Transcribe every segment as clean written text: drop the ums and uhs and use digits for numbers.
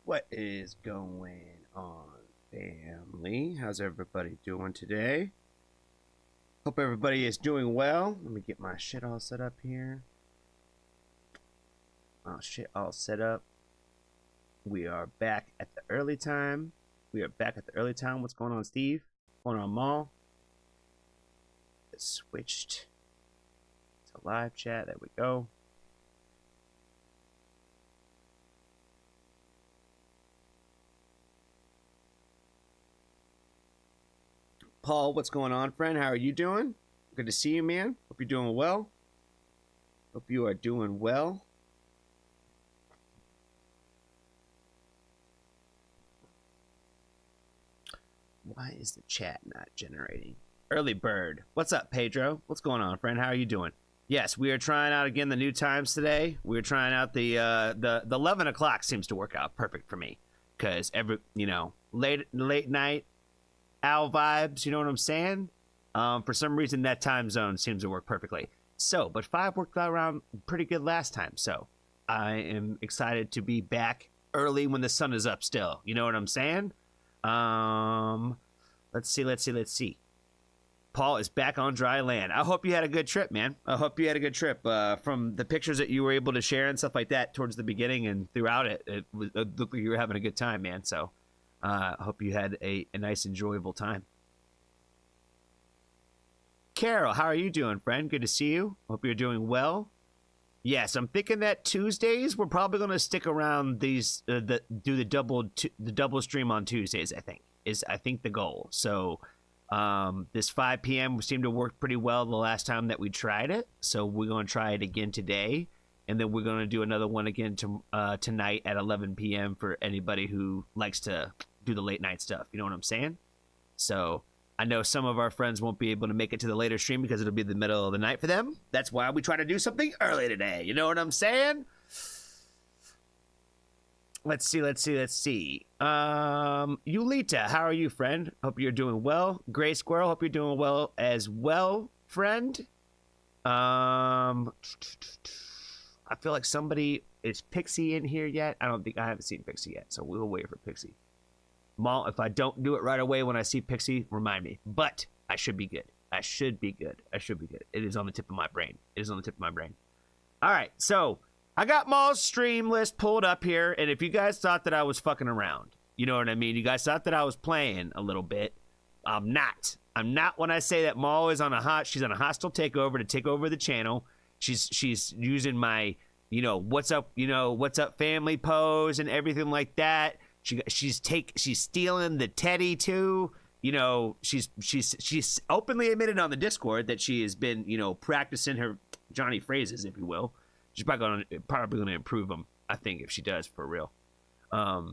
What is going on, family? How's everybody doing today? Hope everybody is doing well. Let me get my shit all set up here. Oh, shit all set up. We are back at the early time. What's going on, Steve? What's going on, Maul? It switched to live chat. There we go. Paul, what's going on, friend? How are you doing? Good to see you, man. Hope you're doing well. Hope you are doing well. Why is the chat not generating? Early bird. What's up, Pedro? What's going on, friend? How are you doing? Yes, we are trying out again the new times today. We're trying out the 11 o'clock seems to work out perfect for me, because every late night owl vibes, you know what I'm saying? For some reason that time zone seems to work perfectly. So, but 5 worked out around pretty good last time, so I am excited to be back early when the sun is up still. You know what I'm saying? Let's see. Paul is back on dry land. I hope you had a good trip, man. I hope you had a good trip. From the pictures that you were able to share and stuff like that towards the beginning and throughout it looked like you were having a good time, man. So I hope you had a nice, enjoyable time. Carol, how are you doing, friend? Good to see you. Hope you're doing well. Yes, I'm thinking that Tuesdays we're probably going to stick around these do the double stream on Tuesdays. I think the goal. So this 5 p.m. seemed to work pretty well the last time that we tried it. So we're going to try it again today, and then we're going to do another one again tonight at 11 p.m. for anybody who likes to do the late night stuff. You know what I'm saying? So I know some of our friends won't be able to make it to the later stream because it'll be the middle of the night for them. That's why we try to do something early today. You know what I'm saying? Let's see. Yulita, how are you, friend? Hope you're doing well. Gray Squirrel, hope you're doing well as well, friend. I feel like is Pixie in here yet? I haven't seen Pixie yet, so we'll wait for Pixie. Maul, if I don't do it right away when I see Pixie, remind me. But I should be good. I should be good. It is on the tip of my brain. All right, so I got Maul's stream list pulled up here, and if you guys thought that I was fucking around, you know what I mean? You guys thought that I was playing a little bit. I'm not. I'm not when I say that Maul is she's on a hostile takeover to take over the channel. She's using my, what's up family pose and everything like that. She's stealing the teddy too. She's openly admitted on the Discord that she has been, practicing her Johnny phrases, if you will. She's probably gonna improve them, I think, if she does, for real. But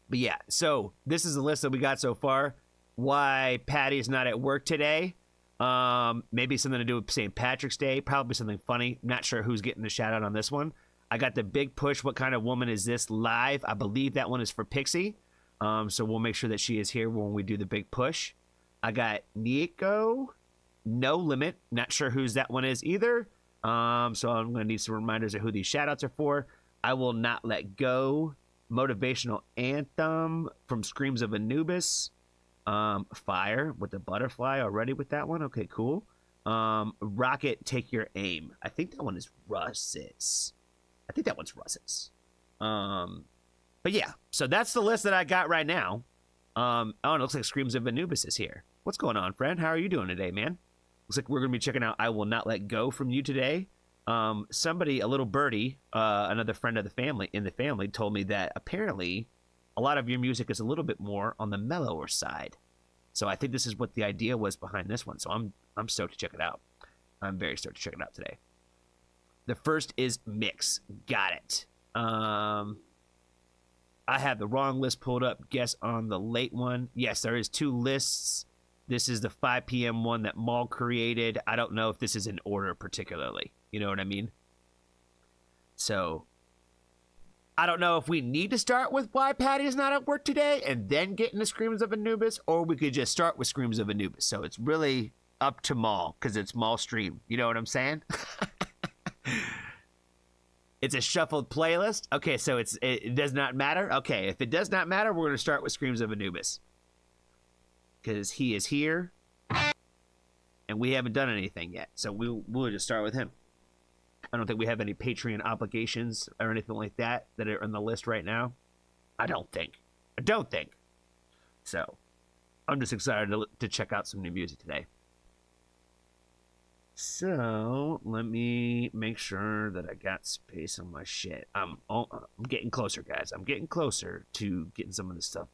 yeah, so this is the list that we got so far. Why Patty's not at work today? Maybe something to do with St. Patrick's Day. Probably something funny. Not sure who's getting the shout out on this one. I got the big push. What kind of woman is this live? I believe that one is for Pixie. So we'll make sure that she is here when we do the big push. I got Nico, No Limit. Not sure whose that one is either. So I'm going to need some reminders of who these shout-outs are for. I Will Not Let Go. Motivational Anthem from Screams of Anubis. Fire with the butterfly already with that one. Okay, cool. Rocket, Take Your Aim. I think that one is Russ's. But yeah, so that's the list that I got right now. Oh, it looks like Screams of Anubis is here. What's going on, friend? How are you doing today, man? Looks like we're going to be checking out I Will Not Let Go from you today. Somebody, a little birdie, another friend of the family, told me that apparently a lot of your music is a little bit more on the mellower side. So I think this is what the idea was behind this one. So I'm stoked to check it out. I'm very stoked to check it out today. The first is Mix. Got it. I have the wrong list pulled up. Guess on the late one. Yes, there is 2 lists. This is the 5 p.m. one that Maul created. I don't know if this is in order particularly. You know what I mean? So I don't know if we need to start with why Patty is not at work today and then get into Screams of Anubis, or we could just start with Screams of Anubis. So it's really up to Maul because it's Maul's stream. You know what I'm saying? It's a shuffled playlist. Okay, so it does not matter. Okay, if it does not matter, we're going to start with Screams of Anubis. Because he is here, and we haven't done anything yet. So we'll just start with him. I don't think we have any Patreon obligations or anything like that are on the list right now. I don't think. So, I'm just excited to check out some new music today. So, let me make sure that I got space on my shit. I'm getting closer, guys. I'm getting closer to getting some of this stuff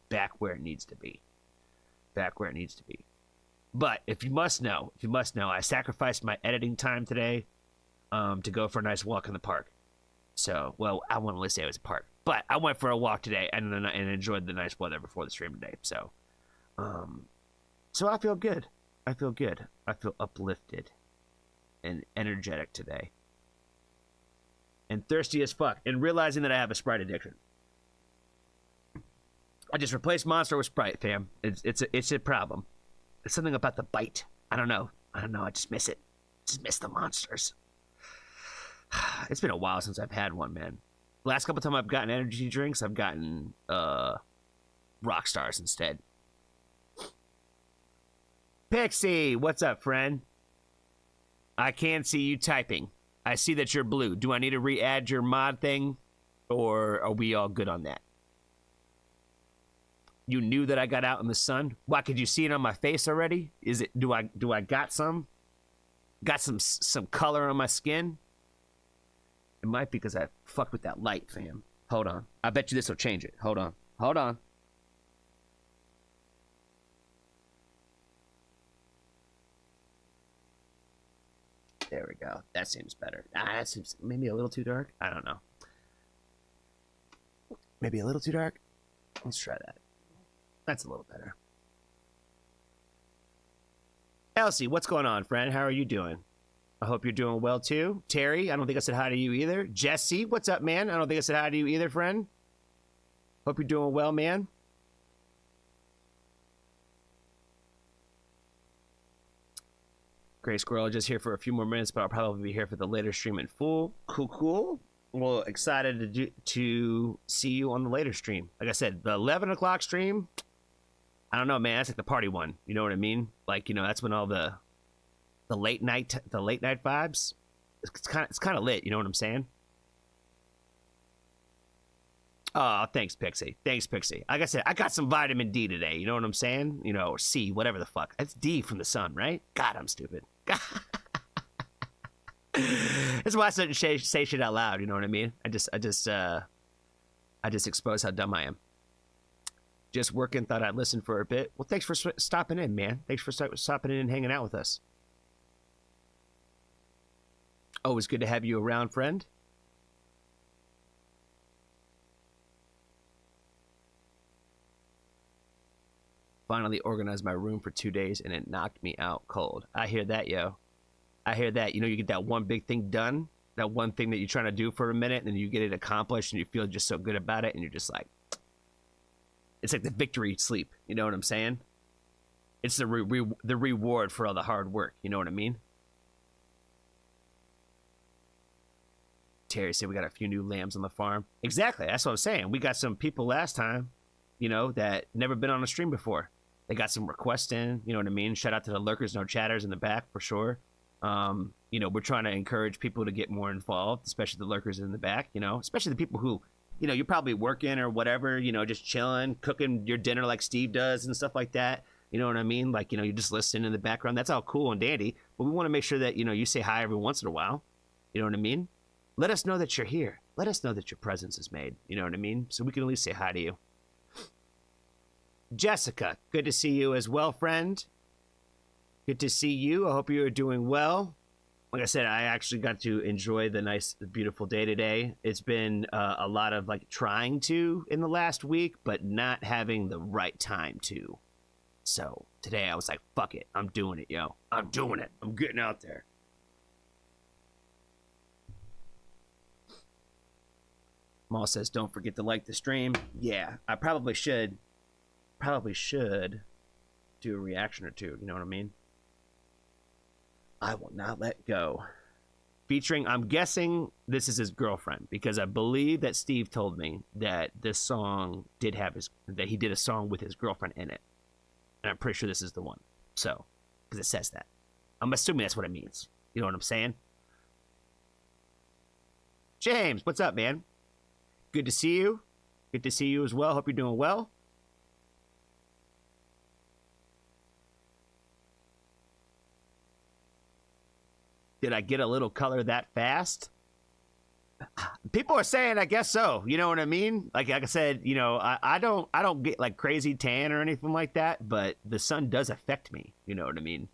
back where it needs to be. But if you must know, I sacrificed my editing time today to go for a nice walk in the park. So, well, I wouldn't really say it was a park, but I went for a walk today and enjoyed the nice weather before the stream today. So, so I feel good. I feel uplifted and energetic today. And thirsty as fuck. And realizing that I have a Sprite addiction. I just replaced Monster with Sprite, fam. It's a problem. It's something about the bite. I don't know. I just miss it. Just miss the monsters. It's been a while since I've had one, man. Last couple times I've gotten energy drinks, I've gotten rock stars instead. Pixie, what's up, friend? I can't see you typing. I see that you're blue. Do I need to re-add your mod thing, or are we all good on that? You knew that I got out in the sun? Why, could you see it on my face already? Is it? Do I got some color on my skin? It might be because I fucked with that light, fam. Hold on. I bet you this will change it. Hold on. There we go. That seems better. That seems maybe a little too dark. I don't know. Maybe a little too dark? Let's try that. That's a little better. Elsie, what's going on, friend? How are you doing? I hope you're doing well, too. Terry, I don't think I said hi to you either. Jesse, what's up, man? I don't think I said hi to you either, friend. Hope you're doing well, man. Gray Squirrel, just here for a few more minutes, but I'll probably be here for the later stream in full. Cool. Well, excited to see you on the later stream. Like I said, the 11 o'clock stream, I don't know, man. That's like the party one. You know what I mean? Like, you know, that's when all the late night vibes. It's kind of lit. You know what I'm saying? Oh, thanks, Pixie. Like I said, I got some vitamin D today. You know what I'm saying? You know, or C, whatever the fuck. That's D from the sun, right? God, I'm stupid. That's why I shouldn't say shit out loud. You know what I mean? I just expose how dumb I am. Just working, thought I'd listen for a bit. Well, thanks for stopping in, man. Thanks for stopping in and hanging out with us. Always good to have you around, friend. Finally organized my room for 2 days and it knocked me out cold. I hear that, yo. I hear that. You know, you get that one big thing done, that one thing that you're trying to do for a minute, and then you get it accomplished and you feel just so good about it, and you're just like, it's like the victory sleep. You know what I'm saying? It's the reward for all the hard work. You know what I mean? Terry said we got a few new lambs on the farm. Exactly. That's what I'm saying. We got some people last time, you know, that never been on a stream before. They got some requests in, you know what I mean? Shout out to the lurkers, no chatters in the back for sure. You know, we're trying to encourage people to get more involved, especially the lurkers in the back, you know, especially the people who, you know, you're probably working or whatever, you know, just chilling, cooking your dinner like Steve does and stuff like that. You know what I mean? Like, you know, you just listen in the background. That's all cool and dandy. But we want to make sure that, you know, you say hi every once in a while. You know what I mean? Let us know that you're here. Let us know that your presence is made. You know what I mean? So we can at least say hi to you. Jessica, good to see you as well, friend. Good to see you. I hope you are doing well. Like I said, I actually got to enjoy the nice, beautiful day today. It's been a lot of like trying to in the last week, but not having the right time to. So today I was like, fuck it. I'm doing it, yo. I'm doing it. I'm getting out there. Maul says, don't forget to like the stream. Yeah, I probably should. Probably should do a reaction or two. You know what I mean? I will not let go. featuring, I'm guessing this is his girlfriend, because I believe that Steve told me that this song did have that he did a song with his girlfriend in it. And I'm pretty sure this is the one. So, because it says that. I'm assuming that's what it means. You know what I'm saying? James, what's up, man? Good to see you. Good to see you as well. Hope you're doing well. Did I get a little color that fast? People are saying, I guess so. You know what I mean? Like I said, you know, I don't get like crazy tan or anything like that, but the sun does affect me. You know what I mean?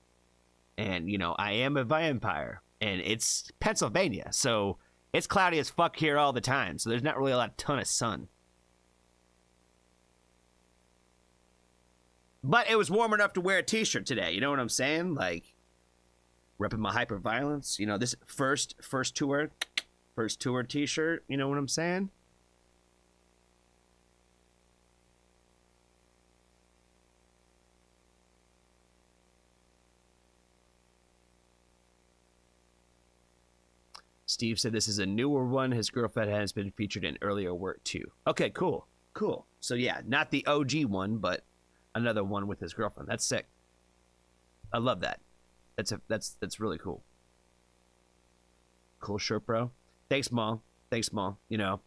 And you know, I am a vampire, and it's Pennsylvania, so it's cloudy as fuck here all the time. So there's not really a ton of sun. But it was warm enough to wear a t-shirt today. You know what I'm saying? Like, repping my hyper-violence. You know, this first tour t-shirt. You know what I'm saying? Steve said this is a newer one. His girlfriend has been featured in earlier work too. Okay, cool. So yeah, not the OG one, but another one with his girlfriend. That's sick. I love that. That's really cool. Cool shirt, bro. Thanks, Mom. You know,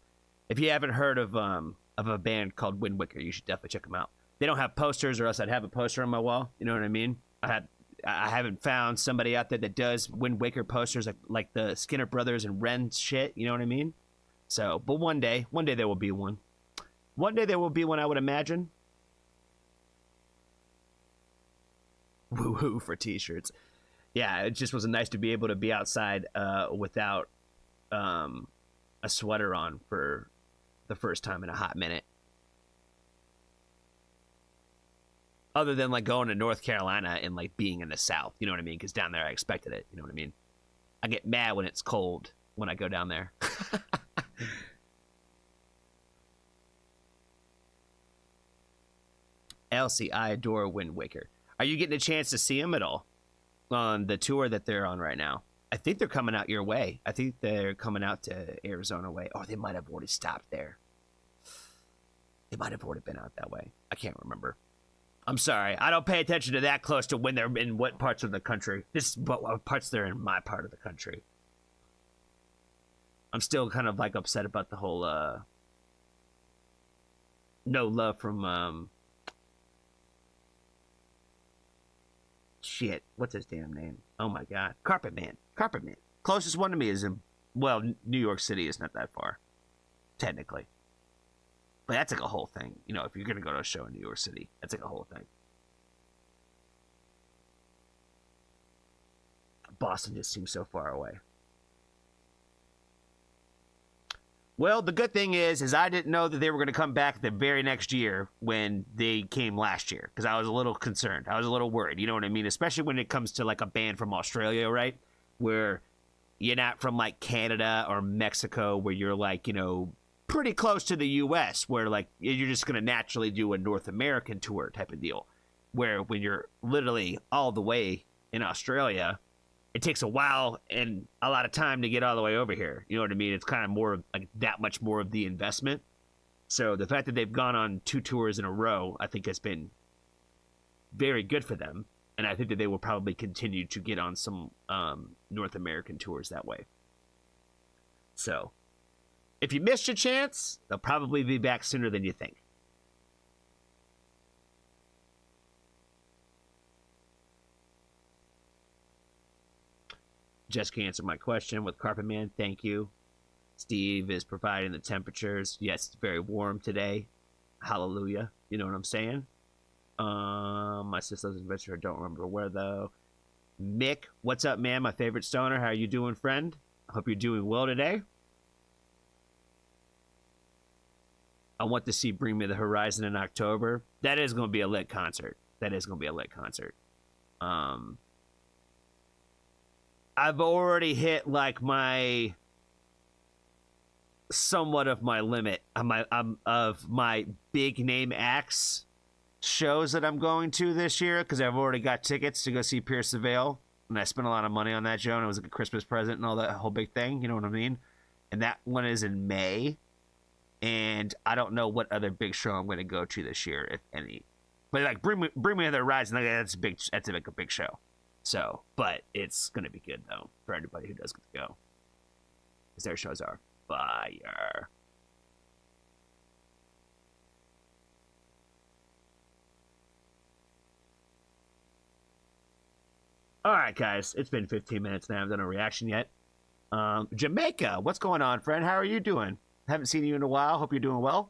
if you haven't heard of a band called Wind Waker, you should definitely check them out. They don't have posters, or else I'd have a poster on my wall. You know what I mean? I haven't found somebody out there that does Wind Waker posters like the Skinner Brothers and Ren shit. You know what I mean? So, but one day there will be one. One day there will be one, I would imagine. Woo-hoo for t-shirts. Yeah, it just was nice to be able to be outside without a sweater on for the first time in a hot minute. Other than like going to North Carolina and like being in the South, you know what I mean? Because down there I expected it, you know what I mean? I get mad when it's cold when I go down there. Elsie, I adore Wind Waker. Are you getting a chance to see them at all on the tour that they're on right now? I think they're coming out your way. I think they're coming out to Arizona way. Or they might have already stopped there. They might have already been out that way. I can't remember. I'm sorry. I don't pay attention to that close to when they're in what parts of the country. This is what parts they're in my part of the country. I'm still kind of like upset about the whole no love from shit, what's his damn name? Oh my god. Carpet Man. Closest one to me is in, well, New York City is not that far, technically. But that's like a whole thing. You know, if you're going to go to a show in New York City, that's like a whole thing. Boston just seems so far away. Well, the good thing is I didn't know that they were going to come back the very next year when they came last year, because I was a little concerned. I was a little worried, you know what I mean? Especially when it comes to like a band from Australia, right? Where you're not from like Canada or Mexico, where you're like, you know, pretty close to the U.S., where like you're just going to naturally do a North American tour type of deal. Where when you're literally all the way in Australia, it takes a while and a lot of time to get all the way over here. You know what I mean? It's kind of more of like that much more of the investment. So the fact that they've gone on 2 tours in a row, I think has been very good for them. And I think that they will probably continue to get on some North American tours that way. So if you missed your chance, they'll probably be back sooner than you think. Jessica answered my question with Carpet Man. Thank you. Steve is providing the temperatures. Yes, it's very warm today. Hallelujah. You know what I'm saying? My sister's adventure. I don't remember where though. Mick, what's up, man? My favorite stoner. How are you doing, friend? I hope you're doing well today. I want to see Bring Me the Horizon in October. That is going to be a lit concert. I've already hit like my somewhat of my limit of my big name acts shows that I'm going to this year, because I've already got tickets to go see Pierce the Veil and I spent a lot of money on that show, and it was like a Christmas present and all that whole big thing. You know what I mean? And that one is in May, and I don't know what other big show I'm going to go to this year, if any. But like, bring me to the Horizon. Like, that's a big show. So, but it's going to be good though for everybody who does get to go, because their shows are fire. All right, guys, it's been 15 minutes and I haven't done a reaction yet. Jamaica, what's going on, friend? How are you doing? Haven't seen you in a while. Hope you're doing well.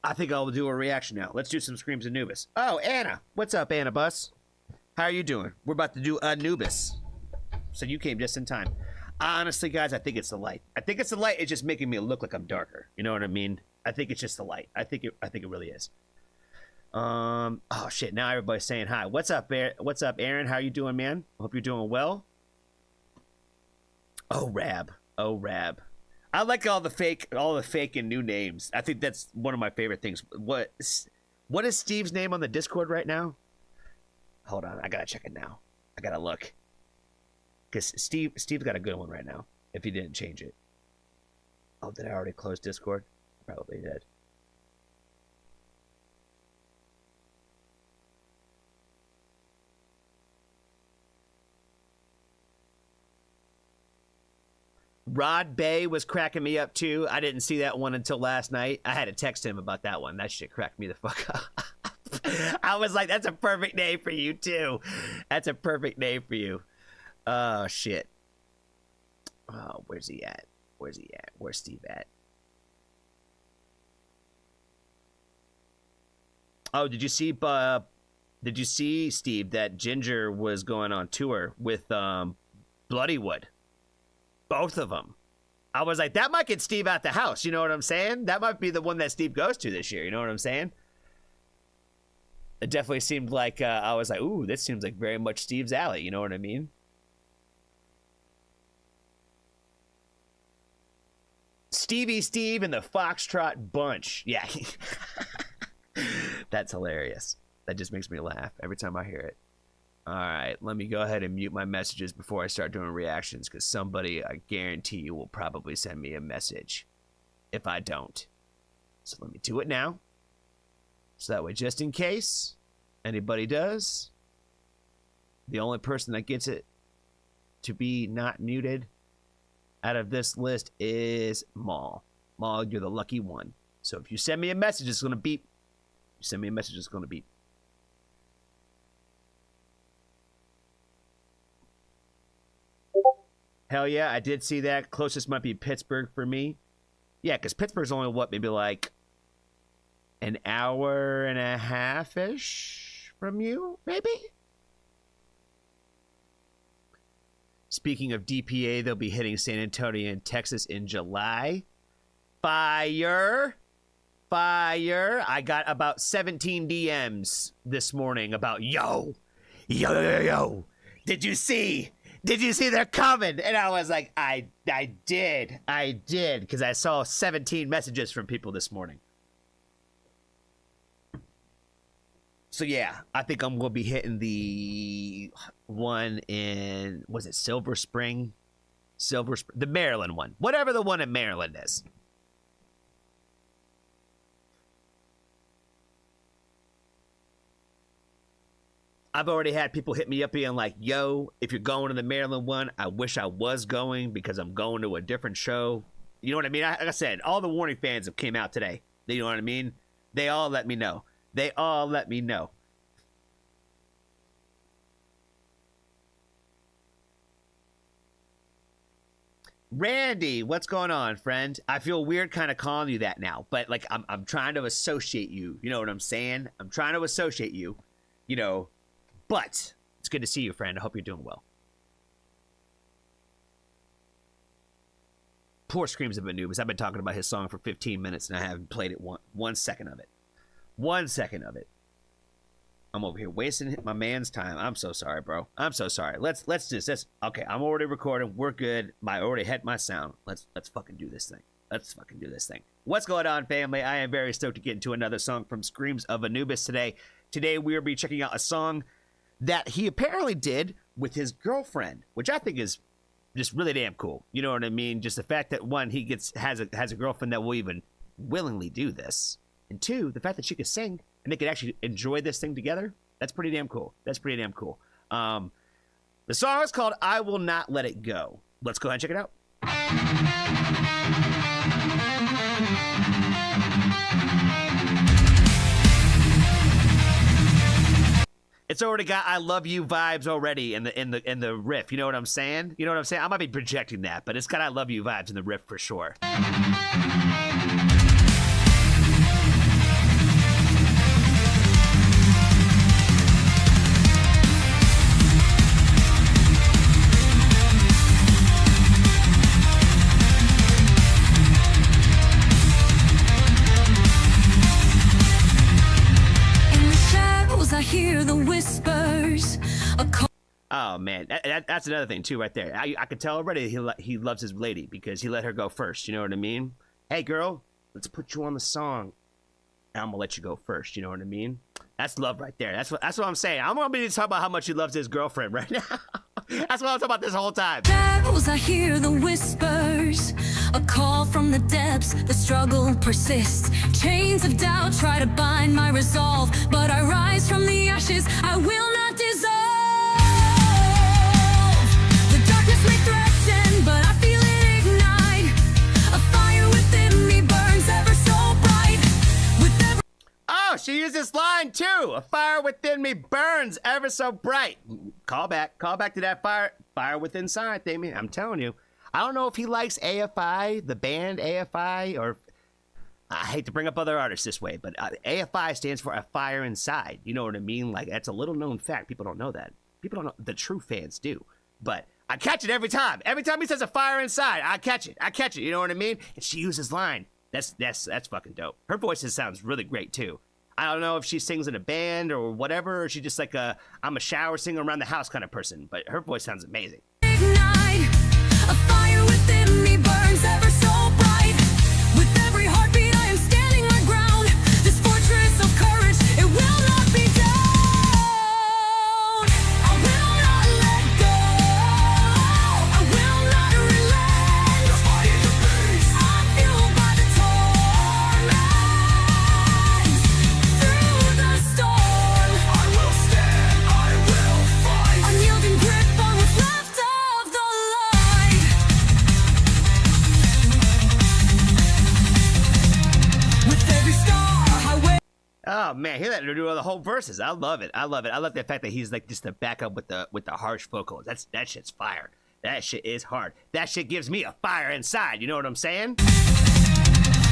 I think I'll do a reaction now. Let's do some Screams Anubis. Oh, Anna. What's up, Anna Bus? How are you doing? We're about to do Anubis. So you came just in time. Honestly, guys, I think it's the light. I think it's the light. It's just making me look like I'm darker. You know what I mean? I think it's just the light. I think it really is. Oh shit, now everybody's saying hi. What's up, Aaron? How you doing, man? Hope you're doing well. Oh Rab. I like all the fake and new names. I think that's one of my favorite things. What is Steve's name on the Discord right now? Hold on, I gotta check it now. I gotta look. Because Steve's got a good one right now, if he didn't change it. Oh, did I already close Discord? Probably did. Rod Bay was cracking me up too. I didn't see that one until last night. I had to text him about that one. That shit cracked me the fuck up. I was like, that's a perfect name for you too. That's a perfect name for you. Oh shit. Oh, where's he at? Where's Steve at? Oh, did you see Steve that Ginger was going on tour with Bloodywood? Both of them. I was like, that might get Steve out the house. You know what I'm saying? That might be the one that Steve goes to this year. You know what I'm saying? It definitely seemed like, I was like, ooh, this seems like very much Steve's alley. You know what I mean? Stevie Steve and the Foxtrot Bunch. Yeah. That's hilarious. That just makes me laugh every time I hear it. All right, let me go ahead and mute my messages before I start doing reactions, because somebody, I guarantee you, will probably send me a message if I don't. So let me do it now. So that way, just in case anybody does, the only person that gets it to be not muted out of this list is Maul. Maul, you're the lucky one. So if you send me a message, it's going to beep. You send me a message, it's going to beep. Hell yeah, I did see that. Closest might be Pittsburgh for me. Yeah, because Pittsburgh's only, what, maybe like an hour and a half-ish from you, maybe? Speaking of DPA, they'll be hitting San Antonio and Texas in July. Fire! Fire! I got about 17 DMs this morning about, yo, did you see? Did you see they're coming? And I was like, I did, because I saw 17 messages from people this morning. So yeah, I think I'm gonna be hitting the one in, was it Silver Spring? The Maryland one, whatever the one in Maryland is. I've already had people hit me up being like, yo, if you're going to the Maryland one, I wish I was going because I'm going to a different show. You know what I mean? Like I said, all the Warning fans have came out today. You know what I mean? They all let me know. Randy, what's going on, friend? I feel weird kind of calling you that now, but like I'm trying to associate you. You know what I'm saying? I'm trying to associate you, you know. But it's good to see you, friend. I hope you're doing well. Poor Screams of Anubis. I've been talking about his song for 15 minutes and I haven't played it one second of it. 1 second of it. I'm over here wasting my man's time. I'm so sorry, bro. I'm so sorry. Let's okay, I'm already recording. We're good. I already had my sound. Let's fucking do this thing. Let's fucking do this thing. What's going on, family? I am very stoked to get into another song from Screams of Anubis today. Today we will be checking out a song that he apparently did with his girlfriend, which I think is just really damn cool. You know what I mean? Just the fact that one, he has a girlfriend that will even willingly do this, and two, the fact that she could sing and they could actually enjoy this thing together. That's pretty damn cool. That's pretty damn cool. The song is called "I Will Not Let It Go." Let's go ahead and check it out. It's already got "I love you" vibes already in the riff. You know what I'm saying? You know what I'm saying? I might be projecting that, but it's got "I love you" vibes in the riff for sure. I hear the whispers. Oh man, that's another thing too, right there. I could tell already he loves his lady because he let her go first. You know what I mean? Hey girl, let's put you on the song. And I'm gonna let you go first. You know what I mean? That's love right there. That's what I'm saying. I'm gonna be talking about how much he loves his girlfriend right now. That's what I'm talking about this whole time. Shadows, I hear the whispers. A call from the depths. The struggle persists. Chains of doubt try to bind my resolve, but I rise from the ashes. I will not dissolve. The darkness may threaten, but I feel it ignite. A fire within me burns ever so bright. With every Oh, she used this line too. A fire within me burns ever so bright. Call back to that fire within inside, Damien. I'm telling you. I don't know if he likes AFI, the band AFI, or I hate to bring up other artists this way, but AFI stands for A Fire Inside. You know what I mean? Like, that's a little known fact. People don't know that. People don't know. The true fans do. But I catch it every time. Every time he says A Fire Inside, I catch it. You know what I mean? And she uses line. That's fucking dope. Her voice sounds really great too. I don't know if she sings in a band or whatever, or she just like I'm a shower singer around the house kind of person, but her voice sounds amazing. ignite. A fire within me burns ever so bright. With every heartbeat I am standing my ground. This fortress of courage, it will not be down. I will not let go. I will not relent. Defying the beast. I'm fueled by the torment. Through the storm, I will stand, I will fight. Unyielding grip on what's left of the light. With every star I wear. Oh man, he let her do all the whole verses. I love it. I love the fact that he's like just the backup with the harsh vocals. That shit's fire. That shit is hard. That shit gives me a fire inside. You know what I'm saying?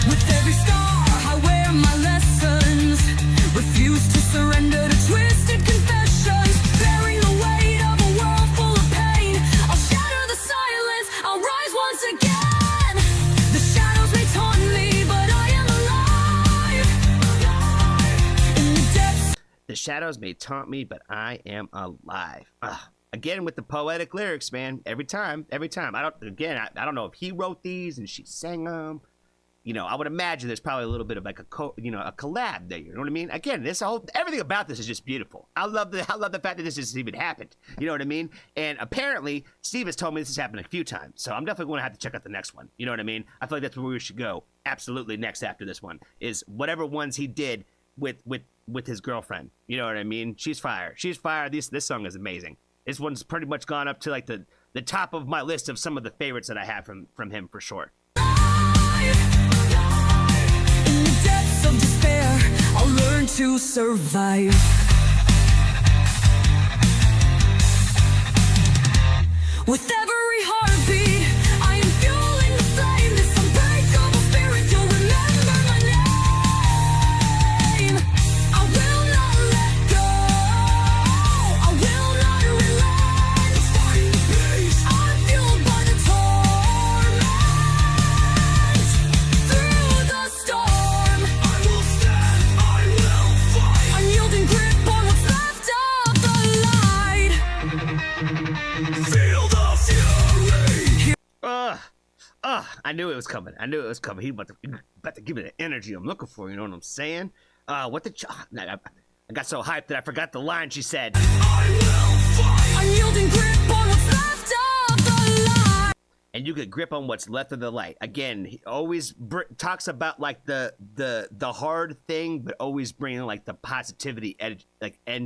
With every scar I wear my lessons. Refuse to surrender to twisted confessions. Bearing the weight of a world full of pain. I'll shatter the silence. I'll rise once again. The shadows may taunt me, but I am alive. In the depths. The shadows may taunt me, but I am alive. Again with the poetic lyrics, man. Every time. I don't know if he wrote these and she sang them. You know, I would imagine there's probably a little bit of like a collab there. You know what I mean? Again, everything about this is just beautiful. I love the fact that this has even happened. You know what I mean? And apparently, Steve has told me this has happened a few times. So I'm definitely going to have to check out the next one. You know what I mean? I feel like that's where we should go. Absolutely, next after this one is whatever ones he did with his girlfriend. You know what I mean? She's fire. She's fire. This song is amazing. This one's pretty much gone up to like the top of my list of some of the favorites that I have from him for sure. In the depths of despair, I'll learn to survive. With every heartbeat, I am fueling the flame. This unbreakable spirit, you'll remember my name. I will not let go. I will not relent. Defying the beast. I'm fueled by the torment. Through the storm, I will stand, I will fight. Unyielding grip on what's left of the light. Feel the fury. I knew it was coming. He about to give me the energy I'm looking for. You know what I'm saying? I got so hyped that I forgot the line she said. Unyielding grip on what's left of the light. And you could grip on what's left of the light. Again, he always talks about like the hard thing, but always bringing like the positivity end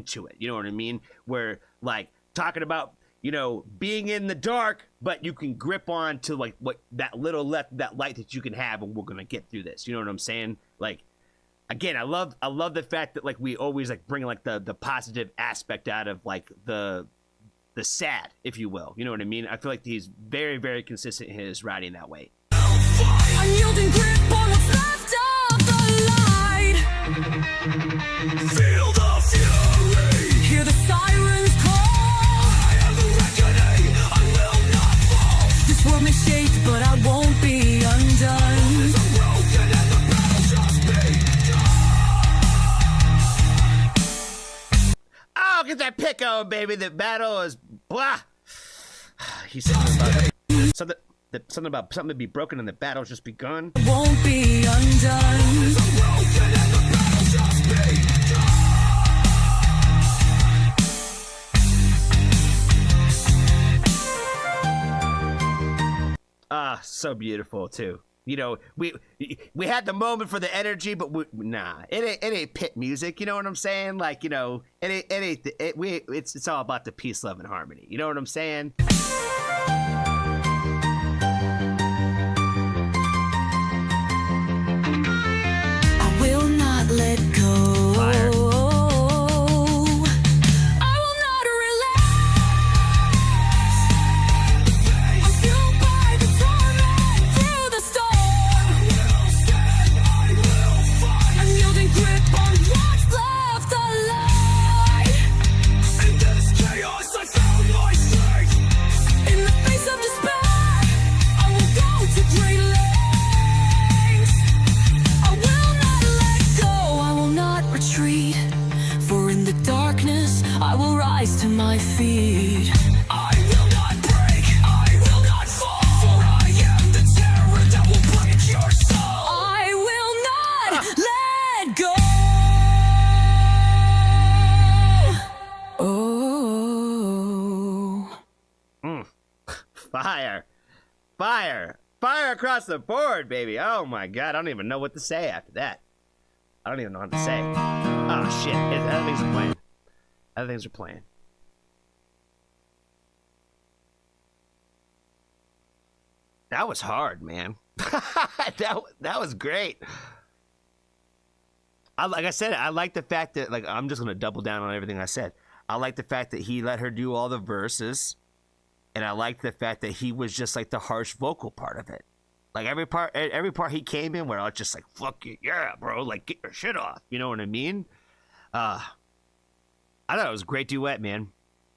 to it. You know what I mean? Where like talking about, you know, being in the dark, but you can grip on to like what that little left, that light that you can have, and we're gonna get through this. You know what I'm saying? Like, again, I love the fact that like we always like bring like the positive aspect out of like the sad, if you will. You know what I mean? I feel like he's very, very consistent in his writing that way. Unyielding grip on what's left of the light. Feel the fury. Hear the sirens call. I am the reckoning. I will not fall. This world may shake, but I won't be undone. Broken and the battle just begun. Oh, get that pick on, baby. The battle is blah. He said something about something to be broken and the battle's just begun. Won't be undone. Broken and the battle just begun. Ah, so beautiful too. You know, we had the moment for the energy, but nah, it ain't pit music. You know what I'm saying? Like, you know, it's all about the peace, love, and harmony. You know what I'm saying? I will not let go. Fire. I will not relax. I'm fueled by the torment through the storm. I will stand, I will fight. Unyielding grip on what's left alive. In this chaos, I found my strength. In the face of despair, I will go to great lengths. I will not let go, I will not retreat. For in the darkness, I will rise to my feet. I will not break, I will not fall. For I am the terror that will break your soul. I will not let go. Oh. Fire, fire, fire across the board, baby. Oh my God, I don't even know what to say after that. I don't even know what to say. Oh shit, other things are playing. Other things are playing. That was hard, man. that was great. Like I said, I like the fact that, like, I'm just gonna double down on everything I said. I like the fact that he let her do all the verses, and I like the fact that he was just like the harsh vocal part of it. Like every part he came in where I was just like, fuck you, yeah, bro, like get your shit off. You know what I mean? I thought it was a great duet, man.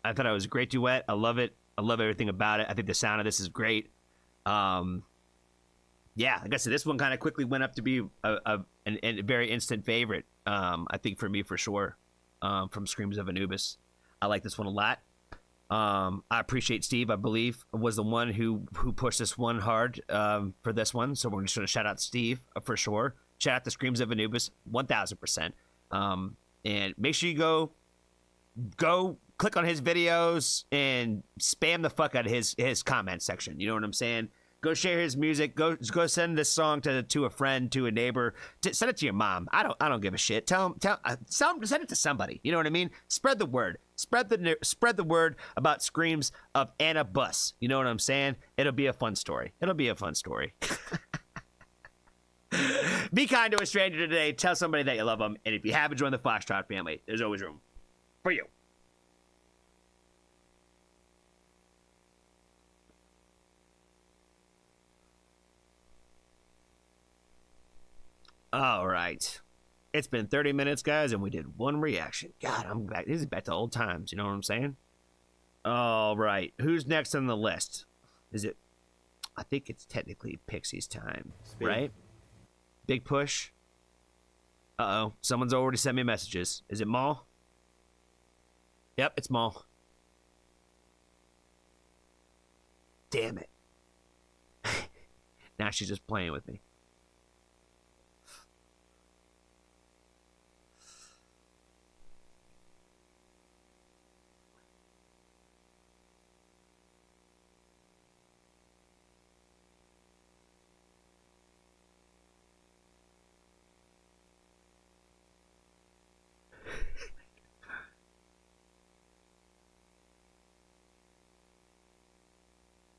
I thought it was a great duet. I love it. I love everything about it. I think the sound of this is great. Yeah, like I said, this one kind of quickly went up to be a very instant favorite. I think for me, for sure, from Screams of Anubis. I like this one a lot. I appreciate Steve, I believe, was the one who pushed this one hard for this one. So we're just going to shout out Steve for sure. Shout out to Screams of Anubis, 1000%. And make sure you go click on his videos and spam the fuck out of his comment section. You know what I'm saying? Go share his music. Go send this song to a friend, to a neighbor. Send it to your mom. I don't give a shit. Send it to somebody. You know what I mean? Spread the word. Spread the word about Screams of Anubis. You know what I'm saying? It'll be a fun story. Be kind to a stranger today. Tell somebody that you love them. And if you haven't joined the Foxtrot family, there's always room for you. All right. It's been 30 minutes, guys, and we did one reaction. God, I'm back. This is back to old times. You know what I'm saying? All right. Who's next on the list? Is it? I think it's technically Pixie's time, right? Big push. Uh-oh. Someone's already sent me messages. Is it Maul? Yep, it's Maul. Damn it. Now she's just playing with me.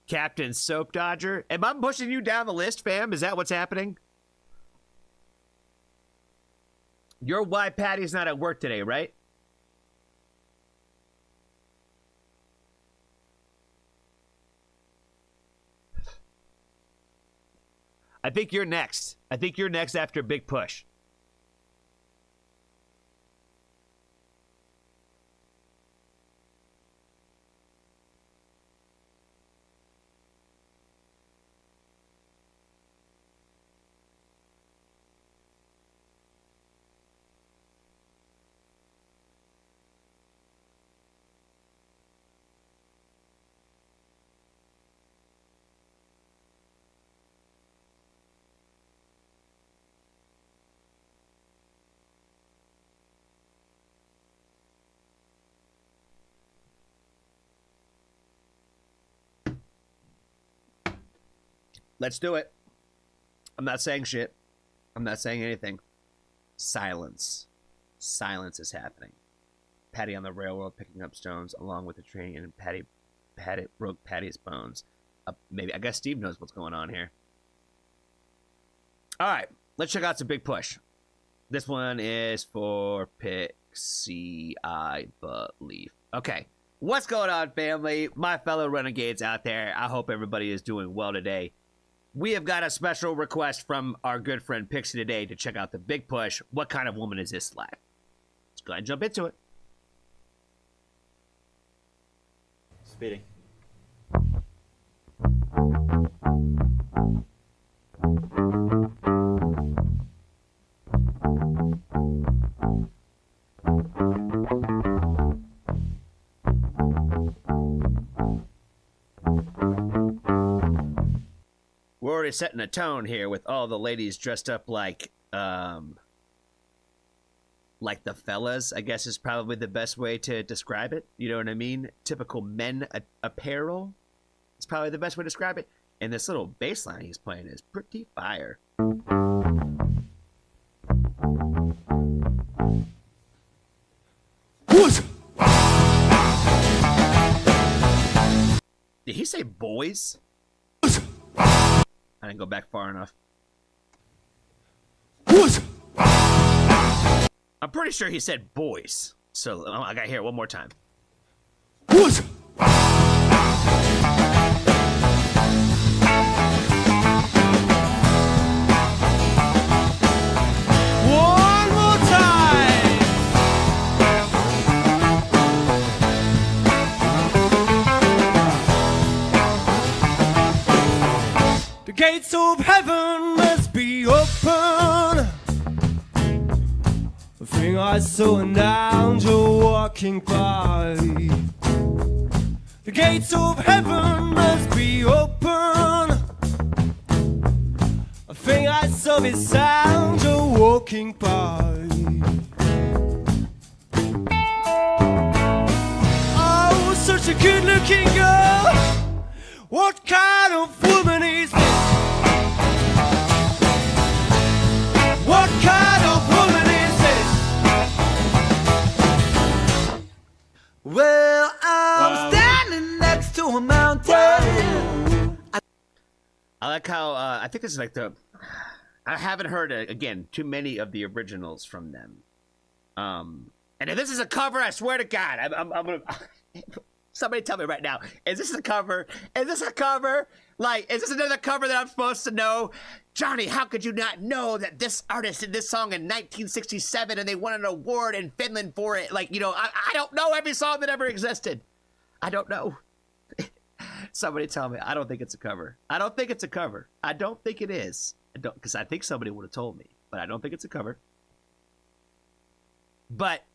Captain Soap Dodger. Am I pushing you down the list, fam? Is that what's happening? Your why Patty's not at work today, right? I think you're next. I think you're next after Big Push. Let's do it. I'm not saying shit. I'm not saying anything. Silence. Silence is happening. Patty on the railroad picking up stones along with the train, and Patty broke Patty's bones. Maybe I guess Steve knows what's going on here. All right, let's check out some Big Push. This one is for Pixie, I believe. Okay, what's going on, family? My fellow renegades out there. I hope everybody is doing well today. We have got a special request from our good friend Pixie today to check out the Big Push. What kind of woman is this live? Let's go ahead and jump into it. Speeding. We're already setting a tone here with all the ladies dressed up like the fellas, I guess is probably the best way to describe it. You know what I mean? Typical men apparel. It's probably the best way to describe it. And this little bass line he's playing is pretty fire. Did he say boys? I didn't go back far enough. I'm pretty sure he said boys. So I gotta hear it one more time. One more time. The gates of heaven must be open. The thing I saw an angel walking by. The gates of heaven must be open. I think I saw this angel walking by. Oh, such a good-looking girl. What kind of woman is this? What kind of woman is this? Well, I'm standing next to a mountain. I like how I think this is like I haven't heard again too many of the originals from them. And if this is a cover, I swear to God, I'm gonna. Somebody tell me right now, is this a cover? Is this a cover? Like, is this another cover that I'm supposed to know? Johnny, how could you not know that this artist did this song in 1967 and they won an award in Finland for it? Like, you know, I don't know every song that ever existed. I don't know. Somebody tell me. I don't think it's a cover. I don't think it's a cover. I don't think it is. I don't, because I think somebody would have told me, but I don't think it's a cover. But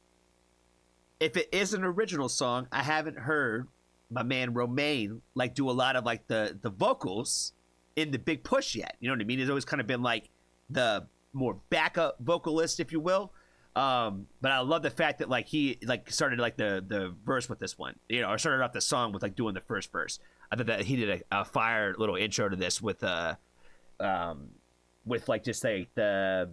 if it is an original song, I haven't heard my man Romaine like do a lot of like the vocals in the Big Push yet. You know what I mean? He's always kind of been like the more backup vocalist, if you will. But I love the fact that like he like started like the verse with this one, you know, or started off the song with like doing the first verse. I thought that he did a fire little intro to this with like just like the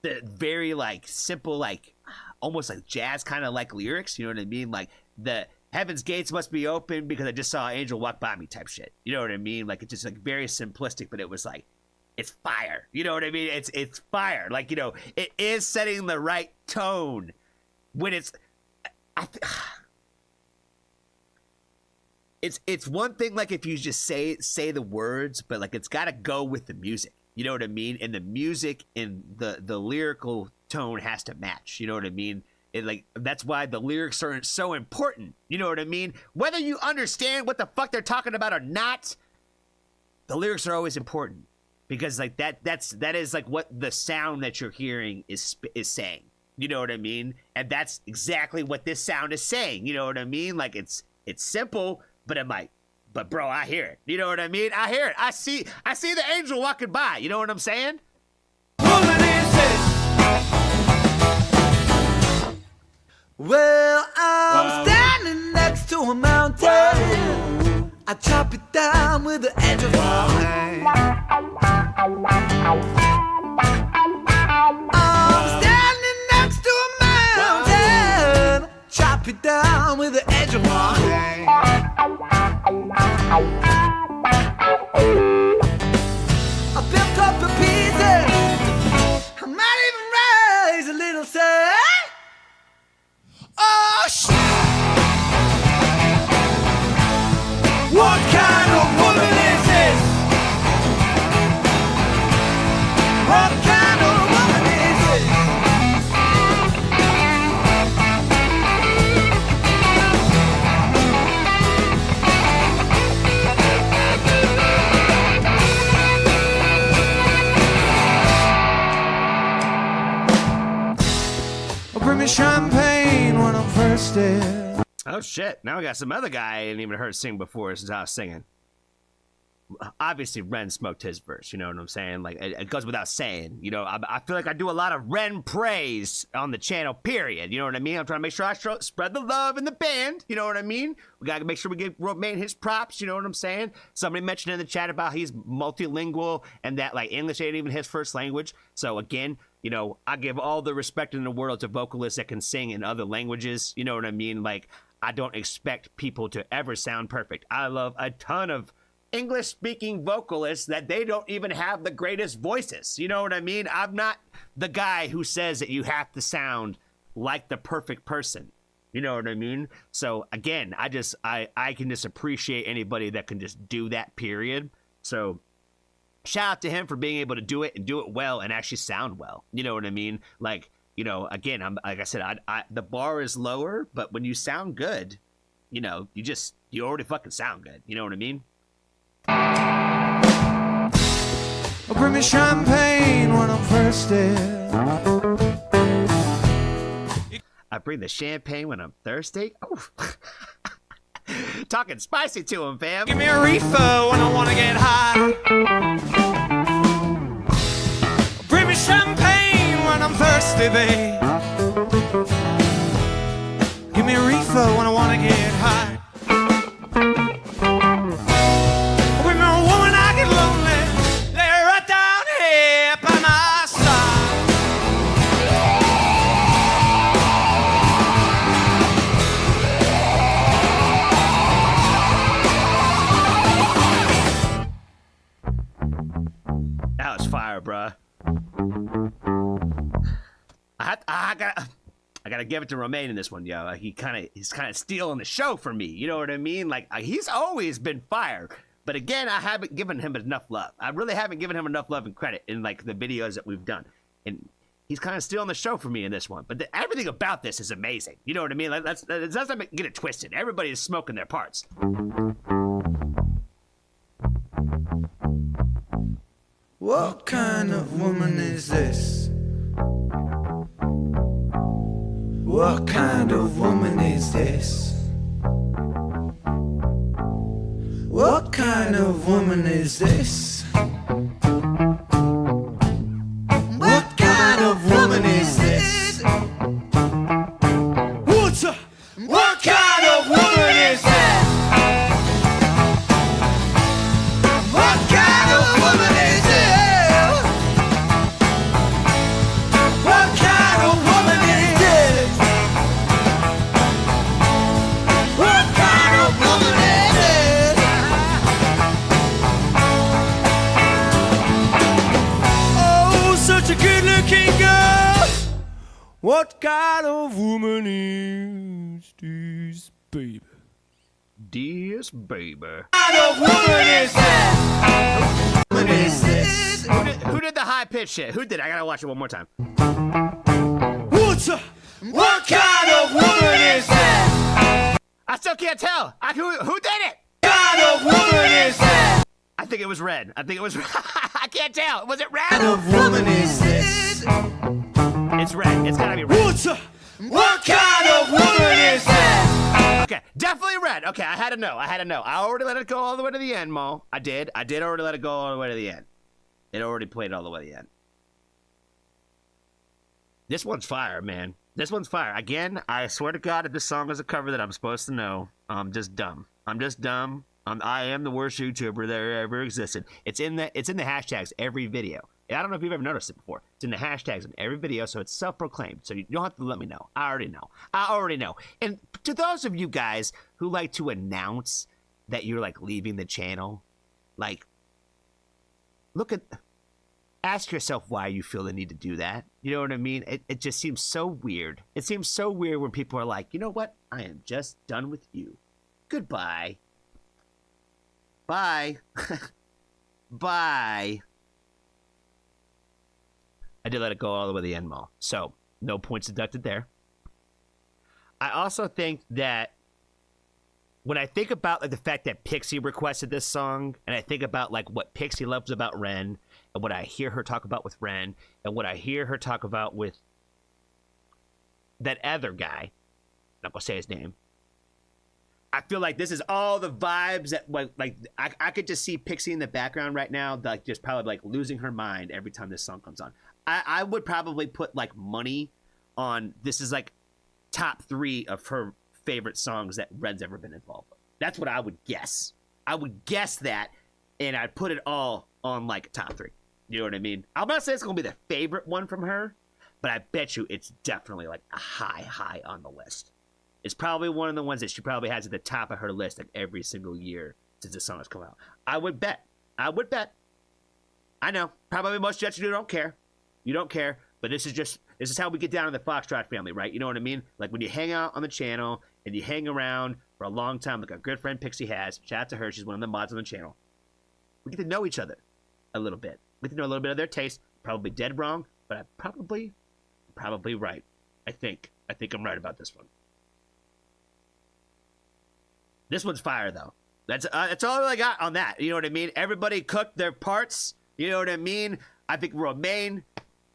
very like simple like almost like jazz kind of like lyrics. You know what I mean? Like the heaven's gates must be open because I just saw an angel walk by me type shit. You know what I mean? Like, it's just like very simplistic, but it was like, it's fire. You know what I mean? It's fire. Like, you know, it is setting the right tone when it's it's one thing like if you just say the words, but like it's got to go with the music. You know what I mean? And the music and the lyrical tone has to match. You know what I mean? It like that's why the lyrics are so important. You know what I mean? Whether you understand what the fuck they're talking about or not, the lyrics are always important. Because like that is like what the sound that you're hearing is saying. You know what I mean? And that's exactly what this sound is saying. You know what I mean? Like it's simple, but I'm like, but bro, I hear it. You know what I mean? I hear it. I see the angel walking by. You know what I'm saying? Woman is this. Well, I'm standing next to a mountain. I chop it down with the edge of my hand. I'm standing next to a mountain. Chop it down with the edge of my hand. I built up the pieces. I might even raise a little sand. Oh shit! What kind of woman is this? What kind of woman is this? Bring me champagne when I'm thirsty. Oh shit! Now we got some other guy I ain't even heard sing before since I was singing. Obviously, Ren smoked his verse. You know what I'm saying? Like it goes without saying. You know, I feel like I do a lot of Ren praise on the channel. Period. You know what I mean? I'm trying to make sure I spread the love in the band. You know what I mean? We gotta make sure we give Romain his props. You know what I'm saying? Somebody mentioned in the chat about he's multilingual and that like English ain't even his first language. So again, you know, I give all the respect in the world to vocalists that can sing in other languages. You know what I mean? Like, I don't expect people to ever sound perfect. I love a ton of English-speaking vocalists that they don't even have the greatest voices. You know what I mean? I'm not the guy who says that you have to sound like the perfect person. You know what I mean? So, again, I can just appreciate anybody that can just do that, period. So, shout out to him for being able to do it and do it well and actually sound well. You know what I mean? Like, you know, again, like I said, the bar is lower, but when you sound good, you know, you already fucking sound good. You know what I mean? Bring me champagne when I'm thirsty. I bring the champagne when I'm thirsty. Oh. Talking spicy to him, fam. Give me a reefer when I wanna get high. Bring me champagne when I'm thirsty, babe. Give me a reefer when I wanna get high. Bring me a woman I get lonely. Lay her right down here by my side. That was fire, bruh. I gotta give it to Romain in this one, yo. He's kind of stealing the show for me. You know what I mean? Like he's always been fire, but again, I haven't given him enough love. I really haven't given him enough love and credit in like the videos that we've done, and he's kind of stealing the show for me in this one. But everything about this is amazing. You know what I mean? Like, let's not get it twisted. Everybody is smoking their parts. What kind of woman is this? What kind of woman is this? What kind of woman is this? What kind of woman is this? What kind of woman is this? What kind of woman is this? What kind of woman is this? What What kind of woman is this, baby? Dearest baby. What kind of woman is that? What is this? Who did the high pitch shit? Who did? I gotta watch it one more time. What kind of woman is that? I still can't tell. Who did it? What kind of woman is that? I think it was Red. I can't tell. Was it What kind Red? of woman is this? It's Red. It's gotta be Red. What kind of woman is that? Okay, definitely Red. Okay, I had to know. I already let it go all the way to the end, Mo. I did already let it go all the way to the end. It already played all the way to the end. This one's fire, man. This one's fire. Again, I swear to God, if this song is a cover that I'm supposed to know, I'm just dumb. I am the worst YouTuber that ever existed. It's in the hashtags every video. I don't know if you've ever noticed it before. It's in the hashtags in every video, so it's self-proclaimed. So you don't have to let me know. I already know. And to those of you guys who like to announce that you're like leaving the channel, like, ask yourself why you feel the need to do that. You know what I mean? It just seems so weird. It seems so weird when people are like, you know what? I am just done with you. Goodbye. Bye. Bye. I did let it go all the way to the end, Mo. So, no points deducted there. I also think that when I think about like the fact that Pixie requested this song, and I think about like what Pixie loves about Ren, and what I hear her talk about with Ren, and what I hear her talk about with that other guy, I'm not gonna say his name. I feel like this is all the vibes that like I could just see Pixie in the background right now, like just probably like losing her mind every time this song comes on. I would probably put like money on this is like top 3 of her favorite songs that Red's ever been involved with. That's what I would guess. I would guess that, and I'd put it all on like top 3. You know what I mean? I'm not saying it's gonna be the favorite one from her, but I bet you it's definitely like a high on the list. It's probably one of the ones that she probably has at the top of her list like every single year since the song has come out. I would bet. I know. Probably most judges don't care. You don't care, but this is how we get down in the Foxtrot family, right? You know what I mean? Like when you hang out on the channel and you hang around for a long time, like our good friend Pixie has. Shout out to her. She's one of the mods on the channel. We get to know each other a little bit. We get to know a little bit of their taste. Probably dead wrong, but I'm probably right. I think I'm right about this one. This one's fire, though. That's all I got on that. You know what I mean? Everybody cooked their parts. You know what I mean? I think Romaine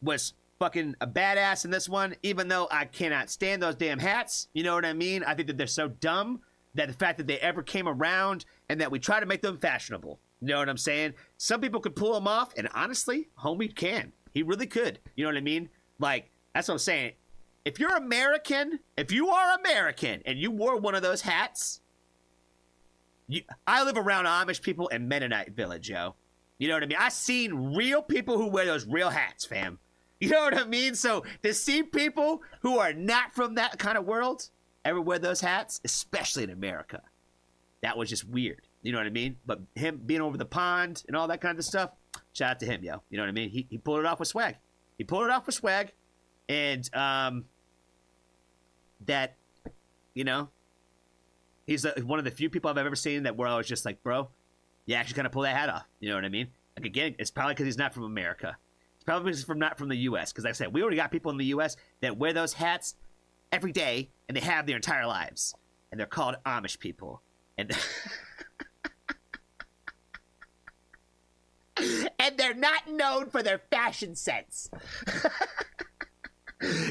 was fucking a badass in this one, even though I cannot stand those damn hats. You know what I mean? I think that they're so dumb that the fact that they ever came around and that we try to make them fashionable. You know what I'm saying? Some people could pull them off, and honestly, homie can. He really could. You know what I mean? Like, that's what I'm saying. If you are American, and you wore one of those hats, I live around Amish people and Mennonite village, yo. You know what I mean? I've seen real people who wear those real hats, fam. You know what I mean? So to see people who are not from that kind of world ever wear those hats, especially in America, that was just weird. You know what I mean? But him being over the pond and all that kind of stuff, shout out to him, yo. You know what I mean? He pulled it off with swag. And that, you know, he's one of the few people I've ever seen that where I was just like, bro, you actually kind of pull that hat off. You know what I mean? Like, again, it's probably because he's not from America. It's probably because he's not from the U.S. Because like I said, we already got people in the U.S. that wear those hats every day, and they have their entire lives. And they're called Amish people. And and they're not known for their fashion sense.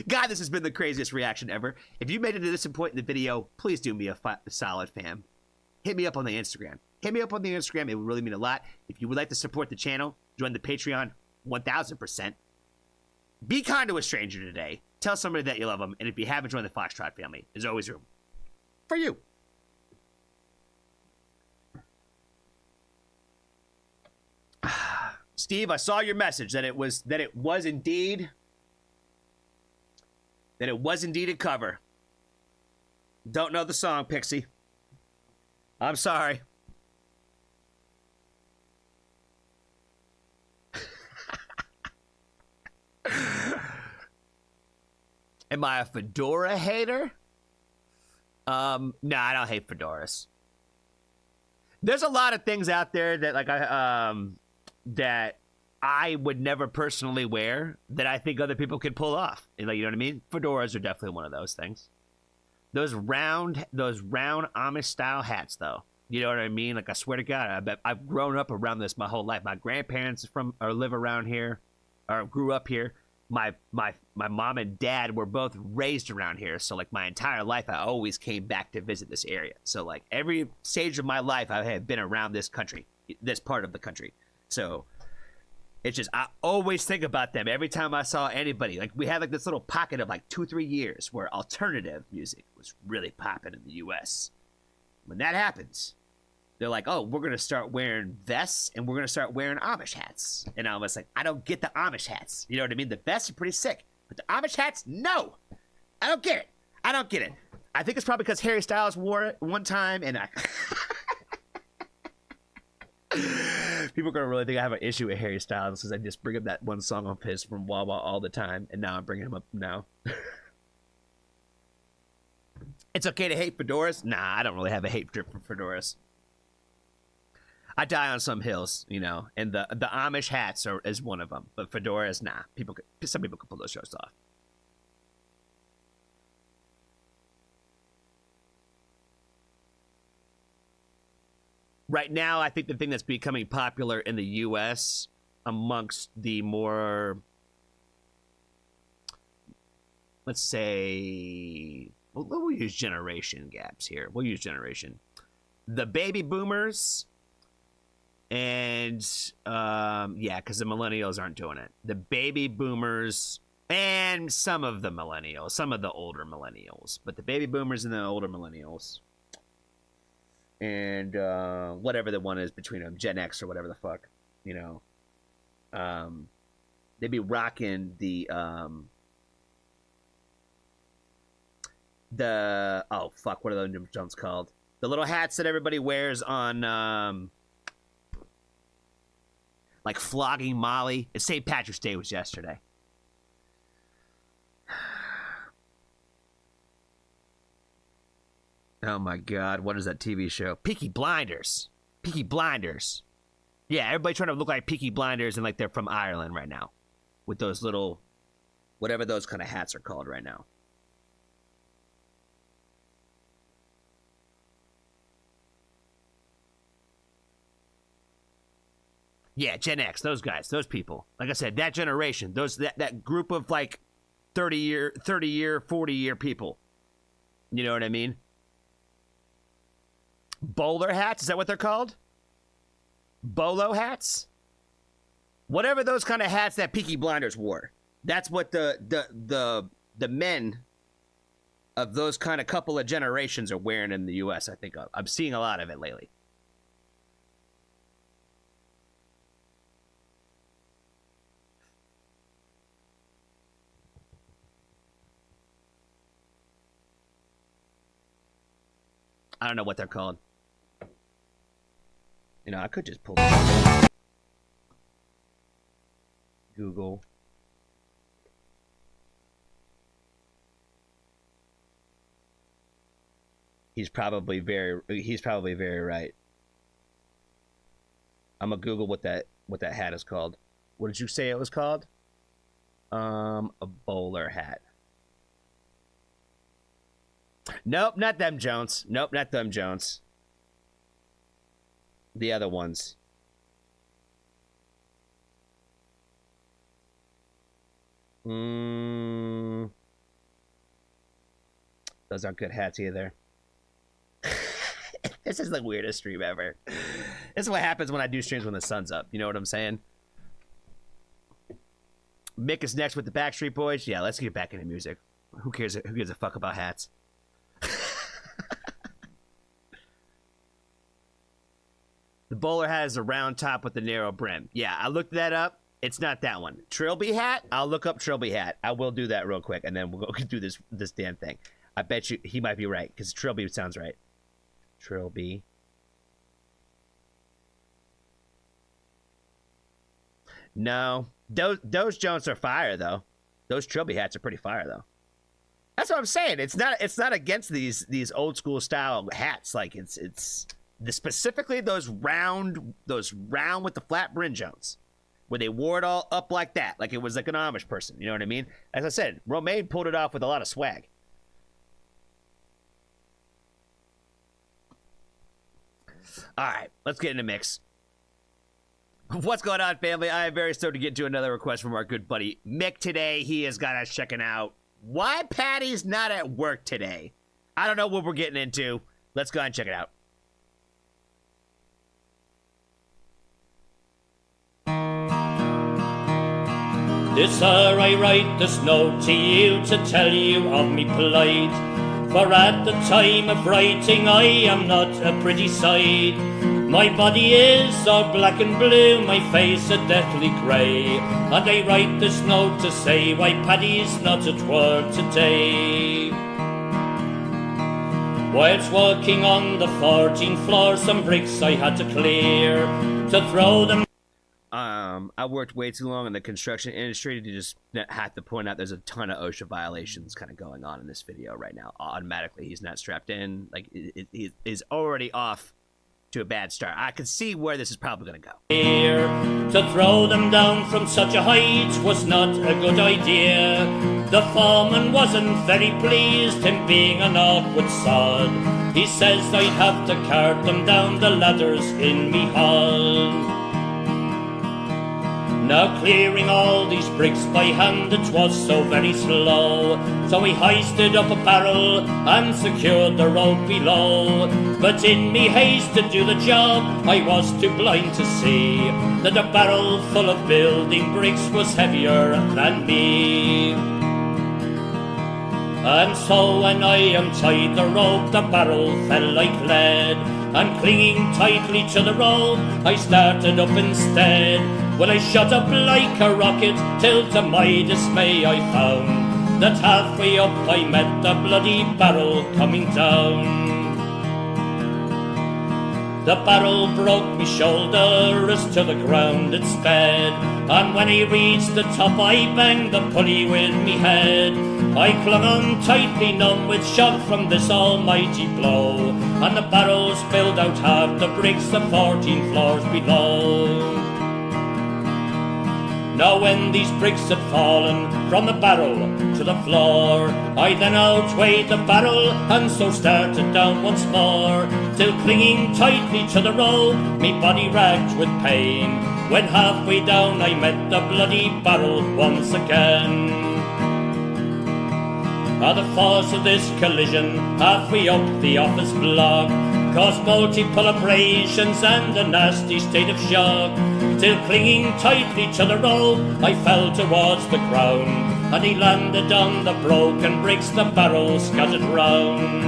God, this has been the craziest reaction ever. If you made it to this point in the video, please do me a solid, fam. Hit me up on the Instagram. It would really mean a lot. If you would like to support the channel, join the Patreon 1000%. Be kind to a stranger today. Tell somebody that you love them. And if you haven't joined the Foxtrot family, there's always room for you. Steve, I saw your message that it was indeed a cover. Don't know the song, Pixie. I'm sorry. Am I a fedora hater? No, I don't hate fedoras. There's a lot of things out there that that I would never personally wear that I think other people could pull off. Like, you know what I mean? Fedoras are definitely one of those things. Those round Amish style hats, though. You know what I mean? Like, I swear to God, I've grown up around this my whole life. My grandparents live around here, or grew up here. My mom and dad were both raised around here, so like my entire life I always came back to visit this area. So like every stage of my life I have been around this country, this part of the country. So it's just I always think about them every time I saw anybody. Like we had like this little pocket of like 2-3 years where alternative music was really popping in the US. When that happens, they're like, oh, we're going to start wearing vests and we're going to start wearing Amish hats. And I was like, I don't get the Amish hats. You know what I mean? The vests are pretty sick. But the Amish hats, no. I don't get it. I don't get it. I think it's probably because Harry Styles wore it one time and people are going to really think I have an issue with Harry Styles because I just bring up that one song of his from Wawa all the time. And now I'm bringing him up now. It's okay to hate fedoras? Nah, I don't really have a hate for fedoras. I die on some hills, you know, and the Amish hats is one of them, but fedoras, nah. Some people can pull those shirts off. Right now, I think the thing that's becoming popular in the U.S. amongst the more, let's say, we'll use generation gaps here. We'll use generation. The baby boomers. And, yeah, because the millennials aren't doing it. The baby boomers and some of the millennials, some of the older millennials. But the baby boomers and the older millennials. And whatever the one is between them, Gen X or whatever the fuck, you know. They'd be rocking the, oh, fuck, what are those jumps called? The little hats that everybody wears on, like flogging Molly. It's St. Patrick's Day was yesterday. Oh my God, what is that TV show? Peaky Blinders. Peaky Blinders. Yeah, everybody trying to look like Peaky Blinders and like they're from Ireland right now. With those little, whatever those kind of hats are called right now. Yeah, Gen X, those guys, those people. Like I said, that generation, that group of like 30-year, 40-year people. You know what I mean? Bowler hats, is that what they're called? Bolo hats? Whatever those kind of hats that Peaky Blinders wore. That's what the men of those kind of couple of generations are wearing in the US, I think. I'm seeing a lot of it lately. I don't know what they're called. You know, I could just pull Google. He's probably very right. I'm gonna Google what that hat is called. What did you say it was called? A bowler hat. Nope, not them, Jones. Nope, not them, Jones. The other ones. Those aren't good hats either. This is the weirdest stream ever. This is what happens when I do streams when the sun's up. You know what I'm saying? Mick is next with the Backstreet Boys. Yeah, let's get back into music. Who cares? Who gives a fuck about hats? The bowler hat is a round top with a narrow brim. Yeah, I looked that up. It's not that one. Trilby hat? I'll look up Trilby hat. I will do that real quick, and then we'll go do this damn thing. I bet you he might be right, because Trilby sounds right. Trilby. No. Those Jones are fire, though. Those Trilby hats are pretty fire, though. That's what I'm saying. It's not against these old school style hats. Like it's specifically those round with the flat brim Jones, where they wore it all up like that, like it was like an Amish person. You know what I mean? As I said, Romaine pulled it off with a lot of swag. All right, let's get in the mix. What's going on, family? I am very stoked to get into another request from our good buddy Mick today. He has got us checking out why Patty's not at work today. I don't know what we're getting into. Let's go ahead and check it out. This I write this note to you to tell you of me plight. For at the time of writing I am not a pretty sight. My body is all black and blue, my face a deathly grey. And I write this note to say why Paddy's not at work today. Whilst walking on the 14th floor, some bricks I had to clear to throw them. I worked way too long in the construction industry to just have to point out there's a ton of OSHA violations kind of going on in this video right now. Automatically, he's not strapped in. Like, he is already off to a bad start. I can see where this is probably going to go. Here, to throw them down from such a height was not a good idea. The foreman wasn't very pleased, him being an awkward sod. He says I'd have to cart them down the ladders in me hall. Now clearing all these bricks by hand, it was so very slow. So we hoisted up a barrel and secured the rope below. But in me haste to do the job, I was too blind to see that a barrel full of building bricks was heavier than me. And so when I untied the rope, the barrel fell like lead. And clinging tightly to the rope, I started up instead. Well, I shot up like a rocket, till to my dismay I found that halfway up I met the bloody barrel coming down. The barrel broke me shoulder as to the ground it sped, and when I reached the top I banged the pulley with me head. I clung on tightly, numb with shock from this almighty blow, and the barrel spilled out half the bricks the 14 floors below. Now when these bricks had fallen from the barrel to the floor, I then outweighed the barrel and so started down once more, till clinging tightly to the rope, me body racked with pain. When halfway down I met the bloody barrel once again. The force of this collision halfway up the office block caused multiple abrasions and a nasty state of shock, till clinging tightly to the rope I fell towards the ground, and he landed on the broken bricks the barrel scattered round.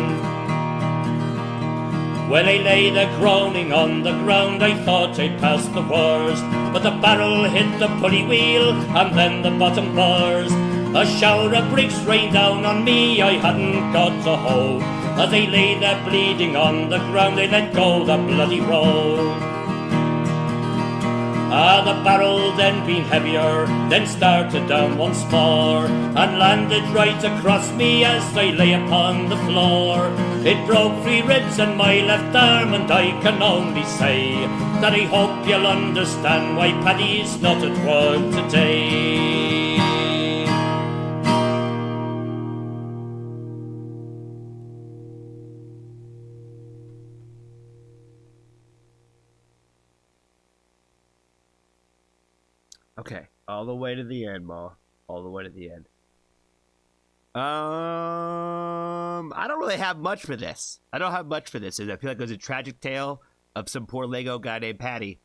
When I lay there groaning on the ground I thought I'd passed the worst, but the barrel hit the pulley wheel and then the bottom burst. A shower of bricks rained down on me, I hadn't got a hope. As I lay there bleeding on the ground, I let go the bloody rope. The barrel then being heavier, then started down once more, and landed right across me as I lay upon the floor. It broke 3 ribs in my left arm, and I can only say that I hope you'll understand why Paddy's not at work today. Okay, all the way to the end, Ma. All the way to the end. I don't really have much for this. I don't have much for this. I feel like it was a tragic tale of some poor Lego guy named Patty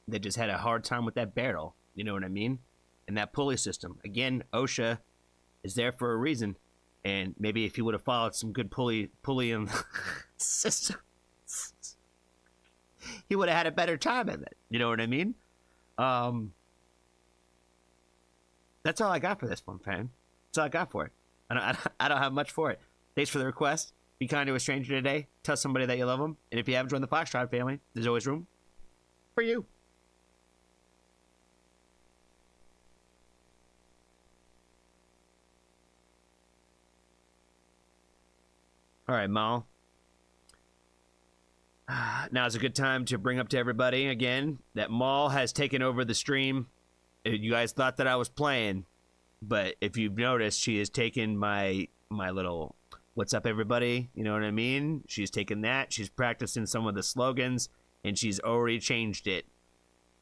that just had a hard time with that barrel. You know what I mean? And that pulley system. Again, OSHA is there for a reason. And maybe if he would have followed some good pulley in system, he would have had a better time of it. You know what I mean? That's all I got for this one, fan. That's all I got for it. I don't have much for it. Thanks for the request. Be kind to a stranger today. Tell somebody that you love them. And if you haven't joined the Foxtrot family, there's always room for you. All right, Mal. Now is a good time to bring up to everybody again that Maul has taken over the stream. You guys thought that I was playing, but if you've noticed, she has taken my little "What's up, everybody?" You know what I mean? She's taken that. She's practicing some of the slogans, and she's already changed it,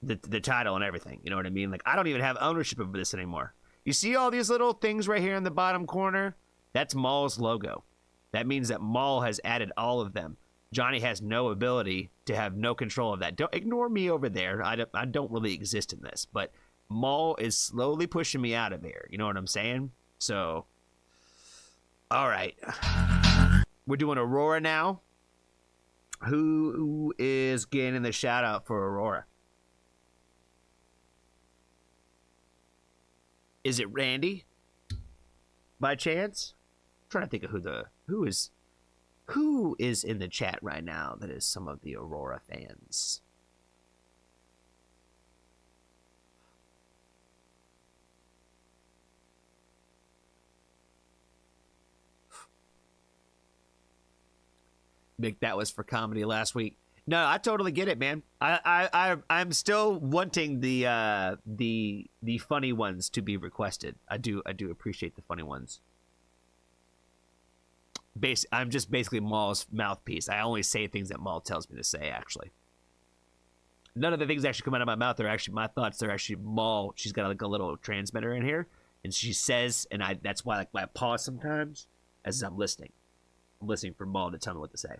the title and everything. You know what I mean? Like, I don't even have ownership of this anymore. You see all these little things right here in the bottom corner? That's Maul's logo. That means that Maul has added all of them. Johnny has no ability to have no control of that. Don't ignore me over there. I don't really exist in this, but Maul is slowly pushing me out of here. You know what I'm saying? So, all right. We're doing Aurora now. Who is getting the shout out for Aurora? Is it Randy? By chance? I'm trying to think of who is in the chat right now that is some of the Aurora fans. Mick, that was for comedy last week. No, I totally get it, man. I'm still wanting the funny ones to be requested. I do appreciate the funny ones. I'm just basically Maul's mouthpiece. I only say things that Maul tells me to say, actually. None of the things actually come out of my mouth are actually my thoughts. They're actually Maul. She's got like a little transmitter in here, and she says, and that's why like I pause sometimes as I'm listening. I'm listening for Maul to tell me what to say.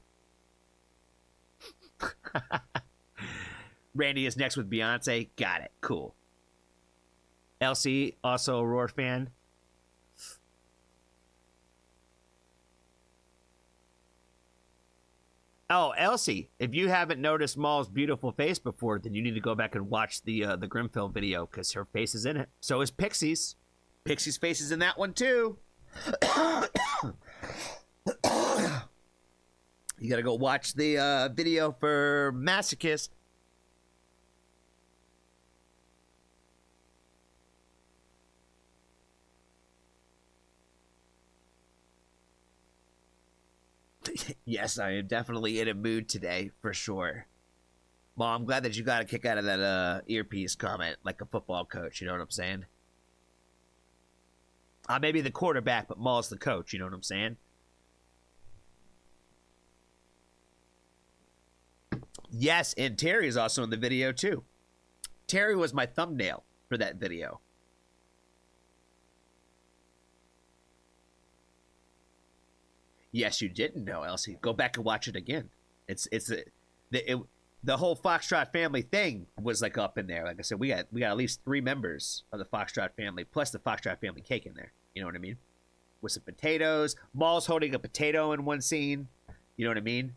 Randy is next with Beyonce. Got it. Cool. LC, also a Roar fan. Oh, Elsie, if you haven't noticed Maul's beautiful face before, then you need to go back and watch the Grimfield video, because her face is in it. So is Pixie's. Pixie's face is in that one, too. You gotta go watch the video for Masochist. Yes, I am definitely in a mood today, for sure. Well, I'm glad that you got a kick out of that earpiece comment, like a football coach, you know what I'm saying? I may be the quarterback, but Maul's the coach, you know what I'm saying? Yes, and Terry is also in the video, too. Terry was my thumbnail for that video. Yes, you didn't know, Elsie. Go back and watch it again. The whole Foxtrot family thing was like up in there. Like I said, we got at least 3 members of the Foxtrot family, plus the Foxtrot family cake in there. You know what I mean? With some potatoes. Maul's holding a potato in one scene. You know what I mean?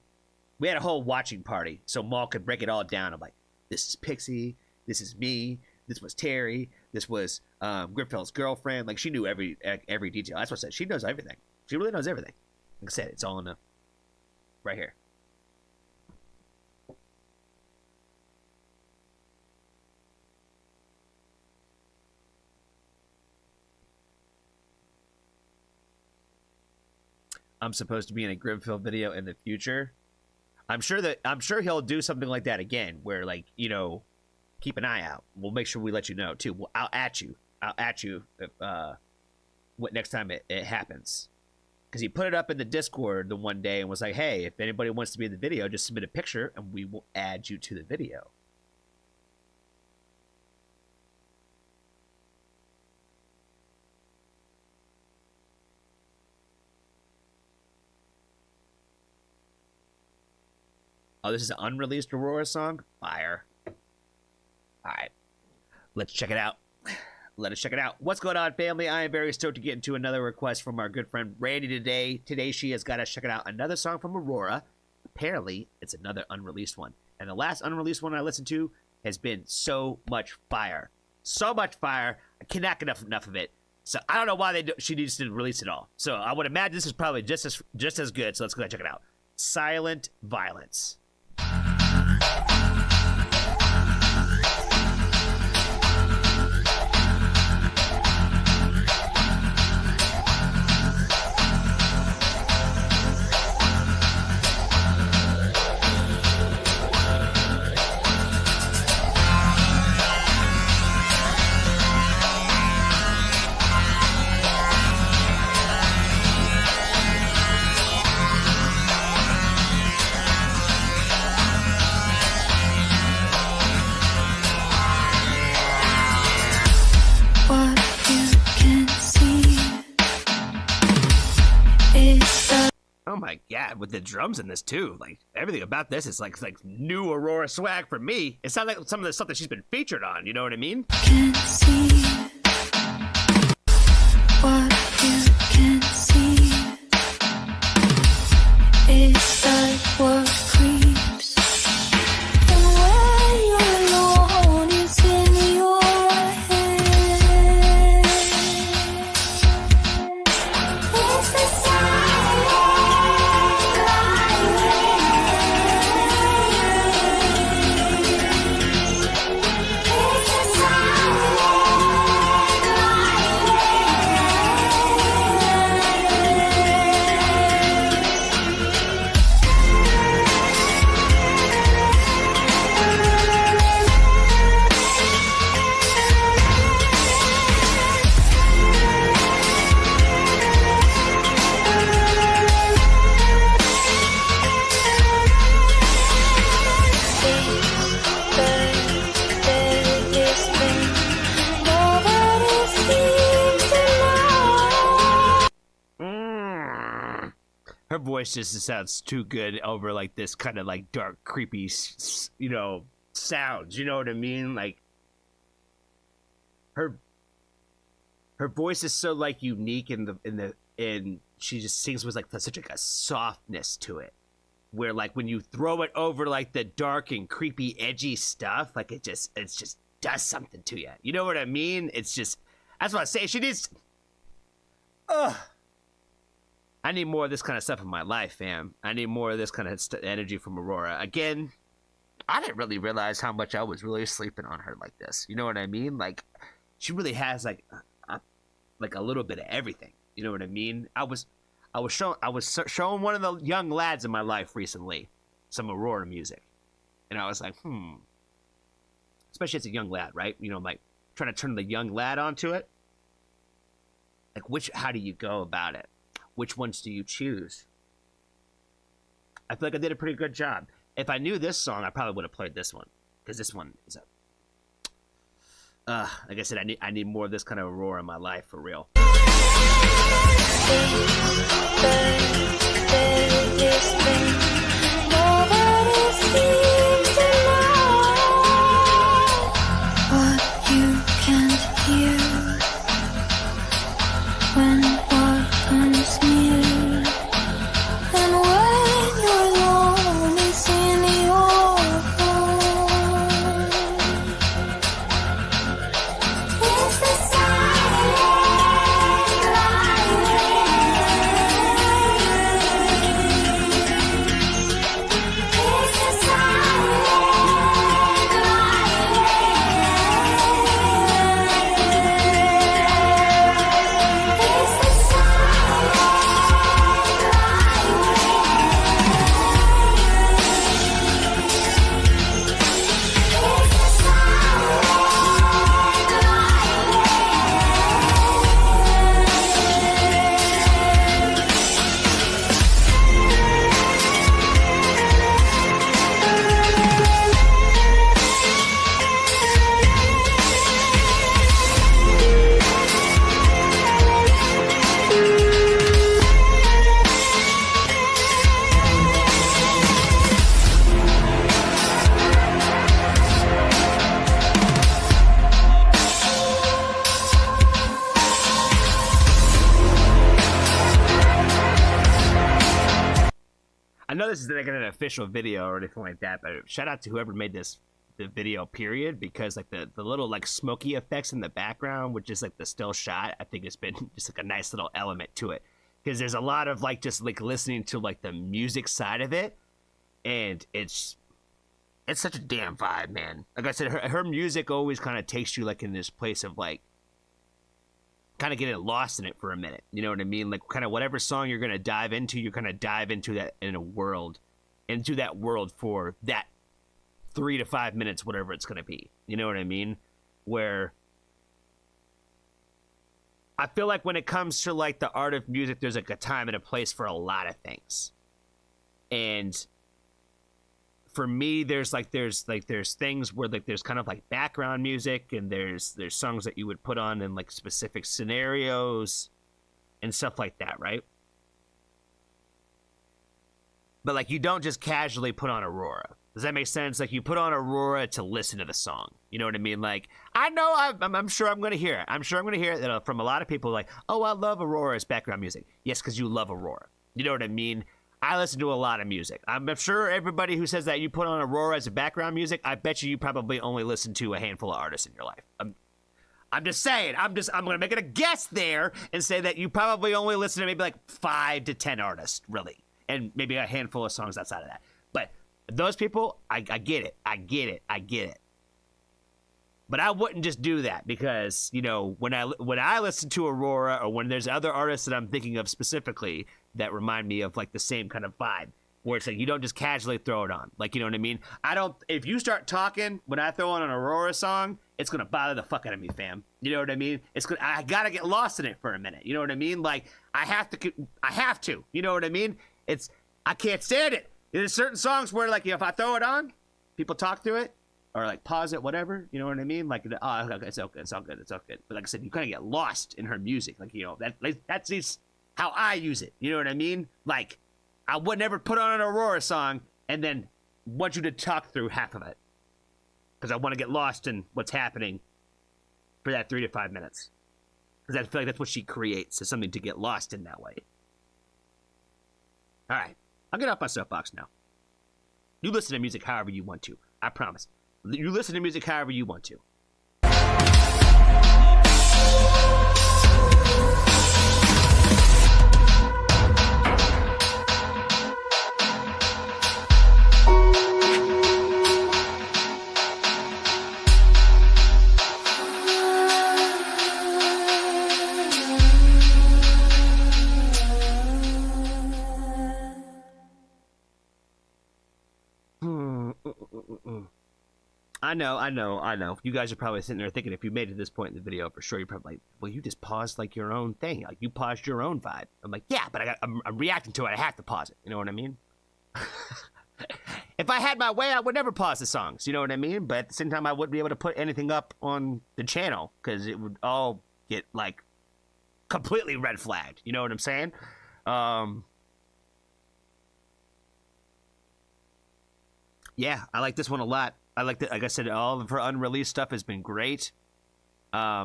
We had a whole watching party, so Maul could break it all down. I'm like, this is Pixie, this is me, this was Terry, this was Grimfeld's girlfriend. Like, she knew every detail. That's what I said. She knows everything. She really knows everything. Like I said, it's all in the right here. I'm supposed to be in a Grimfield video in the future. I'm sure he'll do something like that again, where, like, you know, keep an eye out. We'll make sure we let you know too. I'll at you if, what next time it happens. Because he put it up in the Discord the one day and was like, hey, if anybody wants to be in the video, just submit a picture and we will add you to the video. Oh, this is an unreleased Aurora song? Fire. All right. Let's check it out. Let us check it out. What's going on, family? I am very stoked to get into another request from our good friend Randy today. Today, she has got us checking out another song from Aurora. Apparently, it's another unreleased one. And the last unreleased one I listened to has been so much fire. So much fire. I cannot get enough of it. So I don't know why she needs to release it all. So I would imagine this is probably just as good. So let's go ahead and check it out. Silent Violence. Oh my god, with the drums in this too. Like everything about this is like new Aurora swag for me. It sounds like some of the stuff that she's been featured on, you know what I mean? Can't see what you can't see. It's like what creeps. And when you're alone, it's in your head. It's the silent Her voice just sounds too good over like this kind of like dark, creepy, you know, sounds. You know what I mean? Like her voice is so like unique and she just sings with like such like a softness to it, where like when you throw it over like the dark and creepy, edgy stuff, like it just does something to you. You know what I mean? It's just that's what I say. She needs. I need more of this kind of stuff in my life, fam. I need more of this kind of energy from Aurora. Again, I didn't really realize how much I was really sleeping on her like this. You know what I mean? Like, she really has like a little bit of everything. You know what I mean? I was showing one of the young lads in my life recently some Aurora music, and I was like, especially as a young lad, right? You know, like trying to turn the young lad onto it. Like, how do you go about it? Which ones do you choose? I feel like I did a pretty good job. If I knew this song, I probably would have played this one, because this one is like I said, I need more of this kind of Aurora in my life for real. What you can't hear when war comes near, and when you're alone, it's in your heart. It's the silent It's the silent I know this is like an official video or anything like that, but shout out to whoever made the video period, because like the little like smoky effects in the background, which is like the still shot, I think it's been just like a nice little element to it, because there's a lot of like just like listening to like the music side of it, and it's such a damn vibe, man. Like I said, her music always kind of takes you like in this place of like kind of getting lost in it for a minute. You know what I mean? Like kind of whatever song you're gonna dive into, you're gonna dive into that into that world for that 3 to 5 minutes, whatever it's gonna be. You know what I mean? Where I feel like when it comes to like the art of music, there's like a time and a place for a lot of things. And for me, there's things where like there's kind of like background music, and there's songs that you would put on in like specific scenarios and stuff like that, right? but like you don't just casually put on Aurora. Does that make sense? Like you put on Aurora to listen to the song. You know what I mean? Like I know I'm sure I'm going to hear it. I'm sure I'm going to hear it from a lot of people like, oh, I love Aurora as background music. Yes, because you love Aurora. You know what I mean? I listen to a lot of music. I'm sure everybody who says that you put on Aurora as a background music, I bet you probably only listen to a handful of artists in your life. I'm just saying. I'm going to make it a guess there and say that you probably only listen to maybe like 5 to 10 artists, really, and maybe a handful of songs outside of that. But those people, I get it. I get it. But I wouldn't just do that because, you know, when I listen to Aurora or when there's other artists that I'm thinking of specifically that remind me of like the same kind of vibe where it's like you don't just casually throw it on. Like, you know what I mean? If you start talking when I throw on an Aurora song, it's going to bother the fuck out of me, fam. You know what I mean? I got to get lost in it for a minute. You know what I mean? Like I have to, you know what I mean? I can't stand it. There's certain songs where like, if I throw it on, people talk through it or like pause it, whatever. You know what I mean? Like, oh, okay, it's all good. But like I said, you kind of get lost in her music. Like, you know, that's just how I use it. You know what I mean? Like, I would never put on an Aurora song and then want you to talk through half of it. Because I want to get lost in what's happening for that 3 to 5 minutes. Because I feel like that's what she creates, is something to get lost in that way. All right. I'll get off my soapbox now. You listen to music however you want to. I promise. You listen to music however you want to. I know. You guys are probably sitting there thinking if you made it to this point in the video, for sure, you're probably like, well, you just paused like your own thing. Like you paused your own vibe. I'm like, yeah, but I'm reacting to it. I have to pause it. You know what I mean? If I had my way, I would never pause the songs. You know what I mean? But at the same time, I wouldn't be able to put anything up on the channel because it would all get like completely red flagged. You know what I'm saying? Yeah, I like this one a lot. I like that. Like I said, all of her unreleased stuff has been great. I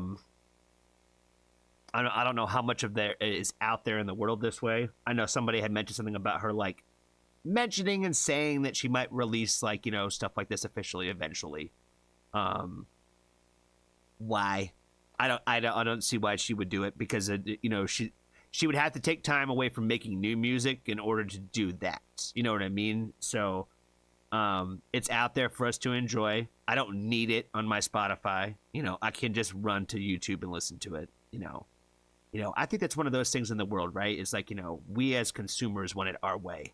don't know how much of there is out there in the world this way. I know somebody had mentioned something about her like mentioning and saying that she might release like, you know, stuff like this officially eventually. Why? I don't see why she would do it because you know, she would have to take time away from making new music in order to do that. You know what I mean? So it's out there for us to enjoy. I don't need it on my Spotify. You know, I can just run to YouTube and listen to it. You know, I think that's one of those things in the world, right? It's like, you know, we as consumers want it our way,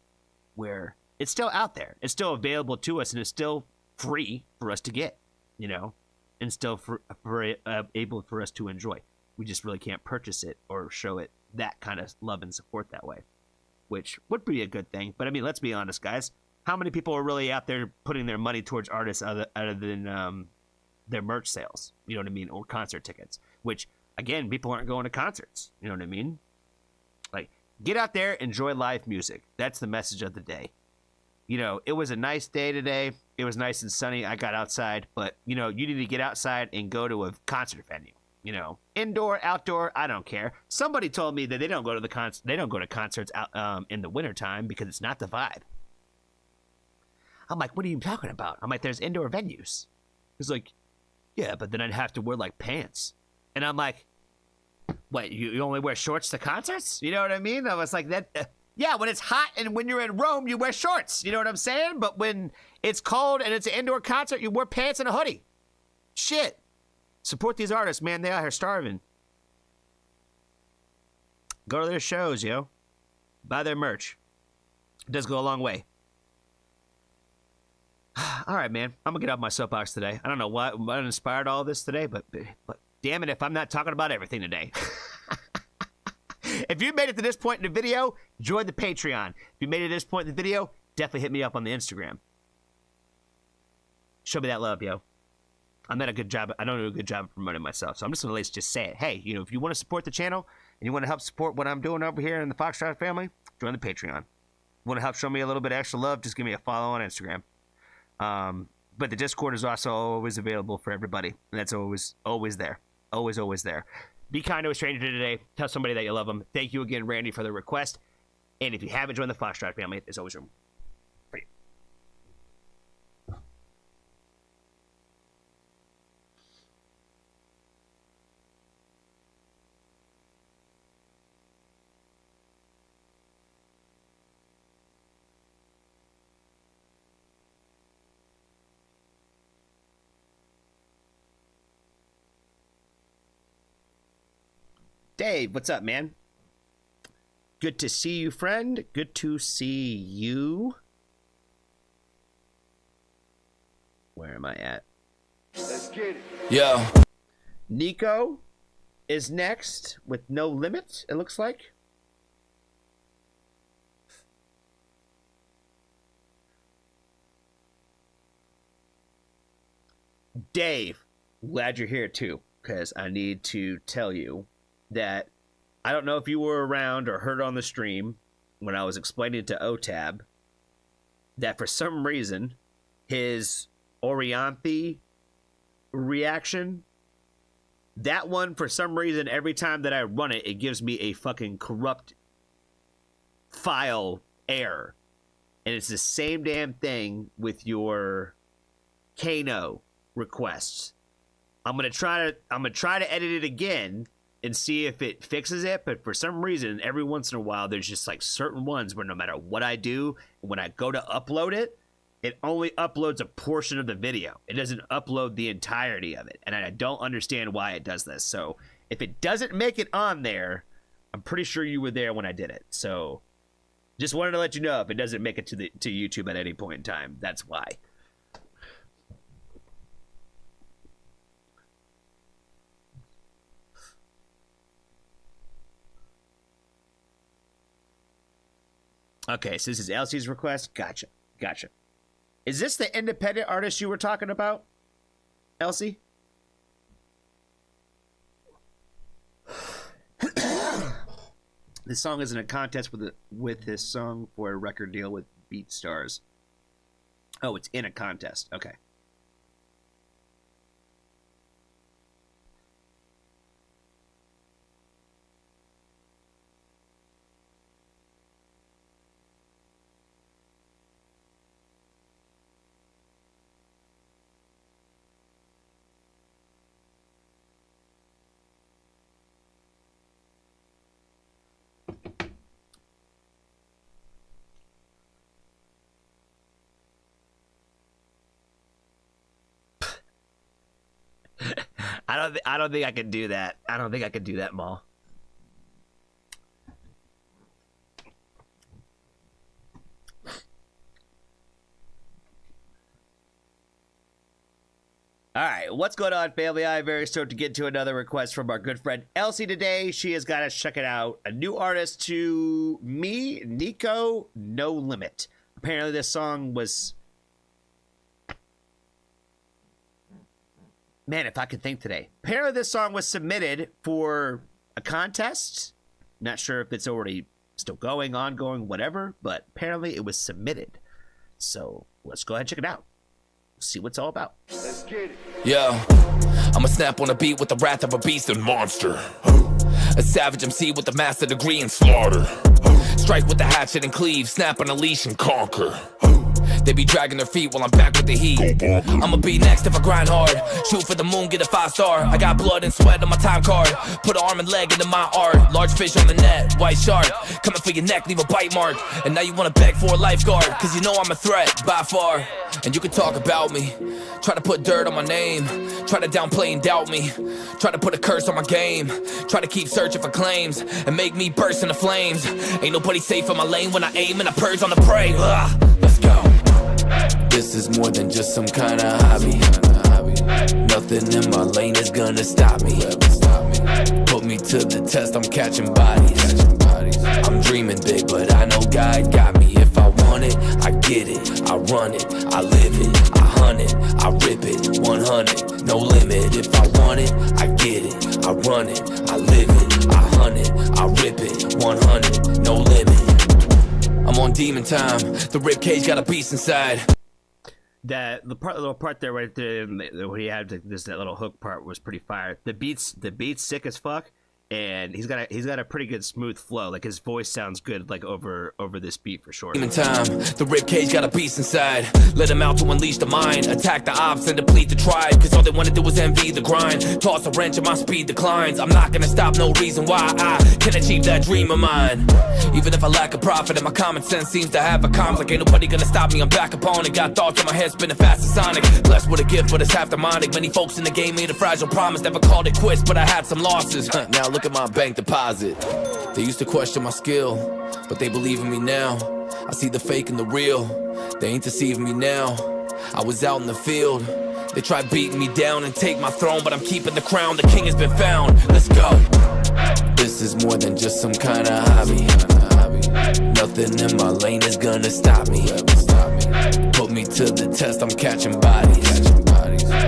where it's still out there, it's still available to us, and it's still free for us to get, you know, and still able for us to enjoy. We just really can't purchase it or show it that kind of love and support that way, which would be a good thing. But I mean, let's be honest, guys. How many people are really out there putting their money towards artists other than their merch sales? You know what I mean? Or concert tickets, which, again, people aren't going to concerts. You know what I mean? Like, get out there, enjoy live music. That's the message of the day. You know, it was a nice day today. It was nice and sunny. I got outside. But, you know, you need to get outside and go to a concert venue. You know, indoor, outdoor, I don't care. Somebody told me that they don't go to concerts out in the wintertime because it's not the vibe. I'm like, what are you talking about? I'm like, there's indoor venues. He's like, yeah, but then I'd have to wear like pants. And I'm like, what, you only wear shorts to concerts? You know what I mean? I was like, that, yeah, when it's hot and when you're in Rome, you wear shorts. You know what I'm saying? But when it's cold and it's an indoor concert, you wear pants and a hoodie. Shit. Support these artists, man. They out here starving. Go to their shows, yo. Buy their merch. It does go a long way. All right, man. I'm going to get off my soapbox today. I don't know what inspired all this today, but damn it if I'm not talking about everything today. If you made it to this point in the video, join the Patreon. If you made it to this point in the video, definitely hit me up on the Instagram. Show me that love, yo. I'm not a good job. I don't do a good job of promoting myself, so I'm just going to at least just say it. Hey, you know, if you want to support the channel and you want to help support what I'm doing over here in the Foxtrot family, join the Patreon. Want to help show me a little bit of extra love? Just give me a follow on Instagram. But the Discord is also always available for everybody, and that's always there. Always there. Be kind to a stranger today. Tell somebody that you love them. Thank you again, Randy, for the request. And if you haven't joined the Foxtrot family, there's always room for you. Dave, what's up, man? Good to see you, friend. Good to see you. Where am I at? Let's get it. Yo. Nico is next with No Limit, it looks like. Dave, glad you're here too, because I need to tell you that I don't know if you were around or heard on the stream when I was explaining to OTAB that for some reason his Orianthe reaction, that one, for some reason, every time that I run it, it gives me a fucking corrupt file error. And it's the same damn thing with your Kano requests. I'm gonna try to edit it again and see if it fixes it, but for some reason, every once in a while, there's just like certain ones where no matter what I do, when I go to upload it, it only uploads a portion of the video. It doesn't upload the entirety of it, and I don't understand why it does this. So if it doesn't make it on there, I'm pretty sure you were there when I did it. So just wanted to let you know if it doesn't make it to YouTube at any point in time, that's why. Okay, so this is Elsie's request. Gotcha. Is this the independent artist you were talking about, Elsie? This song is in a contest with his song for a record deal with BeatStars. Oh, it's in a contest. Okay. I don't think I can do that. I don't think I can do that, Maul. All right, what's going on, family? I'm very stoked to get to another request from our good friend Elsie today. She has got us checking out a new artist to me, Nico, No Limit. Apparently this song was... Man, if I could think today. Apparently this song was submitted for a contest. Not sure if it's already still going, ongoing, whatever, but apparently it was submitted. So let's go ahead and check it out. See what it's all about. Let's get it. Yo, I'ma snap on a beat with the wrath of a beast and monster. A savage MC with a master degree in slaughter. Strike with the hatchet and cleave, snap on a leash and conquer. They be dragging their feet while I'm back with the heat. I'ma be next if I grind hard. Shoot for the moon, get a 5-star. I got blood and sweat on my time card. Put an arm and leg into my art. Large fish on the net, white shark. Coming for your neck, leave a bite mark. And now you wanna beg for a lifeguard, cause you know I'm a threat, by far. And you can talk about me, try to put dirt on my name, try to downplay and doubt me, try to put a curse on my game, try to keep searching for claims, and make me burst into flames. Ain't nobody safe in my lane when I aim and I purge on the prey. Let's go. This is more than just some kind of hobby. Nothing in my lane is gonna stop me. Put me to the test, I'm catching bodies. I'm dreaming big, but I know God got me. If I want it, I get it. I run it, I live it. I hunt it, I rip it. 100, no limit. If I want it, I get it. I run it, I live it. I hunt it, I rip it. 100, no limit. I'm on demon time. The ribcage got a beast inside. That the little part there right there where he had that little hook part was pretty fire. The beat's sick as fuck, and he's got a pretty good smooth flow. Like his voice sounds good like over this beat for sure. Demon time. The ribcage got a beast inside. Let him out to unleash the mind. Attack the ops and deplete the tribe. Cause all they wanna do is envy the grind. Toss a wrench and my speed declines. I'm not gonna stop, no reason why I can achieve that dream of mine. Even if I lack a profit and my common sense seems to have a conflict, ain't nobody gonna stop me, I'm back upon it. Got thoughts in my head spinning fast as Sonic. Blessed with a gift, but it's half demonic. Many folks in the game made a fragile promise. Never called it quits, but I had some losses. Now look at my bank deposit. They used to question my skill, but they believe in me now. I see the fake and the real. They ain't deceiving me now. I was out in the field. They tried beating me down and take my throne, but I'm keeping the crown. The king has been found. Let's go. This is more than just some kind of hobby. Nothing in my lane is gonna stop me. Put me to the test, I'm catching bodies.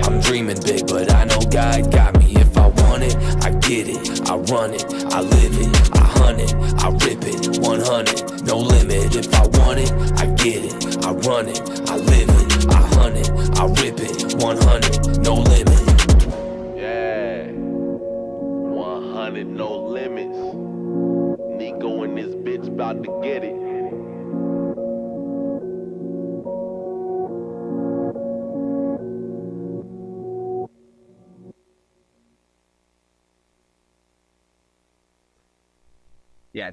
I'm dreaming big, but I know God got me. If I want it, I get it. I run it, I live it, I hunt it, I rip it. 100, no limit. If I want it, I get it. I run it, I live it, I hunt it, I rip it. 100, no limit. Yeah, 100, no limits. Nico and this bitch about to get it. Yeah,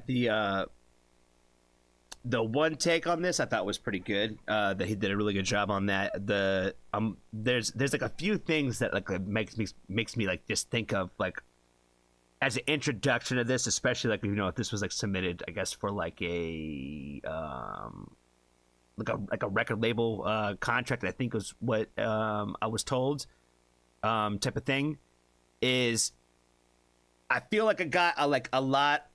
the one take on this I thought was pretty good. That he did a really good job on that. There's like a few things that like makes me like just think of like as an introduction to this, especially like if this was like submitted, I guess for like a record label contract. I think was what I was told, type of thing. Is I feel like I got a lot.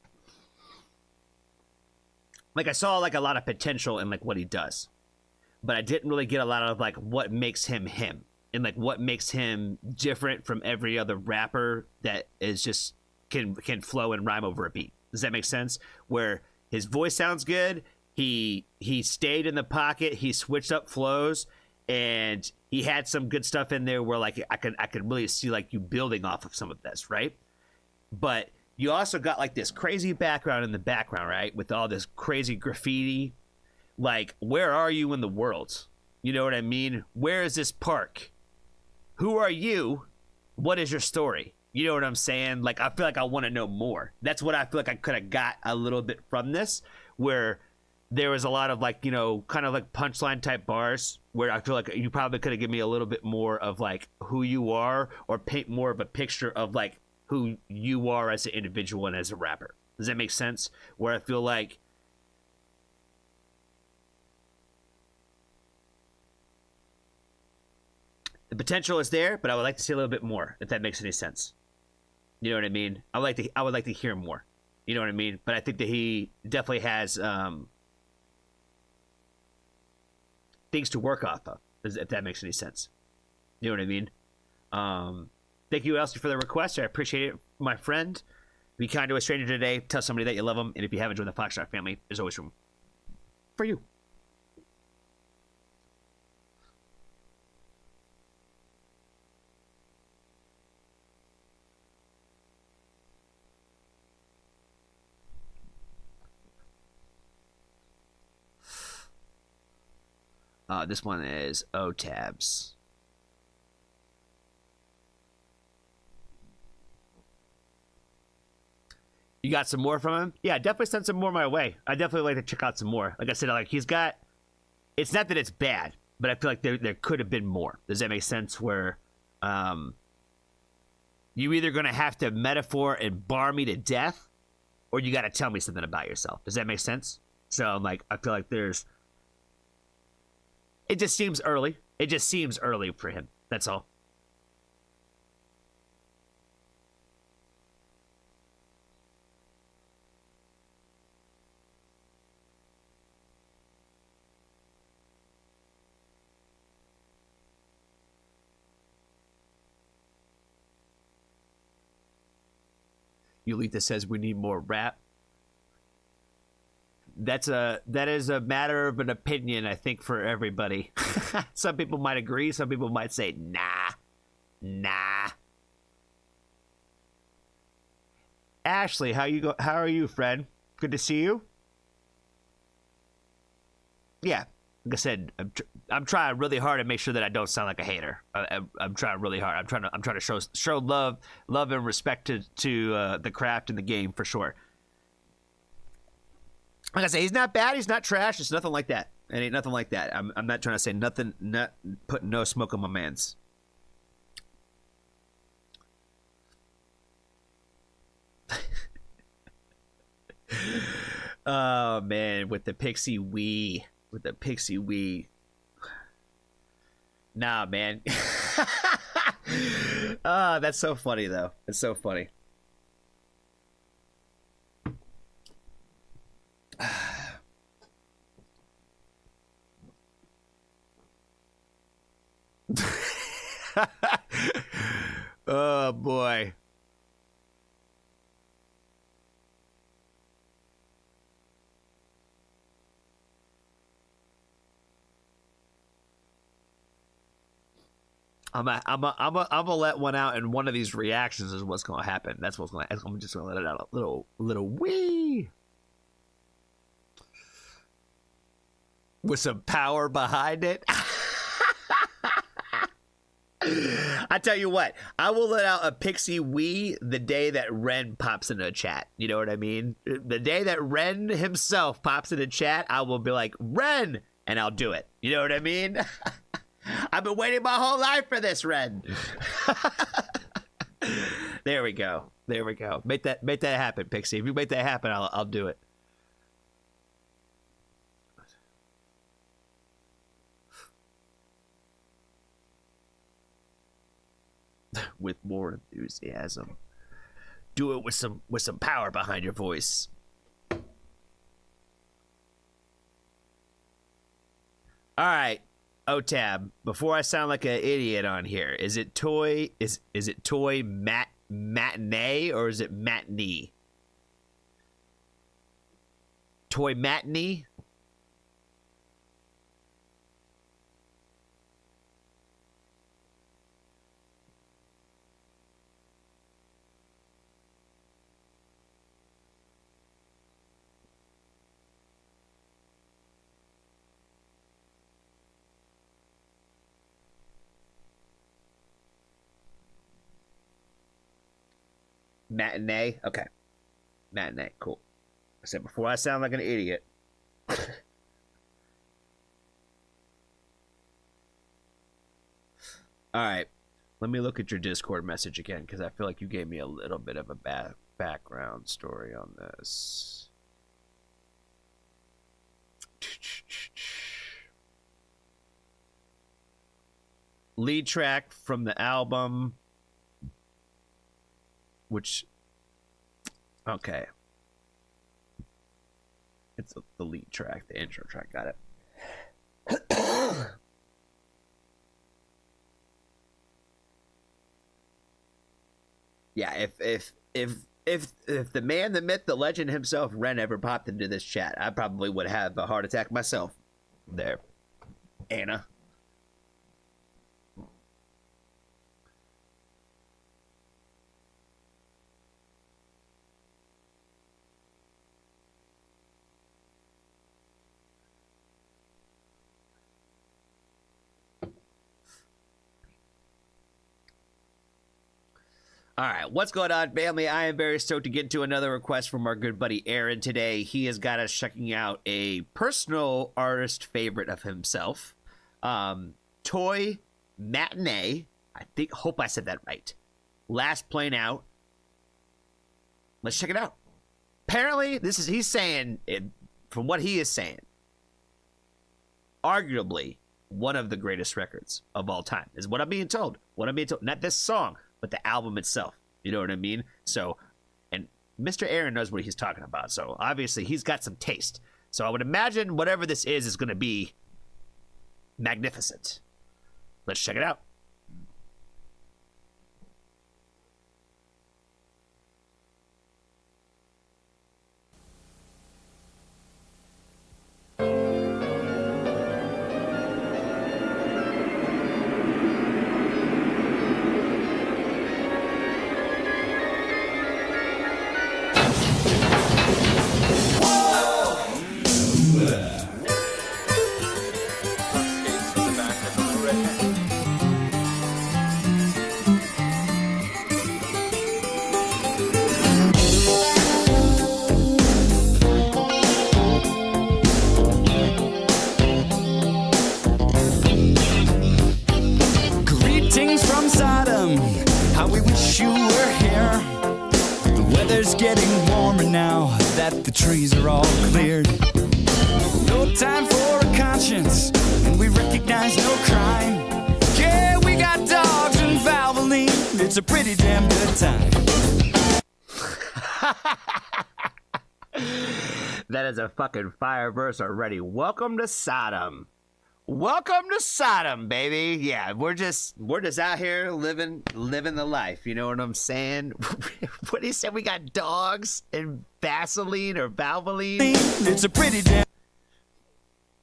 Like I saw like a lot of potential in like what he does, but I didn't really get a lot of like what makes him him and like what makes him different from every other rapper that is just can flow and rhyme over a beat. Does that make sense? Where his voice sounds good, he stayed in the pocket, he switched up flows, and he had some good stuff in there where like I could really see like you building off of some of this, right? But you also got like this crazy background in the background, right? With all this crazy graffiti. Like, where are you in the world? You know what I mean? Where is this park? Who are you? What is your story? You know what I'm saying? Like, I feel like I want to know more. That's what I feel like I could have got a little bit from this, where there was a lot of like, kind of like punchline type bars where I feel like you probably could have given me a little bit more of like who you are, or paint more of a picture of like who you are as an individual and as a rapper. Does that make sense? Where I feel like the potential is there, but I would like to see a little bit more, if that makes any sense. You know what I mean? I would like to hear more. You know what I mean? But I think that he definitely has things to work off of, if that makes any sense. You know what I mean? Thank you, Elsie, for the request. I appreciate it, my friend. Be kind to a stranger today. Tell somebody that you love them. And if you haven't joined the Foxtrot family, there's always room for you. This one is O-Tabs. You got some more from him? Yeah, definitely send some more my way. I definitely like to check out some more. Like I said, like he's got. It's not that it's bad, but I feel like there could have been more. Does that make sense? Where, you either gonna have to metaphor and bar me to death, or you got to tell me something about yourself. Does that make sense? So like, I feel like there's. It just seems early. It just seems early for him. That's all. Yulita says we need more rap. that is a matter of an opinion, I think, for everybody. Some people might agree. Some people might say, nah. Ashley, how are you, friend? Good to see you. Yeah, like I said, I'm trying really hard to make sure that I don't sound like a hater. I'm trying really hard. I'm trying to show love and respect to the craft and the game for sure. Like I say, he's not bad. He's not trash. It's nothing like that. It ain't nothing like that. I'm not trying to say nothing. Not putting no smoke on my man's. Oh man, with the Pixie Wii. Nah, man. That's so funny though. It's so funny. Oh boy. I'm gonna let one out, and one of these reactions is what's gonna happen. That's what's gonna. I'm just gonna let it out a little wee, with some power behind it. I tell you what, I will let out a Pixie Wee the day that Ren pops into a chat. You know what I mean? The day that Ren himself pops into chat, I will be like, Ren, and I'll do it. You know what I mean? I've been waiting my whole life for this, Ren. There we go. Make that happen, Pixie. If you make that happen, I'll do it. With more enthusiasm. Do it with some power behind your voice. All right. OTAB, before I sound like an idiot on here, is it toy matinee or is it matinee? Toy matinee? Matinee? Okay. Matinee. Cool. I said before I sound like an idiot. Alright. Let me look at your Discord message again, because I feel like you gave me a little bit of a background story on this. Lead track from the album, which, okay, it's the lead track, the intro track. Got it. Yeah, if the man, the myth, the legend himself, Ren, ever popped into this chat, I probably would have a heart attack myself. There, Anna. All right, what's going on, family? I am very stoked to get into another request from our good buddy Aaron today. He has got us checking out a personal artist favorite of himself, Toy Matinee. Hope I said that right. Last Plane Out. Let's check it out. Apparently, he's saying, from what he is saying, arguably one of the greatest records of all time, is what I'm being told. Not this song, but the album itself. You know what I mean? So, and Mr. Aaron knows what he's talking about. So obviously he's got some taste. So I would imagine whatever this is going to be magnificent. Let's check it out. weather's getting warmer now that the trees are all cleared. No time for a conscience, and we recognize no crime. Yeah, we got dogs and Valvoline. It's a pretty damn good time. That is a fucking fire verse already. Welcome to Sodom. Welcome to Sodom, baby. Yeah, we're just out here living the life. You know what I'm saying? What he said, we got dogs and Vaseline or Valvoline. It's a pretty damn.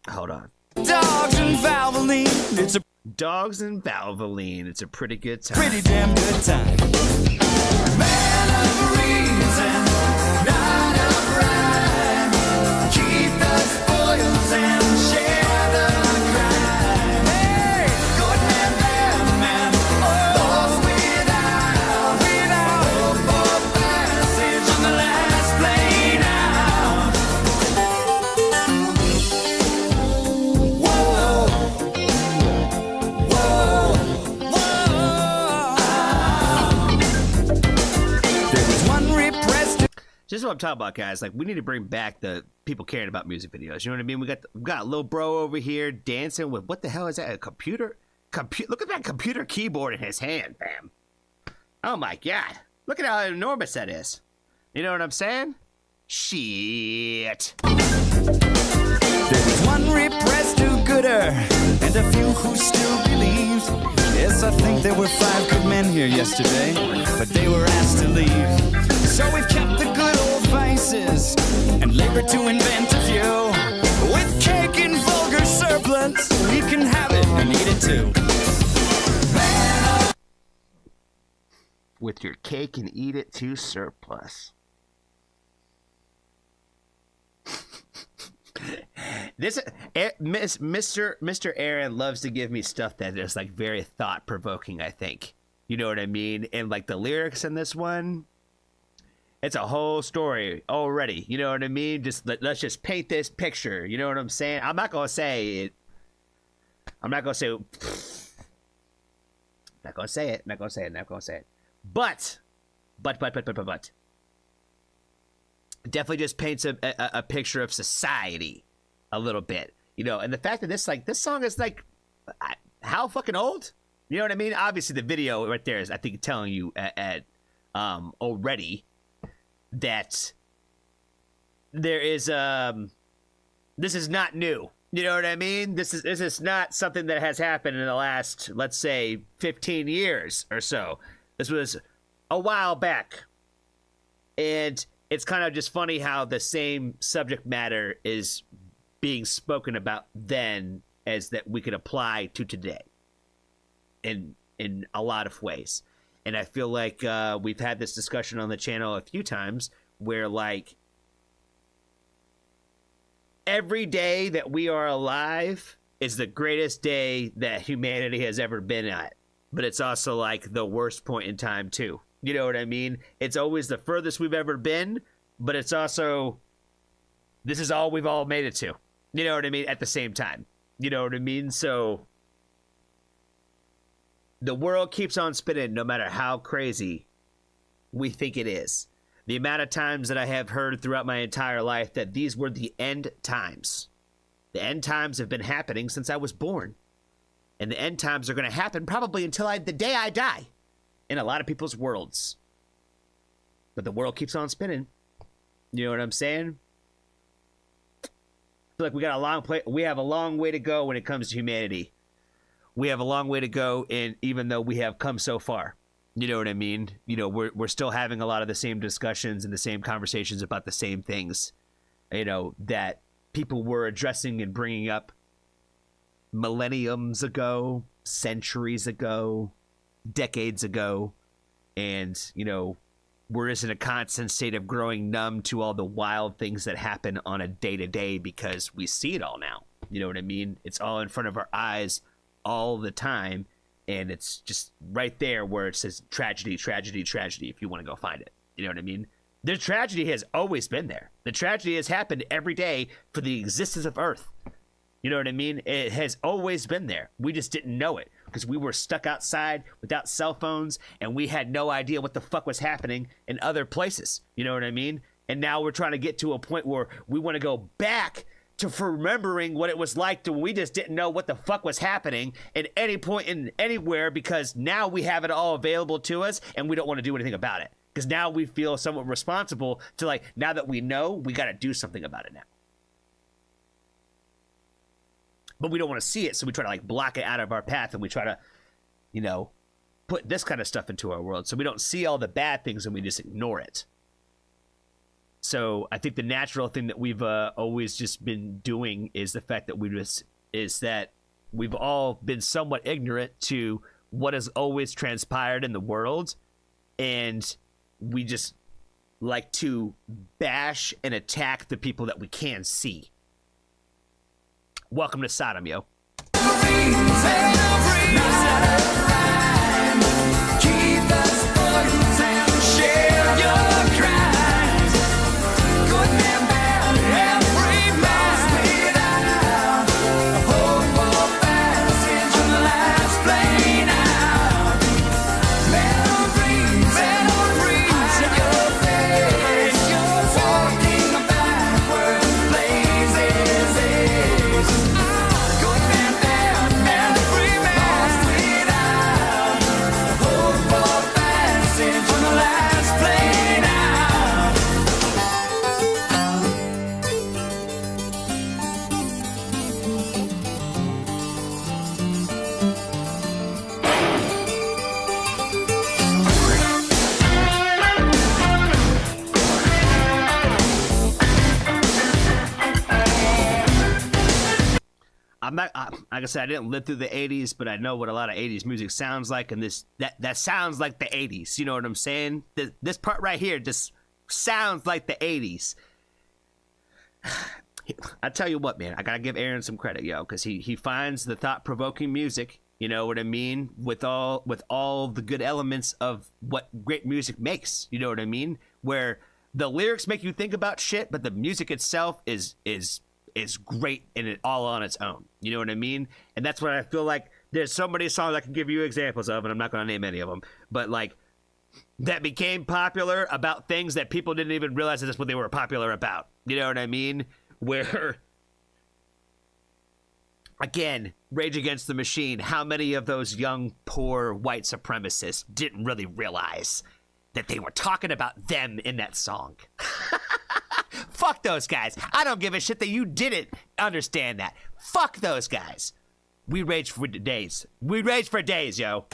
Hold on. Dogs and Valvoline. It's a Dogs and Valvoline. It's a pretty good time. pretty damn good time. Man of reason, not of rhyme. Keep the spoils and share the crime. Hey, good man, bad man, lost without hope for passage on the last plane out. Whoa, whoa, whoa. There was one repressed. Just what I'm talking about, guys. Like, we need to bring back the people caring about music videos. You know what I mean? We got a little bro over here dancing with, what the hell is that? A computer? Look at that computer keyboard in his hand, fam. Oh my god. Look at how enormous that is. You know what I'm saying? Shit. There was one repressed do-gooder and a few who still believe. Yes, I think there were 5 good men here yesterday, but they were asked to leave. So we've kept the good old vices and labored to invent a few. With cake and vulgar surplus, we can have it and eat it too. With your cake and eat it too surplus. This Mr. Aaron loves to give me stuff that is like very thought provoking, I think. You know what I mean? And like the lyrics in this one, it's a whole story already. You know what I mean? Let's just paint this picture. You know what I'm saying? I'm not gonna say it. Not gonna say it. But definitely just paints a picture of society a little bit, you know. And the fact that this song is like, how fucking old? You know what I mean? Obviously, the video right there is, I think, telling you already that there is this is not new. You know what I mean? This is not something that has happened in the last, let's say, 15 years or so. This was a while back, and it's kind of just funny how the same subject matter is being spoken about then as that we could apply to today in a lot of ways. And I feel like we've had this discussion on the channel a few times where, like, every day that we are alive is the greatest day that humanity has ever been at. But it's also like the worst point in time too. You know what I mean? It's always the furthest we've ever been, but it's also, this is all we've all made it to. You know what I mean? At the same time. You know what I mean? So the world keeps on spinning no matter how crazy we think it is. The amount of times that I have heard throughout my entire life that these were the end times. The end times have been happening since I was born. And the end times are going to happen probably until the day I die in a lot of people's worlds. But the world keeps on spinning. You know what I'm saying? I feel like we have a long way to go when it comes to humanity. We have a long way to go, and even though we have come so far. You know what I mean? You know, we're still having a lot of the same discussions and the same conversations about the same things, you know, that people were addressing and bringing up millenniums ago, centuries ago, decades ago. And, you know, we're just in a constant state of growing numb to all the wild things that happen on a day-to-day because we see it all now. You know what I mean? It's all in front of our eyes all the time. And it's just right there where it says tragedy, tragedy, tragedy, if you want to go find it. You know what I mean? The tragedy has always been there. The tragedy has happened every day for the existence of Earth. You know what I mean? It has always been there. We just didn't know it. because we were stuck outside without cell phones and we had no idea what the fuck was happening in other places. You know what I mean? And now we're trying to get to a point where we want to go back to for remembering what it was like to we just didn't know what the fuck was happening at any point in anywhere, because now we have it all available to us and we don't want to do anything about it. Because now we feel somewhat responsible to, like, now that we know, we got to do something about it now. But we don't want to see it, so we try to, like, block it out of our path, and we try to, you know, put this kind of stuff into our world. So we don't see all the bad things and we just ignore it. So I think the natural thing that we've always just been doing is the fact that we've all been somewhat ignorant to what has always transpired in the world, and we just like to bash and attack the people that we can see. Welcome to Sodom, yo. Like I said, I didn't live through the 80s, but I know what a lot of 80s music sounds like, and that sounds like the 80s. You know what I'm saying? This part right here just sounds like the 80s. I tell you what, man, I gotta give Aaron some credit, yo, because he finds the thought-provoking music. You know what I mean? With all the good elements of what great music makes. You know what I mean? Where the lyrics make you think about shit, but the music itself is great in it all on its own. You know what I mean? And that's what I feel like. There's so many songs I can give you examples of, and I'm not going to name any of them, but like that became popular about things that people didn't even realize that's what they were popular about. You know what I mean? Where, again, Rage Against the Machine, how many of those young, poor white supremacists didn't really realize that they were talking about them in that song? Fuck those guys. I don't give a shit that you didn't understand that. Fuck those guys. We rage for days. We rage for days, yo.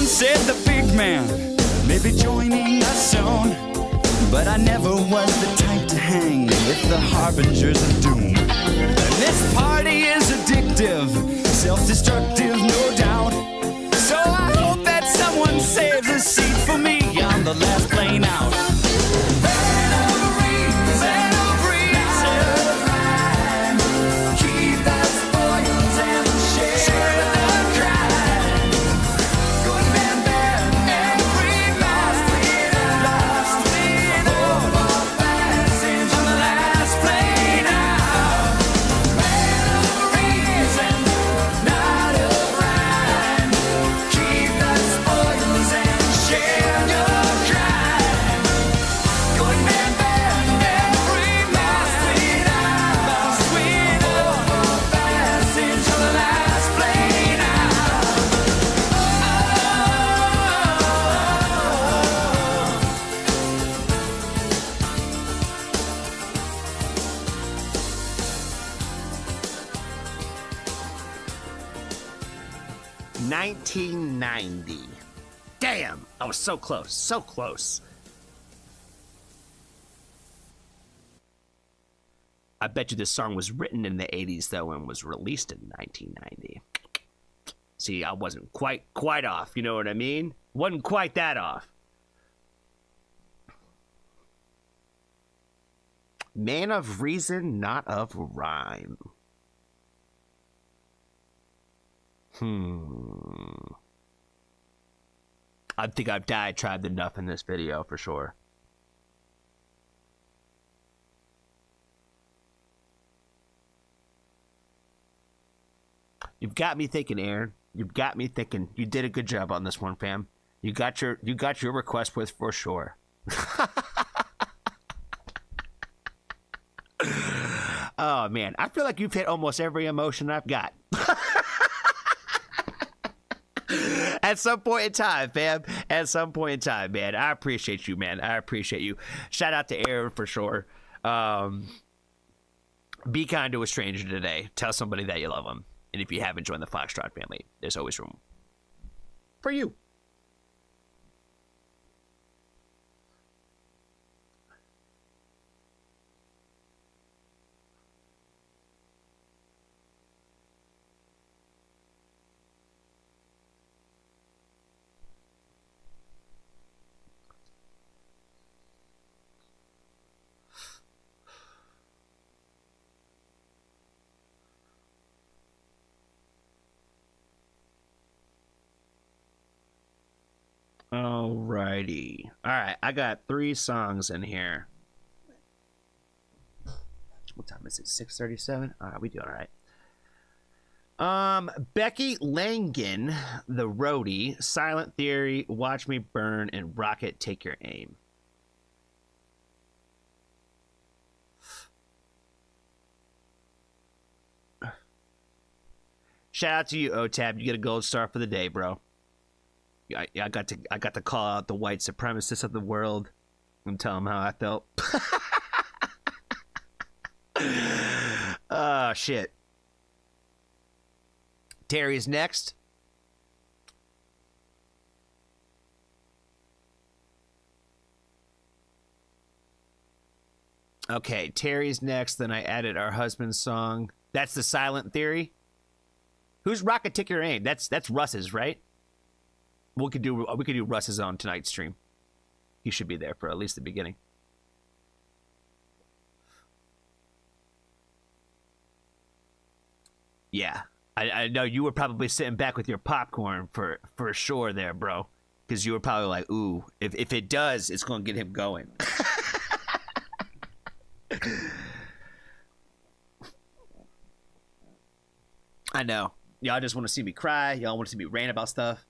Said the big man may be joining us soon, but I never was the type to hang with the harbingers of doom. And this party is addictive, self-destructive, no doubt. So I hope that someone saves a seat for me on the last plane out. $19.90. Damn, I was so close, so close. I bet you this song was written in the 80s, though, and was released in 1990. See, I wasn't quite off, you know what I mean? Wasn't quite that off. Man of reason, not of rhyme. I think I've diatribed enough in this video for sure. You've got me thinking, Aaron. You've got me thinking. You did a good job on this one, fam. You got your request with for sure. Oh man, I feel like you've hit almost every emotion I've got. At some point in time, fam. At some point in time, man. I appreciate you, man. I appreciate you. Shout out to Aaron for sure. Be kind to a stranger today. Tell somebody that you love them. And if you haven't joined the Foxtrot family, there's always room for you. Alrighty. Alright, I got 3 songs in here. What time is it? 6:37? Alright, we doing alright. Becky Langen, The Roadie, Silent Theory, Watch Me Burn, and Rocket, Take Your Aim. Shout out to you, OTAB. You get a gold star for the day, bro. I got to call out the white supremacists of the world and tell them how I felt. Oh, shit. Terry's next. Okay, Terry's next. Then I added our husband's song. That's the Silent Theory. Who's Rocket Take Your Aim? That's Russ's, right? We could do Russ's on tonight's stream. He should be there for at least the beginning. Yeah, I know you were probably sitting back with your popcorn for sure there, bro. Because you were probably like, ooh, if it does, it's going to get him going. I know. Y'all just want to see me cry. Y'all want to see me rant about stuff.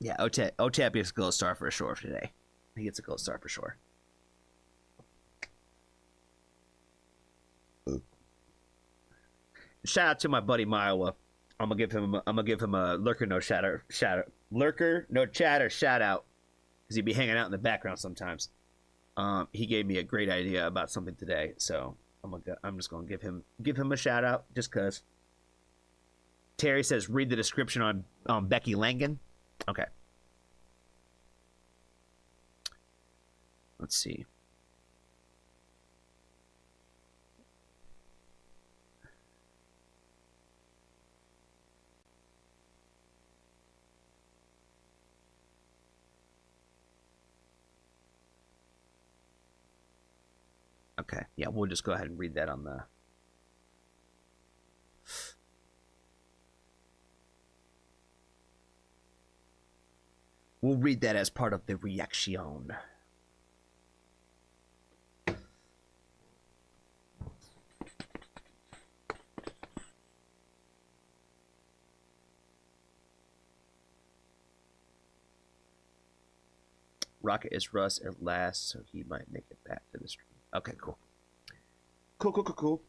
Yeah, OTAP gets a gold star for sure for today. He gets a gold star for sure. Shout out to my buddy Miowa. I'm gonna give him a lurker no chatter lurker no chatter shout out because he'd be hanging out in the background sometimes. He gave me a great idea about something today, so I'm just gonna give him a shout out just cause. Terry says read the description on Becky Langen. Okay. Let's see. Okay, yeah, we'll just go ahead and read that on the... We'll read that as part of the reaction. Rocket is Russ at last, so he might make it back to the stream. Okay, cool. Cool.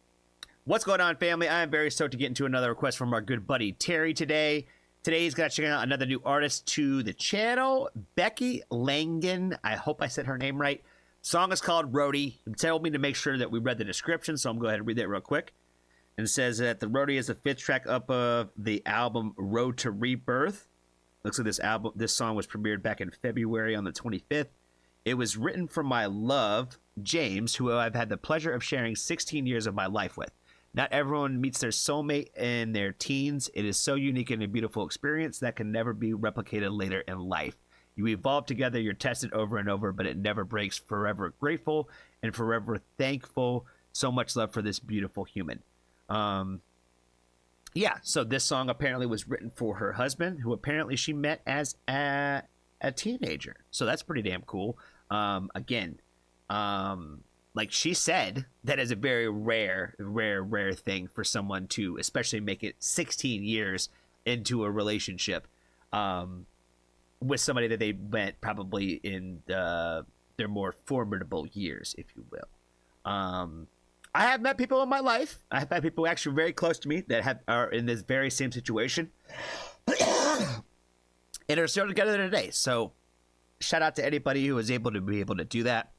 What's going on, family? I am very stoked to get into another request from our good buddy Terry today. Today he's got to check out another new artist to the channel, Becky Langen. I hope I said her name right. Song is called Roadie. He told me to make sure that we read the description, so I'm going to go ahead and read that real quick. And it says that the Roadie is the 5th track up of the album Road to Rebirth. Looks like this song was premiered back in February on the 25th. It was written for my love, James, who I've had the pleasure of sharing 16 years of my life with. Not everyone meets their soulmate in their teens. It is so unique and a beautiful experience that can never be replicated later in life. You evolve together, you're tested over and over, but it never breaks. Forever grateful and forever thankful. So much love for this beautiful human. Yeah, so this song apparently was written for her husband, who apparently she met as a teenager. So that's pretty damn cool. Again, like she said, that is a very rare thing for someone to, especially make it 16 years into a relationship with somebody that they met probably in their more formidable years, if you will. I have met people in my life. I have had people actually very close to me that are in this very same situation and are still together today. So shout out to anybody who was able to do that.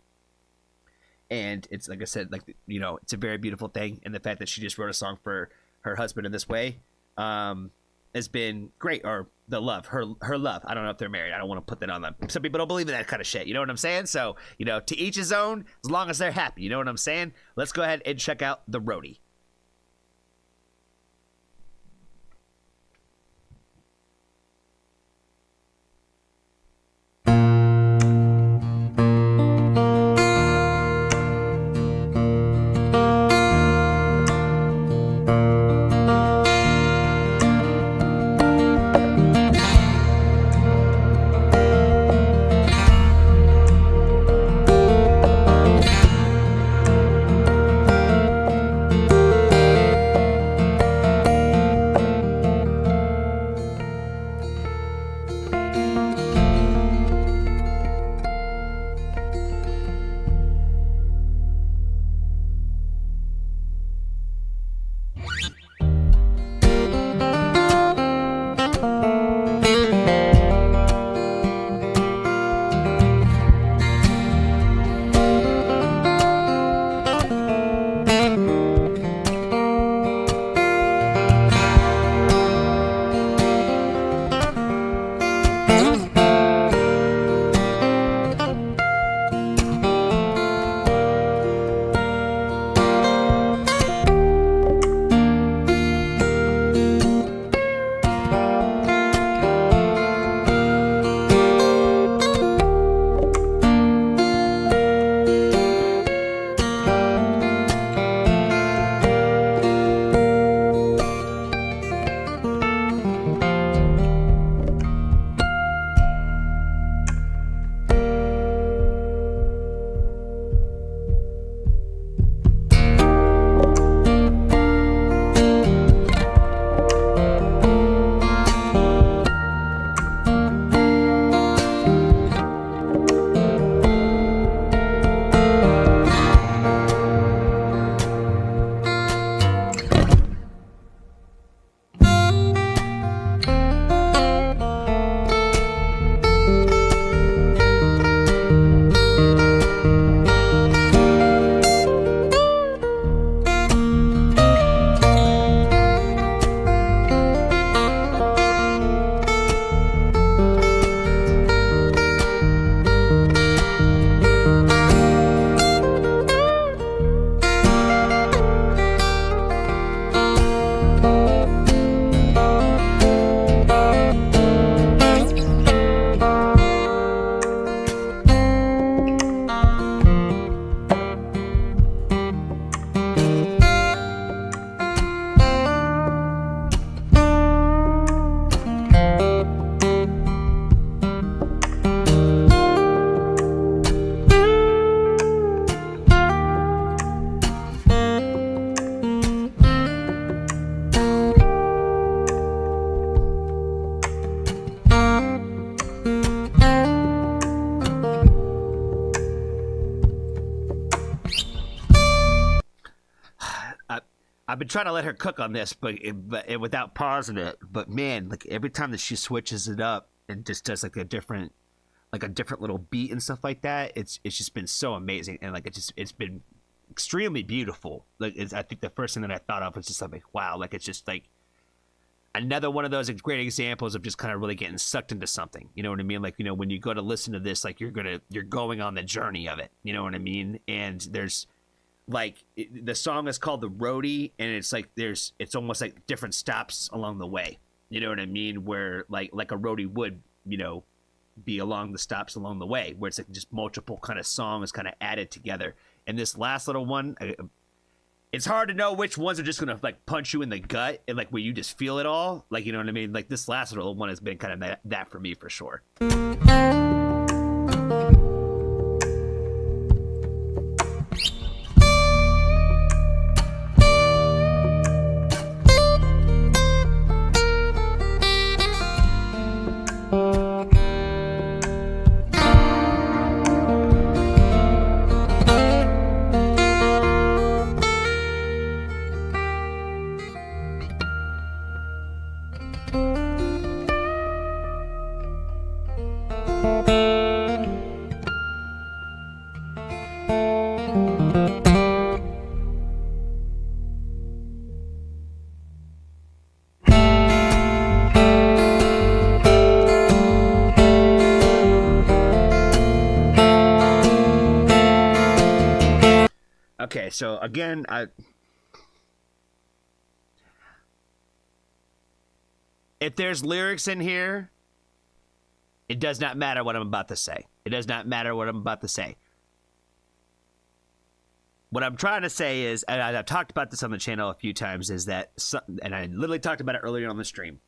And it's like I said, like, you know, it's a very beautiful thing. And the fact that she just wrote a song for her husband in this way has been great. Or the love, her love. I don't know if they're married. I don't want to put that on them. Some people don't believe in that kind of shit. You know what I'm saying? So, you know, to each his own, as long as they're happy. You know what I'm saying? Let's go ahead and check out The Roadie. I've been trying to let her cook on this, but without pausing it. But man, like every time that she switches it up and just does like a different little beat and stuff like that, it's just been so amazing. And like it's been extremely beautiful. Like I think the first thing that I thought of was just like, wow, like it's just like another one of those great examples of just kind of really getting sucked into something. You know what I mean? Like, you know, when you go to listen to this, like you're going on the journey of it. You know what I mean? And there's like the song is called The Roadie, and it's like it's almost like different stops along the way. You know what I mean? Where like a roadie would, you know, be along the stops along the way, where it's like just multiple kind of songs kind of added together. And this last little one, it's hard to know which ones are just gonna like punch you in the gut and like where you just feel it all, like, you know what I mean? Like this last little one has been kind of that for me for sure. Okay, so again, if there's lyrics in here, it does not matter what I'm about to say. It does not matter what I'm about to say. What I'm trying to say is, and I've talked about this on the channel a few times, is that, and I literally talked about it earlier on the stream,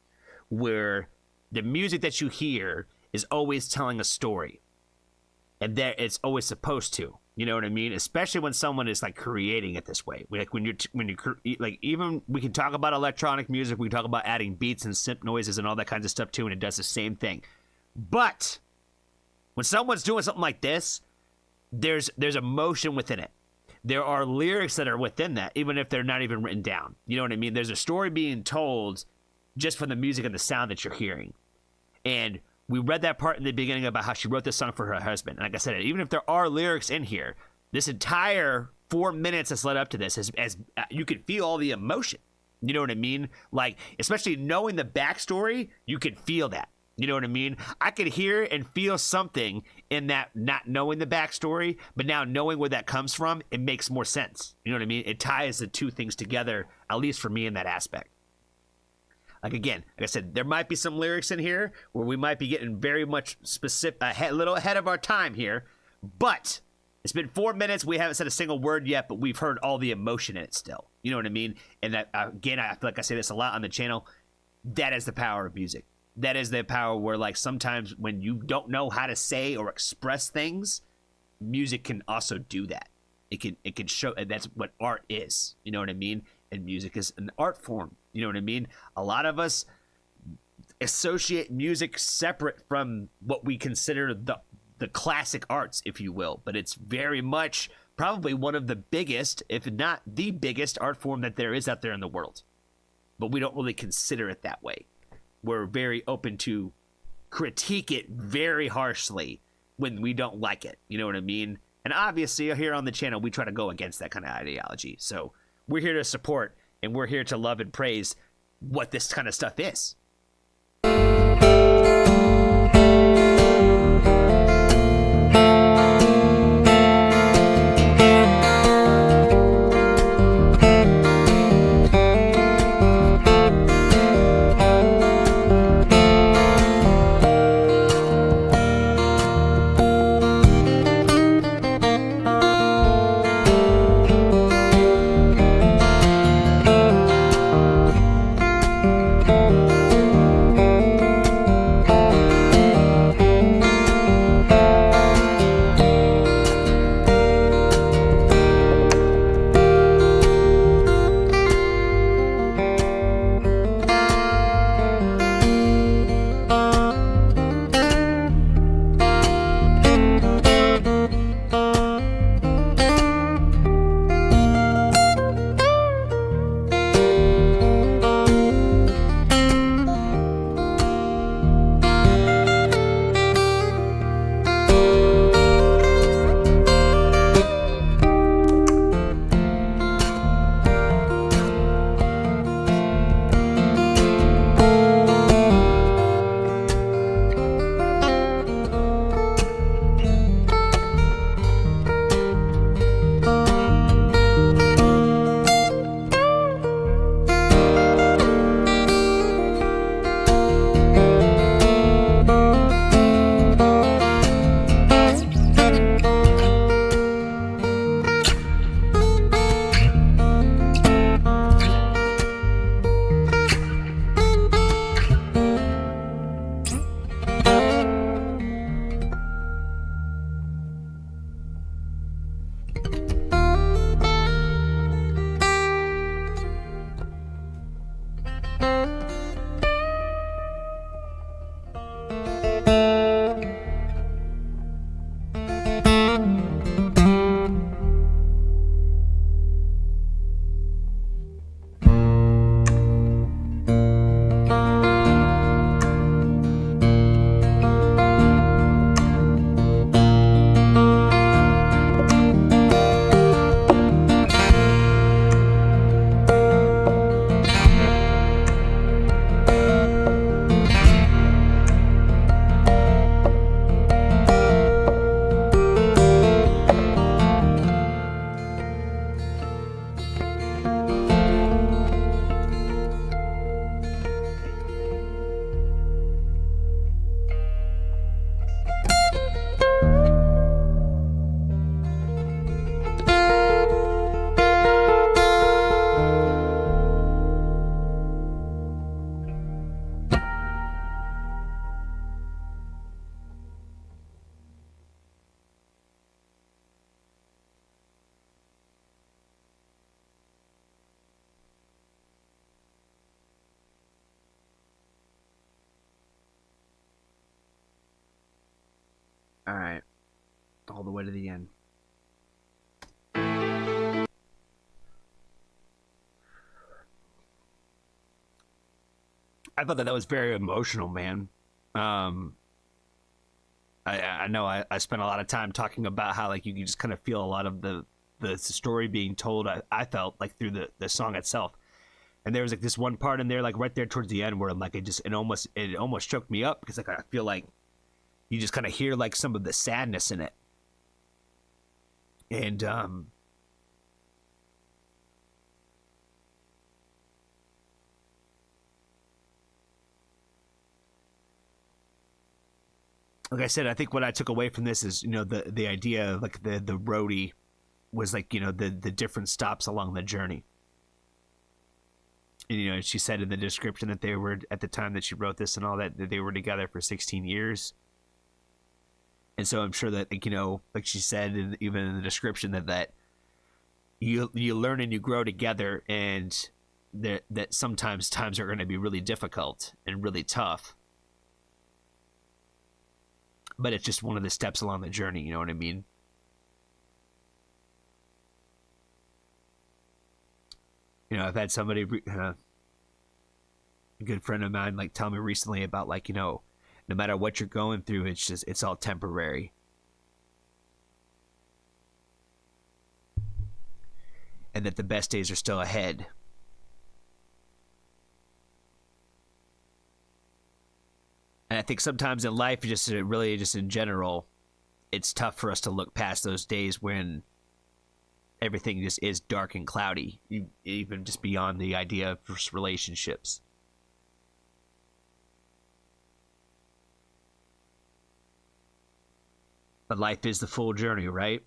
where the music that you hear is always telling a story, and that it's always supposed to. You know what I mean? Especially when someone is like creating it this way. Like when you like, even we can talk about electronic music, we can talk about adding beats and synth noises and all that kinds of stuff too, and it does the same thing. But when someone's doing something like this, there's emotion within it. There are lyrics that are within that, even if they're not even written down. You know what I mean? There's a story being told just from the music and the sound that you're hearing. And we read that part in the beginning about how she wrote this song for her husband. And like I said, even if there are lyrics in here, this entire 4 minutes that's led up to this, as you can feel all the emotion. You know what I mean? Like, especially knowing the backstory, you can feel that. You know what I mean? I could hear and feel something in that, not knowing the backstory, but now knowing where that comes from, it makes more sense. You know what I mean? It ties the two things together, at least for me in that aspect. Like, again, like I said, there might be some lyrics in here where we might be getting very much specific, a little ahead of our time here, but it's been 4 minutes. We haven't said a single word yet, but we've heard all the emotion in it still. You know what I mean? And that, again, I feel like I say this a lot on the channel. That is the power of music. That is the power where, like, sometimes when you don't know how to say or express things, music can also do that. It can show, and that's what art is. You know what I mean? And music is an art form. You know what I mean? A lot of us associate music separate from what we consider the classic arts, if you will. But it's very much probably one of the biggest, if not the biggest, art form that there is out there in the world. But we don't really consider it that way. We're very open to critique it very harshly when we don't like it. You know what I mean? And obviously here on the channel, we try to go against that kind of ideology. So we're here to support, and we're here to love and praise what this kind of stuff is. All right. All the way to the end. I thought that was very emotional, man. I know I spent a lot of time talking about how like you can just kind of feel a lot of the story being told. I felt like through the song itself, and there was like this one part in there, like right there towards the end, where like it almost choked me up because like I feel like you just kind of hear like some of the sadness in it, and like I said, I think what I took away from this is, you know, the idea of like the roadie was like, you know, the different stops along the journey. And, you know, she said in the description that they were, at the time that she wrote this and all that they were together for 16 years. And so I'm sure that, like, you know, like she said, even in the description that you learn and you grow together, and that sometimes times are going to be really difficult and really tough. But it's just one of the steps along the journey, you know what I mean? You know, I've had somebody, a good friend of mine, like tell me recently about like, you know, no matter what you're going through, it's all temporary. And that the best days are still ahead. And I think sometimes in life, just really just in general, it's tough for us to look past those days when everything just is dark and cloudy, even just beyond the idea of relationships. But life is the full journey, right?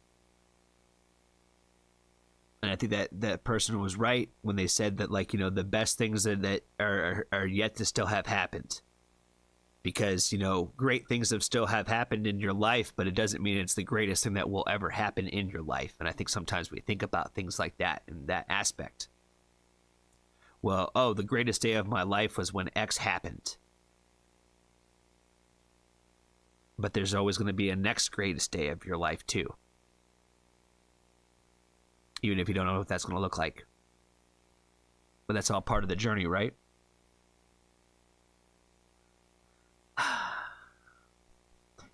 And I think that person was right when they said that, like, you know, the best things that are yet to still have happened. Because, you know, great things have still have happened in your life, but it doesn't mean it's the greatest thing that will ever happen in your life. And I think sometimes we think about things like that in that aspect. Well, oh, the greatest day of my life was when X happened. But there's always going to be a next greatest day of your life too. Even if you don't know what that's going to look like. But that's all part of the journey, right?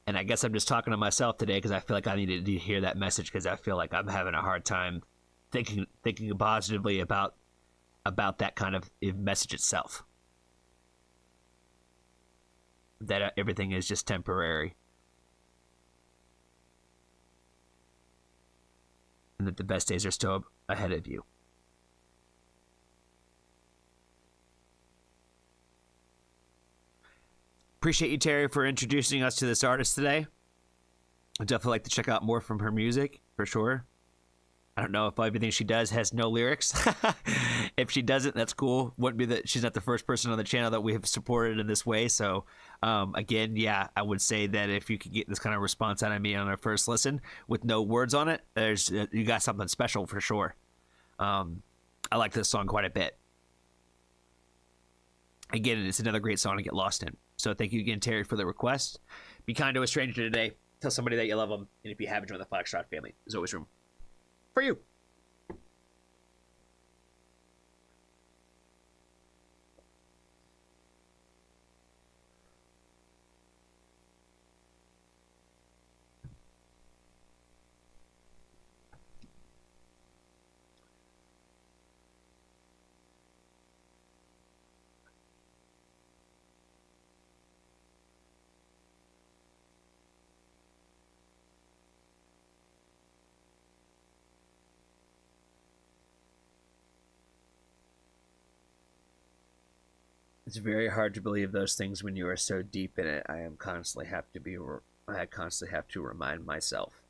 And I guess I'm just talking to myself today because I feel like I needed to hear that message, because I feel like I'm having a hard time thinking positively about that kind of message itself. That everything is just temporary. And that the best days are still ahead of you. Appreciate you, Terry, for introducing us to this artist today. I'd definitely like to check out more from her music, for sure. I don't know if everything she does has no lyrics. If she doesn't, that's cool. Wouldn't be that she's not the first person on the channel that we have supported in this way. So, again, yeah, I would say that if you could get this kind of response out of me on our first listen with no words on it, you got something special for sure. I like this song quite a bit. Again, it's another great song to get lost in. So thank you again, Terry, for the request. Be kind to a stranger today. Tell somebody that you love them. And if you haven't joined the Foxtrot family, there's always room for you. It's very hard to believe those things when you are so deep in it. I constantly have to remind myself.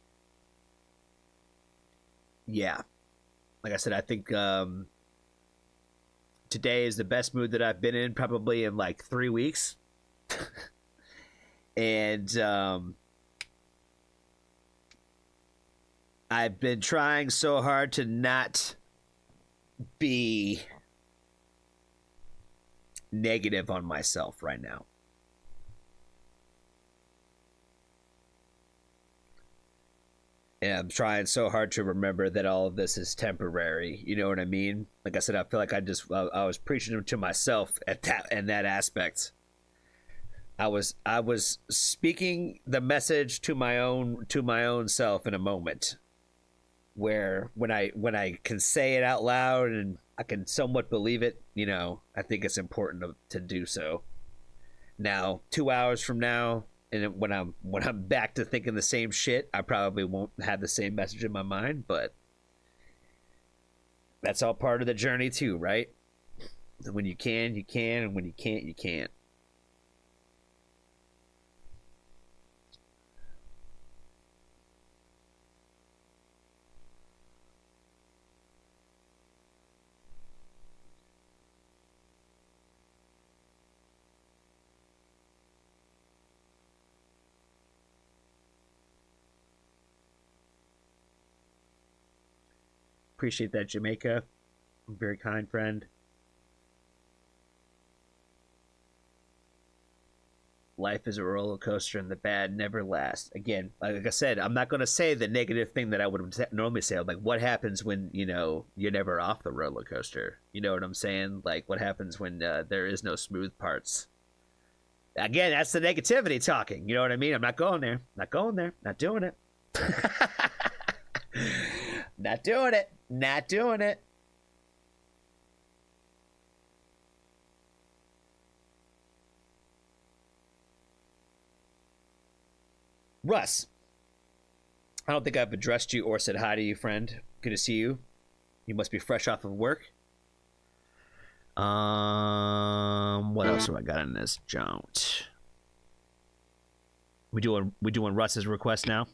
Yeah. Like I said, I think today is the best mood that I've been in probably in like 3 weeks. And I've been trying so hard to not be negative on myself right now. And I'm trying so hard to remember that all of this is temporary. You know what I mean? Like I said, I feel like I was preaching to myself at that in that aspect. I was speaking the message to my own self in a moment, where when I can say it out loud and I can somewhat believe it, you know, I think it's important to do so. Now, 2 hours from now, and when I'm back to thinking the same shit, I probably won't have the same message in my mind, but that's all part of the journey too, right? When you can, and when you can't, you can't. Appreciate that, Jamaica. Very kind friend. Life is a roller coaster and the bad never lasts. Again, like I said, I'm not going to say the negative thing that I would normally say. Like, what happens when, you know, you're never off the roller coaster? You know what I'm saying? Like, what happens when there is no smooth parts? Again, that's the negativity talking. You know what I mean? I'm not going there. Not going there. Not doing it. Not doing it. Not doing it. Russ, I don't think I've addressed you or said hi to you, friend. Good to see you. You must be fresh off of work. What else have I got in this jaunt? We doing Russ's request now?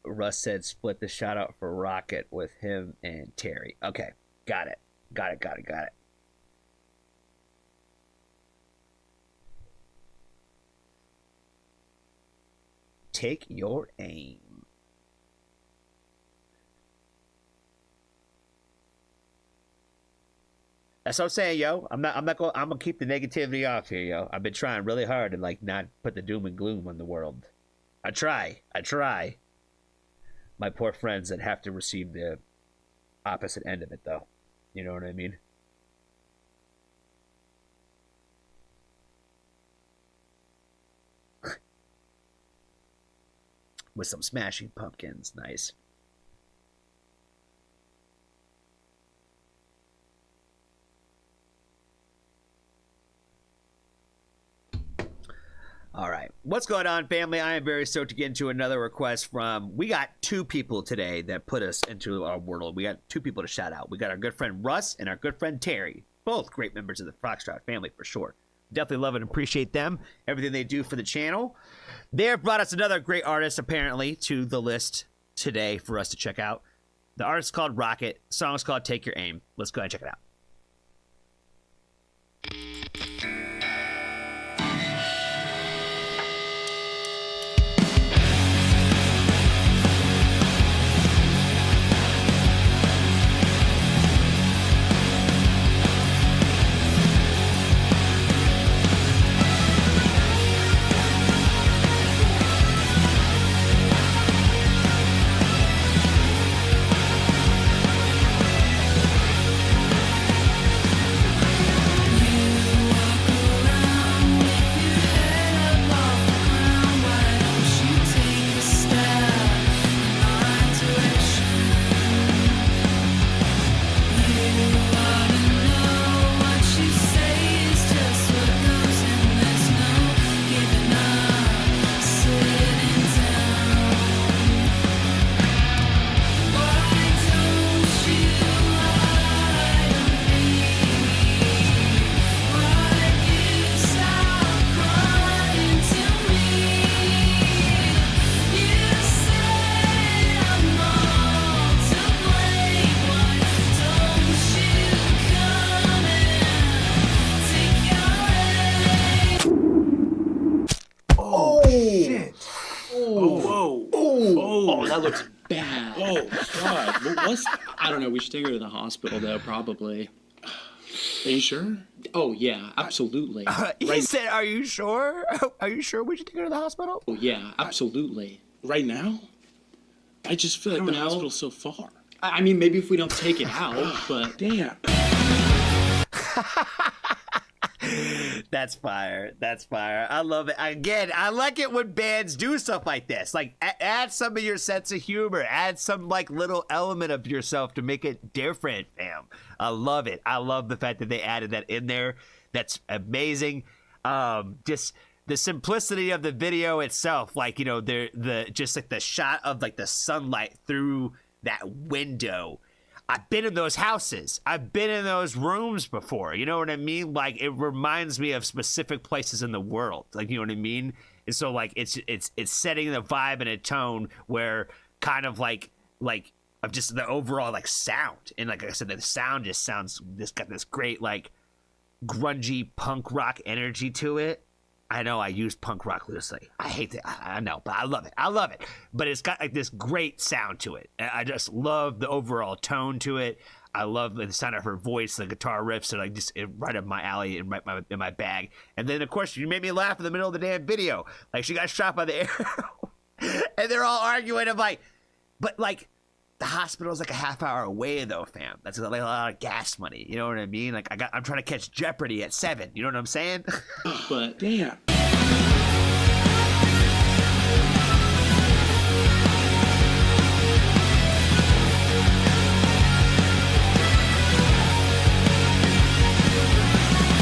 Russ said split the shout out for Rocket with him and Terry. Okay, got it. Got it. Take your aim. That's what I'm saying, yo. I'm gonna keep the negativity off here, yo. I've been trying really hard to like not put the doom and gloom on the world. I try. My poor friends that have to receive the opposite end of it, though. You know what I mean? With some Smashing Pumpkins. Nice. All right. What's going on, family? I am very stoked to get into another request from... We got two people today that put us into our world. We got two people to shout out. We got our good friend Russ and our good friend Terry. Both great members of the Foxtrot family, for sure. Definitely love and appreciate them. Everything they do for the channel. They have brought us another great artist, apparently, to the list today for us to check out. The artist is called Rocket. The song is called Take Your Aim. Let's go ahead and check it out. That looks bad. Oh, God. What was that? I don't know. We should take her to the hospital, though, probably. Are you sure? Oh yeah, absolutely. He said, "Are you sure? Are you sure we should take her to the hospital?" Oh yeah, absolutely. Right now? I just feel like the hospital's so far. I mean, maybe if we don't take it out, but damn. That's fire. That's fire. I love it. Again, I like it when bands do stuff like this. Like, add some of your sense of humor. Add some, like, little element of yourself to make it different, fam. I love it. I love the fact that they added that in there. That's amazing. Just the simplicity of the video itself. Like, you know, just, like, the shot of, like, the sunlight through that window. I've been in those houses. I've been in those rooms before. You know what I mean? Like, it reminds me of specific places in the world. Like, you know what I mean? And so, like, it's setting the vibe and a tone where kind of like of just the overall, like, sound. And like I said, the sound just got this great, like, grungy punk rock energy to it. I know I use punk rock loosely. I hate that. I know, but I love it. I love it. But it's got like this great sound to it. I just love the overall tone to it. I love the sound of her voice, the guitar riffs are like just right up my alley and right in my bag. And then of course you made me laugh in the middle of the damn video. Like she got shot by the arrow, and they're all arguing of like, but like the hospital's like a half hour away though, fam. That's like a lot of gas money. You know what I mean? Like I'm trying to catch Jeopardy at 7. You know what I'm saying? But damn.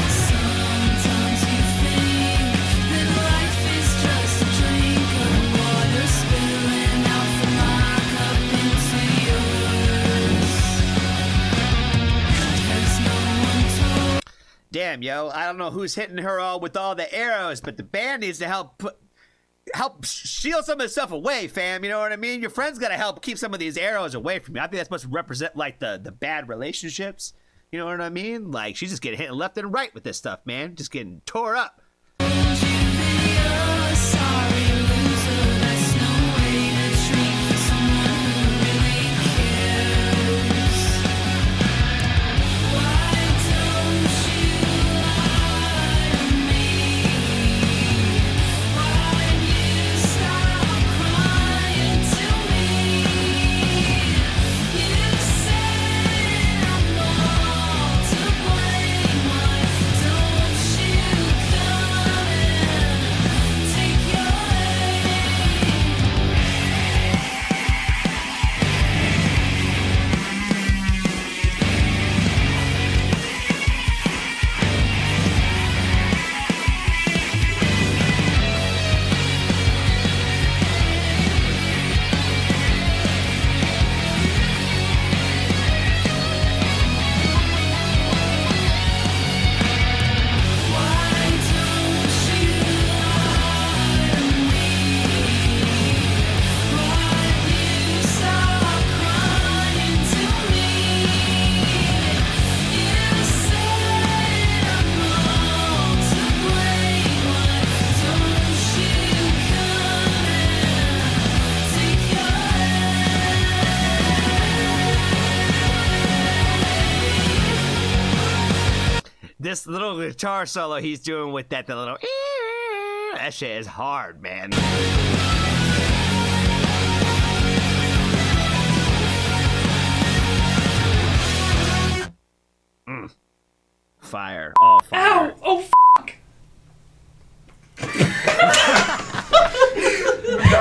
Sometimes you think that life is just a drink of water spilling out from my cup into yours. There's no one to Damn, yo, I don't know who's hitting her all with all the arrows, but the band needs to help shield some of this stuff away, fam. You know what I mean? Your friend's got to help keep some of these arrows away from you. I think that's supposed to represent like the bad relationships. You know what I mean? Like she's just getting hit left and right with this stuff, man. Just getting tore up. This little guitar solo he's doing with that, the little that shit is hard, man. Fire. Oh, fire. Ow! Oh, fuck!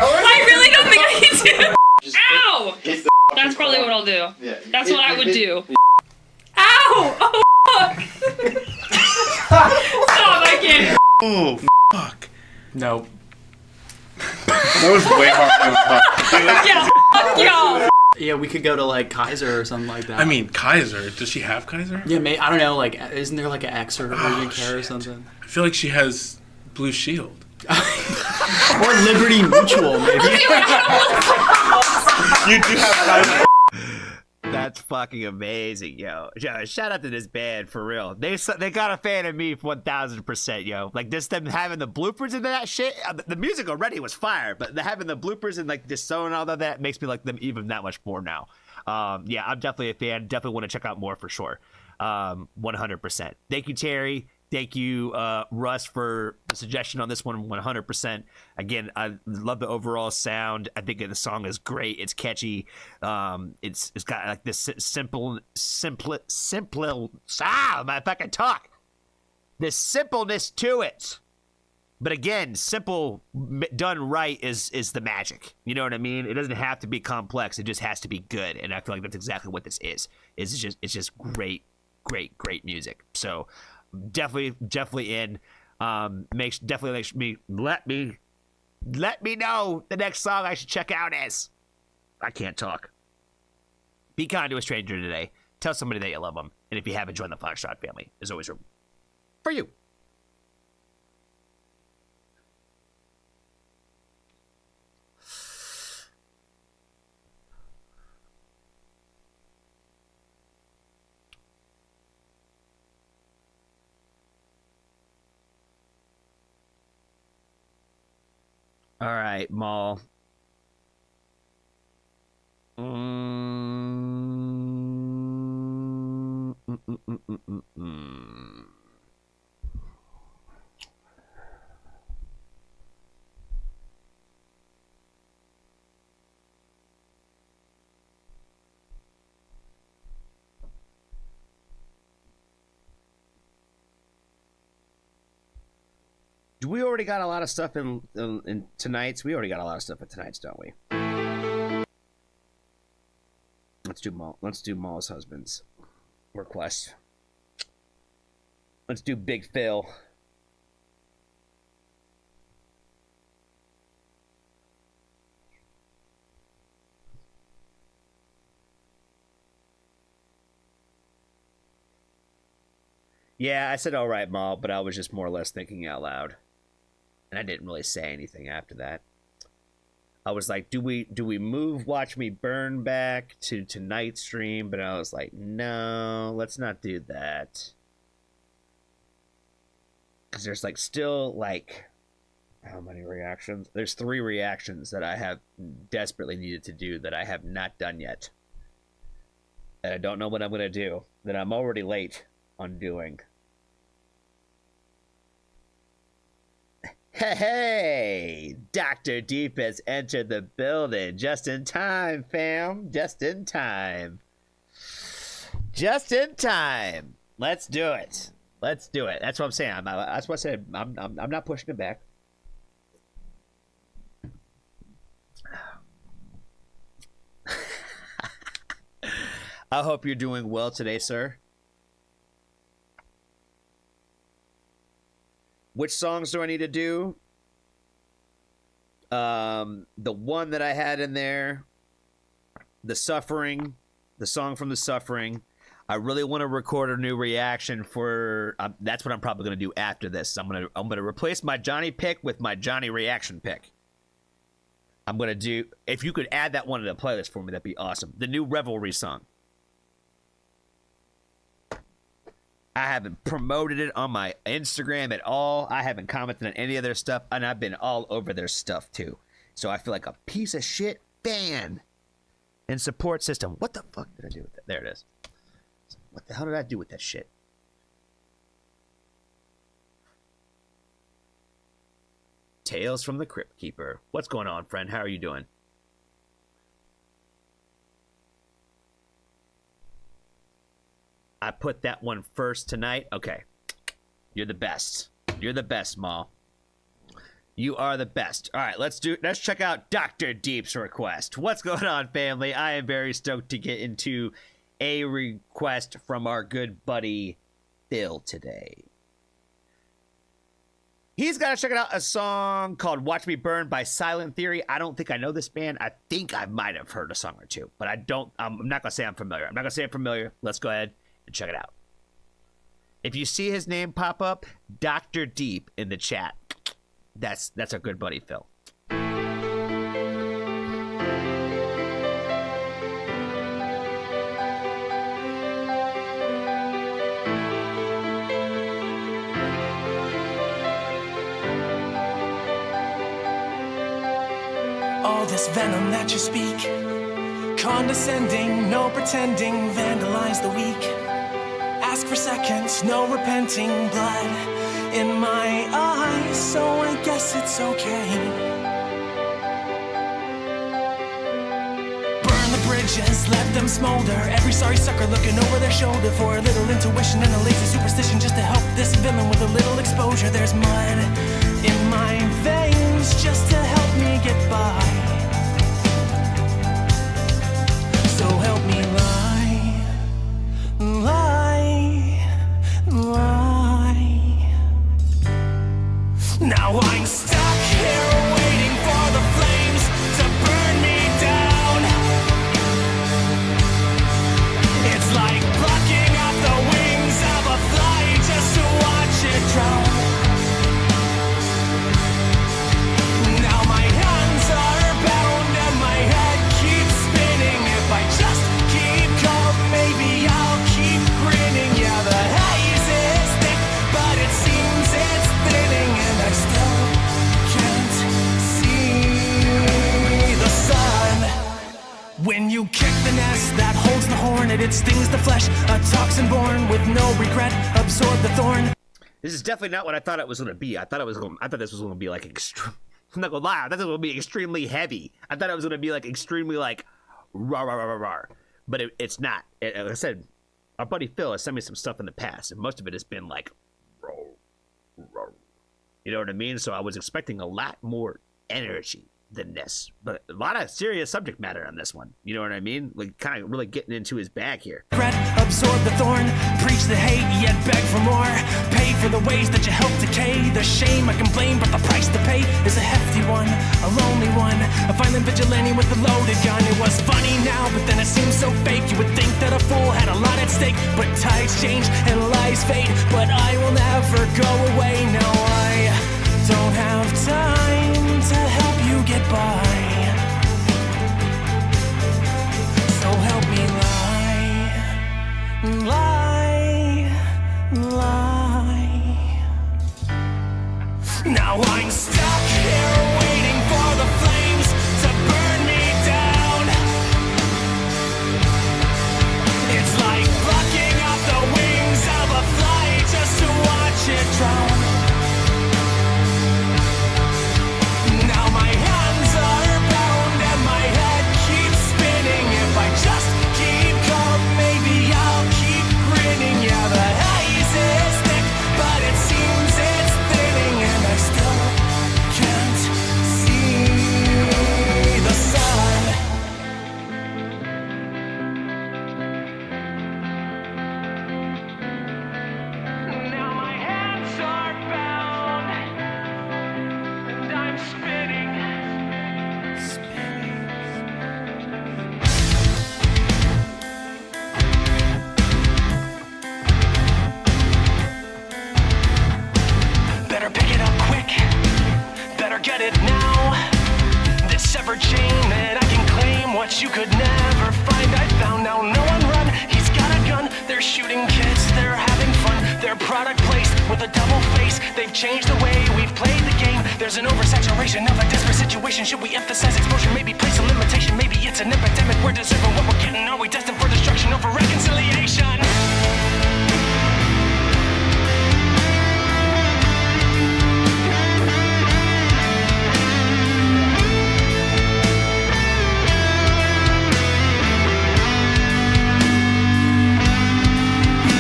I really don't think I can do. Ow! That's probably what I'll do. That's what I would do. Ow! Oh, fuck! Stop, I can't. Oh, fuck. Nope. That was way harder. Yeah, fuck y'all. Yeah, we could go to like Kaiser or something like that. I mean, Kaiser. Does she have Kaiser? Yeah, I don't know. Like, isn't there like an X or urgent care or shit. something? I feel like she has Blue Shield. Or Liberty Mutual, maybe. You do have Kaiser. That's fucking amazing, yo. Shout out to this band for real. They got a fan of me 1000%, yo. Like this, them having the bloopers into that shit. The music already was fire, but having the bloopers and like this song and all of that makes me like them even that much more now. Yeah, I'm definitely a fan. Definitely want to check out more for sure. 100%. Thank you, Terry. Thank you, Russ, for the suggestion on this one. 100%. Again, I love the overall sound. I think the song is great. It's catchy. It's got like this simple. My fucking talk. This simpleness to it. But again, simple done right is the magic. You know what I mean? It doesn't have to be complex. It just has to be good. And I feel like that's exactly what this is. It's just great music. So definitely in. Definitely let me know the next song I should check out is. I can't talk. Be kind to a stranger today. Tell somebody that you love them. And if you haven't joined the Foxtrot family, there's always room for you. All right, Maul. We already got a lot of stuff in tonight's. We already got a lot of stuff in tonight's, don't we? Let's do Maul's husband's request. Let's do Big Phil. Yeah, I said all right, Maul, but I was just more or less thinking out loud. And I didn't really say anything after that. I was like, do we move Watch Me Burn back to tonight's stream? But I was like, no, let's not do that. Because there's like still like, how many reactions? There's 3 reactions that I have desperately needed to do that I have not done yet. And I don't know what I'm going to do. That I'm already late on doing. Hey, Dr. Deep has entered the building. Just in time, fam. Just in time. Just in time. Let's do it. Let's do it. That's what I'm saying. That's what I said. I'm not pushing it back. I hope you're doing well today, sir. Which songs do I need to do? The one that I had in there, The Suffering, the song from The Suffering. I really want to record a new reaction for. That's what I'm probably going to do after this. I'm gonna replace my Johnny pick with my Johnny reaction pick. I'm gonna do. If you could add that one to the playlist for me, that'd be awesome. The new Revelry song. I haven't promoted it on my Instagram at all. I haven't commented on any of their stuff, and I've been all over their stuff too. So I feel like a piece of shit fan and support system. What the fuck did I do with that? There it is. What the hell did I do with that shit? Tales from the Crypt Keeper. What's going on, friend? How are you doing? I put that one first tonight. Okay. You're the best. You're the best, Maul. You are the best. All right, let's check out Dr. Deep's request. What's going on, family? I am very stoked to get into a request from our good buddy Phil today. He's got to check out a song called Watch Me Burn by Silent Theory. I don't think I know this band. I think I might have heard a song or two, but I'm not going to say I'm familiar. Let's go ahead and check it out. If you see his name pop up, Dr. Deep in the chat. That's our good buddy Phil. All this venom that you speak, condescending, no pretending, vandalize the weak. ask for seconds, no repenting, blood in my eyes, so I guess it's okay. Burn the bridges, let them smolder. Every sorry sucker looking over their shoulder for a little intuition and a lazy superstition just to help this villain with a little exposure. There's mud in my veins just to help me get by. So help me lie, lie, lie. Now I'm stuck here waiting for the flames to burn me down. It's like plucking out the wings of a fly just to watch it drown. Now my hands are bound and my head keeps spinning. If I just keep calm, maybe I'll keep grinning. Yeah, the haze is thick, but it seems it's thinning, and I still can't see the sun. When you kick the nest that holds the hornet, it stings the flesh, a toxin born with no regret, absorb the thorn. This is definitely not what I thought it was going to be. I thought this was going to be like extreme. I'm not gonna lie. I thought it was going to be extremely heavy. I thought it was going to be like extremely like rah rah rah rah rah. But it's not. Like I said, our buddy Phil has sent me some stuff in the past, and most of it has been like, you know what I mean? So I was expecting a lot more energy than this, but a lot of serious subject matter on this one. You know what I mean? Like kind of really getting into his bag here. Absorb the thorn, preach the hate, yet beg for more. Pay for the ways that you help decay. The shame I can blame, but the price to pay is a hefty one, a lonely one. A violent vigilante with a loaded gun. It was funny now, but then it seems so fake. You would think that a fool had a lot at stake, but tides change and lies fade. But I will never go away. No, I don't have time to help you get by. So help me lie, lie, lie. Now I'm stuck here waiting for the flames to burn me down. It's like plucking out the wings of a fly just to watch it drown. Now my hands are bound and my head keeps spinning. If I just keep calm, maybe I'll keep grinning. Yeah, the haze is thick, but it seems it's thinning, and I still can't see the sun. Now my hands are bound and I'm spinning. Better pick it up quick, better get it now. This severed chain that I can claim, what you could never find I found. Now no one run, he's got a gun. They're shooting kids, they're having fun. Their product placed with a double face. They've changed the way we've played the game. There's an oversaturation of a desperate situation. Should we emphasize exposure, maybe place a limitation? Maybe it's an epidemic, we're deserving what we're getting. Are we destined for destruction or for reconciliation?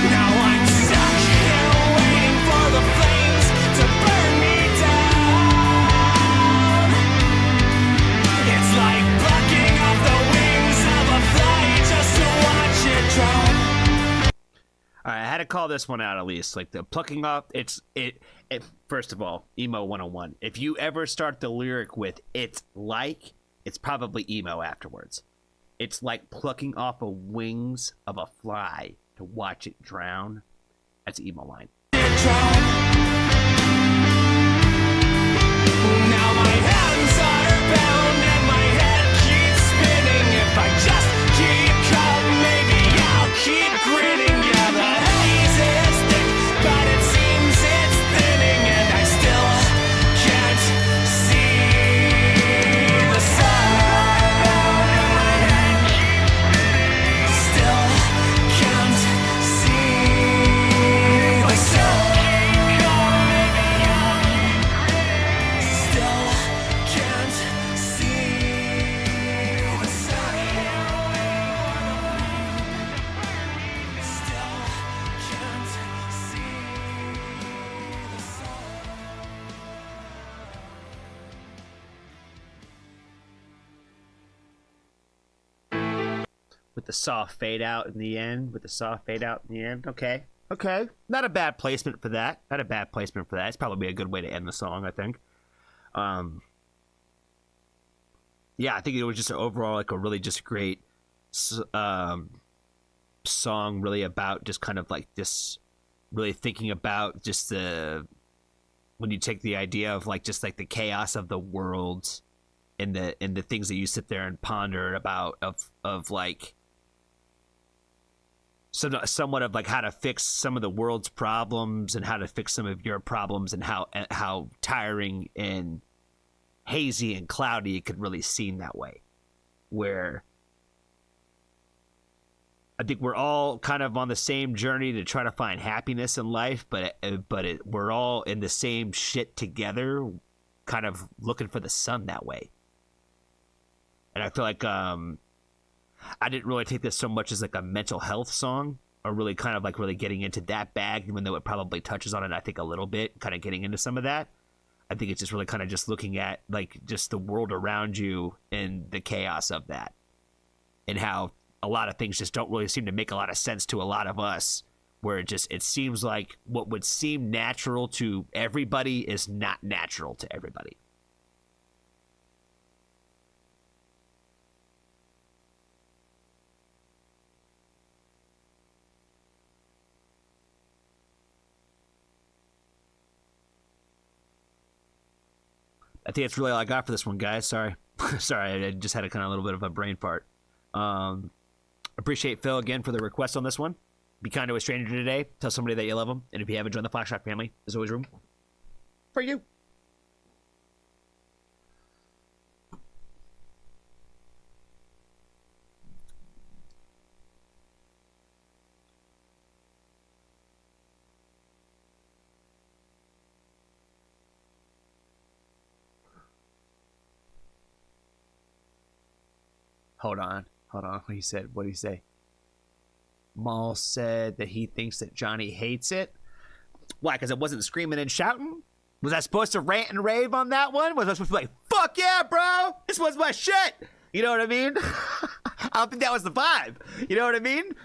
Now I'm stuck here waiting for the flames to burn me down. It's like plucking off the wings of a fly just to watch it drown. All right, I had to call this one out at least. Like the plucking off, it. First of all, emo 101. If you ever start the lyric with "it's like," it's probably emo afterwards. It's like plucking off the wings of a fly to watch it drown. That's an emo line. Now my hands are bound and my head keeps spinning. If I just keep calm, maybe I'll keep grinning. Yeah, the haze is thick, but it seems it's thinning, and I still can't see the sun. Still can't see with the soft fade out in the end. Okay. Not a bad placement for that. It's probably a good way to end the song, I think. Yeah, I think it was just overall like a really just great song, really about just kind of like this, really thinking about just when you take the idea of like just like the chaos of the world and the things that you sit there and ponder about of like somewhat of like how to fix some of the world's problems and how to fix some of your problems and how tiring and hazy and cloudy it could really seem that way, where I think we're all kind of on the same journey to try to find happiness in life, but we're all in the same shit together, kind of looking for the sun that way. And I feel like I didn't really take this so much as like a mental health song, or really kind of like really getting into that bag, even though it probably touches on it, I think, a little bit, kind of getting into some of that. I think it's just really kind of just looking at like just the world around you and the chaos of that, and how a lot of things just don't really seem to make a lot of sense to a lot of us, where it seems like what would seem natural to everybody is not natural to everybody. I think that's really all I got for this one, guys. Sorry. I just had a kind of little bit of a brain fart. Appreciate Phil again for the request on this one. Be kind to a stranger today. Tell somebody that you love them. And if you haven't joined the Flashback family, there's always room for you. Hold on. What he said. What did he say? Maul said that he thinks that Johnny hates it. Why? Because it wasn't screaming and shouting? Was I supposed to rant and rave on that one? Was I supposed to be like, fuck yeah, bro? This was my shit. You know what I mean? I don't think that was the vibe. You know what I mean?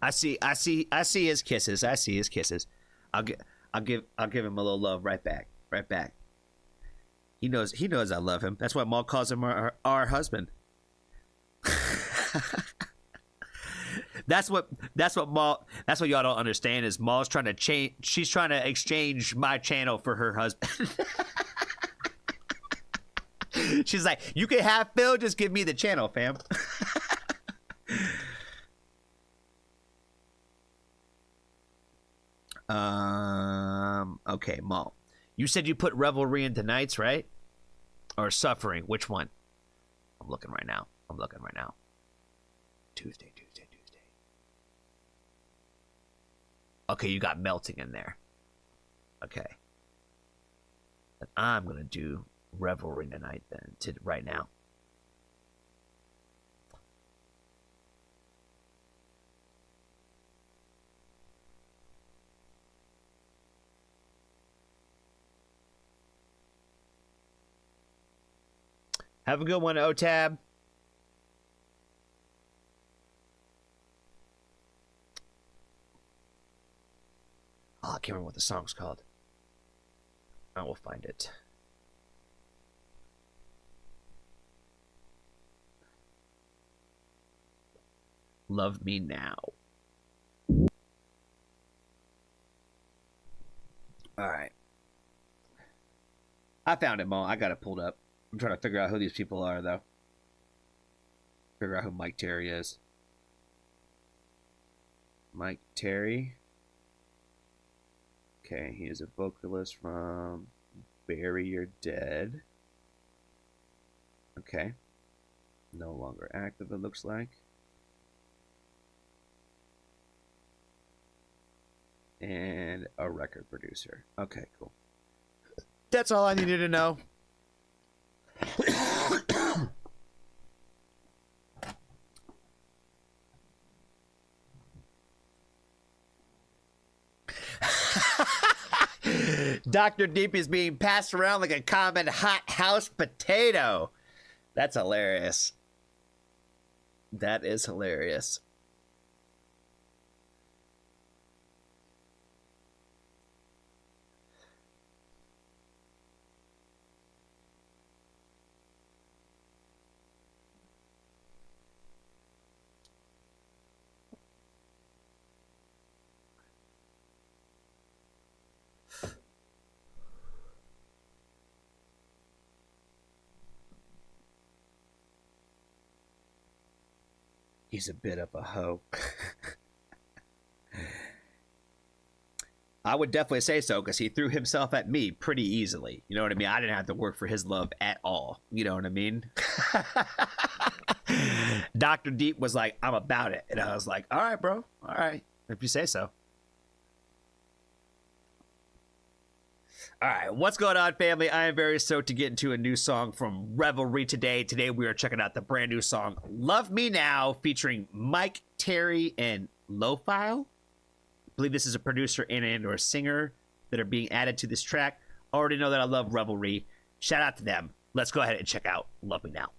I see his kisses. I'll give him a little love right back. He knows I love him. That's why Maul calls him our husband. That's what y'all don't understand is Maul's trying to change. She's trying to exchange my channel for her husband. She's like, you can have Phil, just give me the channel, fam. Okay, Maul. You said you put Revelry into Nights, right? Or Suffering? Which one? I'm looking right now. Tuesday. Okay, you got Melting in there. Okay. And I'm gonna do Revelry tonight then, right now. Have a good one, OTAB. Oh, I can't remember what the song's called. I will find it. Love Me Now. All right. I found it, Mo. I got it pulled up. I'm trying to figure out who these people are, though. Figure out who Mike Terry is. Mike Terry. Okay, he is a vocalist from Bury Your Dead. Okay. No longer active, it looks like. And a record producer. Okay, cool. That's all I needed to know. Dr. Deep is being passed around like a common hot house potato. That's hilarious. That is hilarious. He's a bit of a hoe. I would definitely say so, because he threw himself at me pretty easily. You know what I mean? I didn't have to work for his love at all. You know what I mean? Dr. Deep was like, I'm about it. And I was like, all right, bro. All right. If you say so. All right, what's going on, family? I am very stoked to get into a new song from Revelry today. Today we are checking out the brand new song, Love Me Now, featuring Mike, Terry, and Lo-File. I believe this is a producer and or a singer that are being added to this track. Already know that I love Revelry. Shout out to them. Let's go ahead and check out Love Me Now.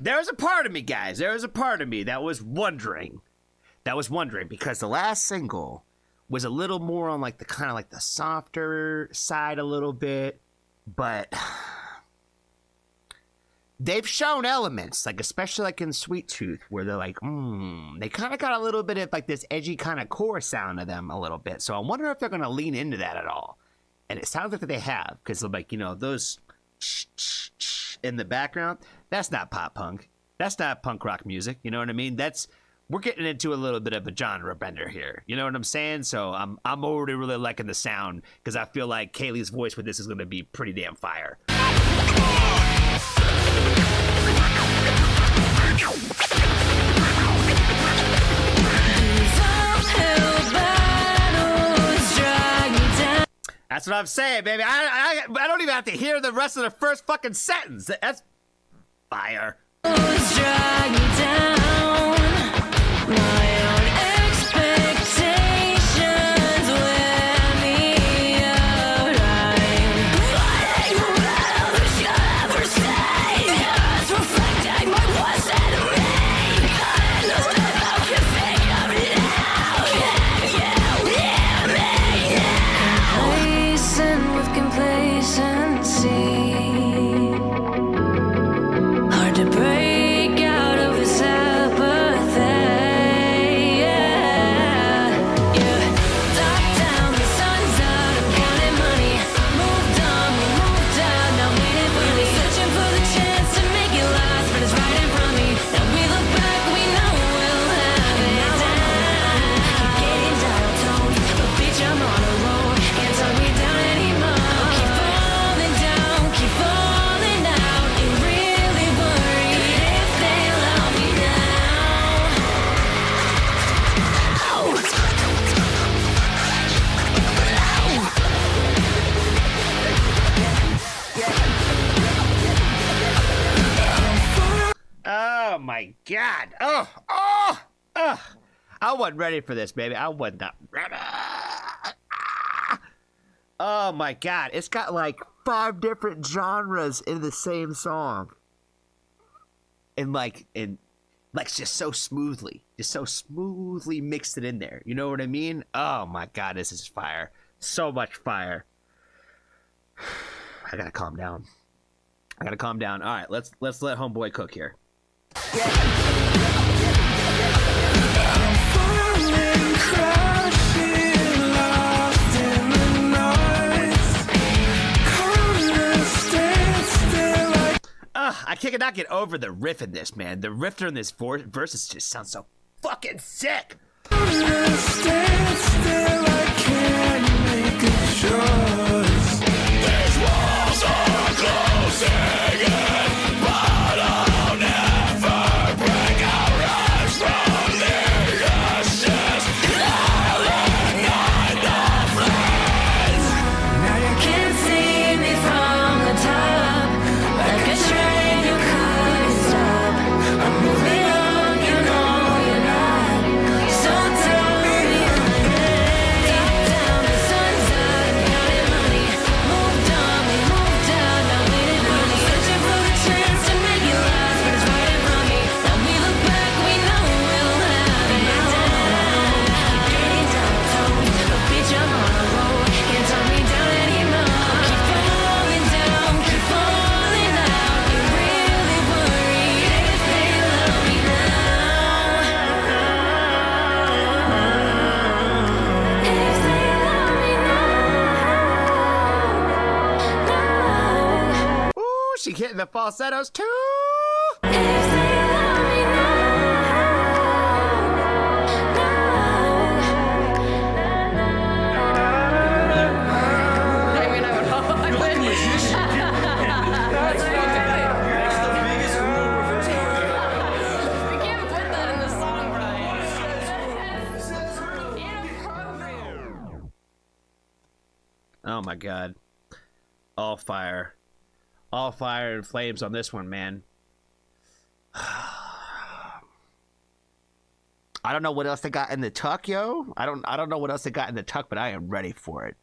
There was a part of me, guys. There was a part of me that was wondering. Because the last single was a little more on like the kind of like the softer side a little bit, but they've shown elements, like especially like in Sweet Tooth, where they're like, they kind of got a little bit of like this edgy kind of core sound to them a little bit. So I wonder if they're going to lean into that at all. And it sounds like that they have, because like, you know, those in the background, that's not pop punk. That's not punk rock music. You know what I mean? We're getting into a little bit of a genre bender here. You know what I'm saying? So I'm already really liking the sound, because I feel like Kaylee's voice with this is going to be pretty damn fire. That's what I'm saying, baby. I don't even have to hear the rest of the first fucking sentence. That's fire. Drag me down. My own expectations wear me out. I'm what should ever say. It's reflecting my worst enemy. I know that I can figure it out. Complacent with complacency. Hard to break out of this apathy. Dark down, the sun's out, I'm counting money. Moved on, we moved out, now waiting for me. Searching for the chance to make it last, but it's right in front of me. Now we look back, we know we'll have it down. Getting dialed tone, but bitch, I'm on a roll. Can't talk me down anymore. Keep falling down, keep falling out. Ain't really worried if they love me now. Oh my god. I wasn't ready for this, baby. I was not ready. Oh my god. It's got like 5 different genres in the same song. And just so smoothly mixed it in there. You know what I mean? Oh my god, this is fire. So much fire. I gotta calm down. All right, let's let homeboy cook here. I cannot get over the riff in this, man. The riff in this verses just sounds so fucking sick. Stand still, I can't make a choice. These walls are closing in, but I'll never break out rise from the ashes. Ignite the flames. Now you can't see me from the top, like a train you couldn't stop. I'm moving on, you know you're not. So tell me deep down, the sun's out, counting money. Moved on, we moved down, now we did money. Searching for the chance to make it last, but it's right in front of me. Now we look back, we know we'll have it down. Getting downtown, a bitch, I'm on a roll. Can't talk me down anymore. Keep falling down, keep falling out. You really worry if they love me now. If they love me now. Ooh, she hitting the falsettos too. If they love me now. I mean, I would hope I would. We can't put that in the song, Brian. Inappropriate. Oh my god. All fire. All fire and flames on this one, man. I don't know what else they got in the tuck, yo. I don't know what else they got in the tuck, but I am ready for it.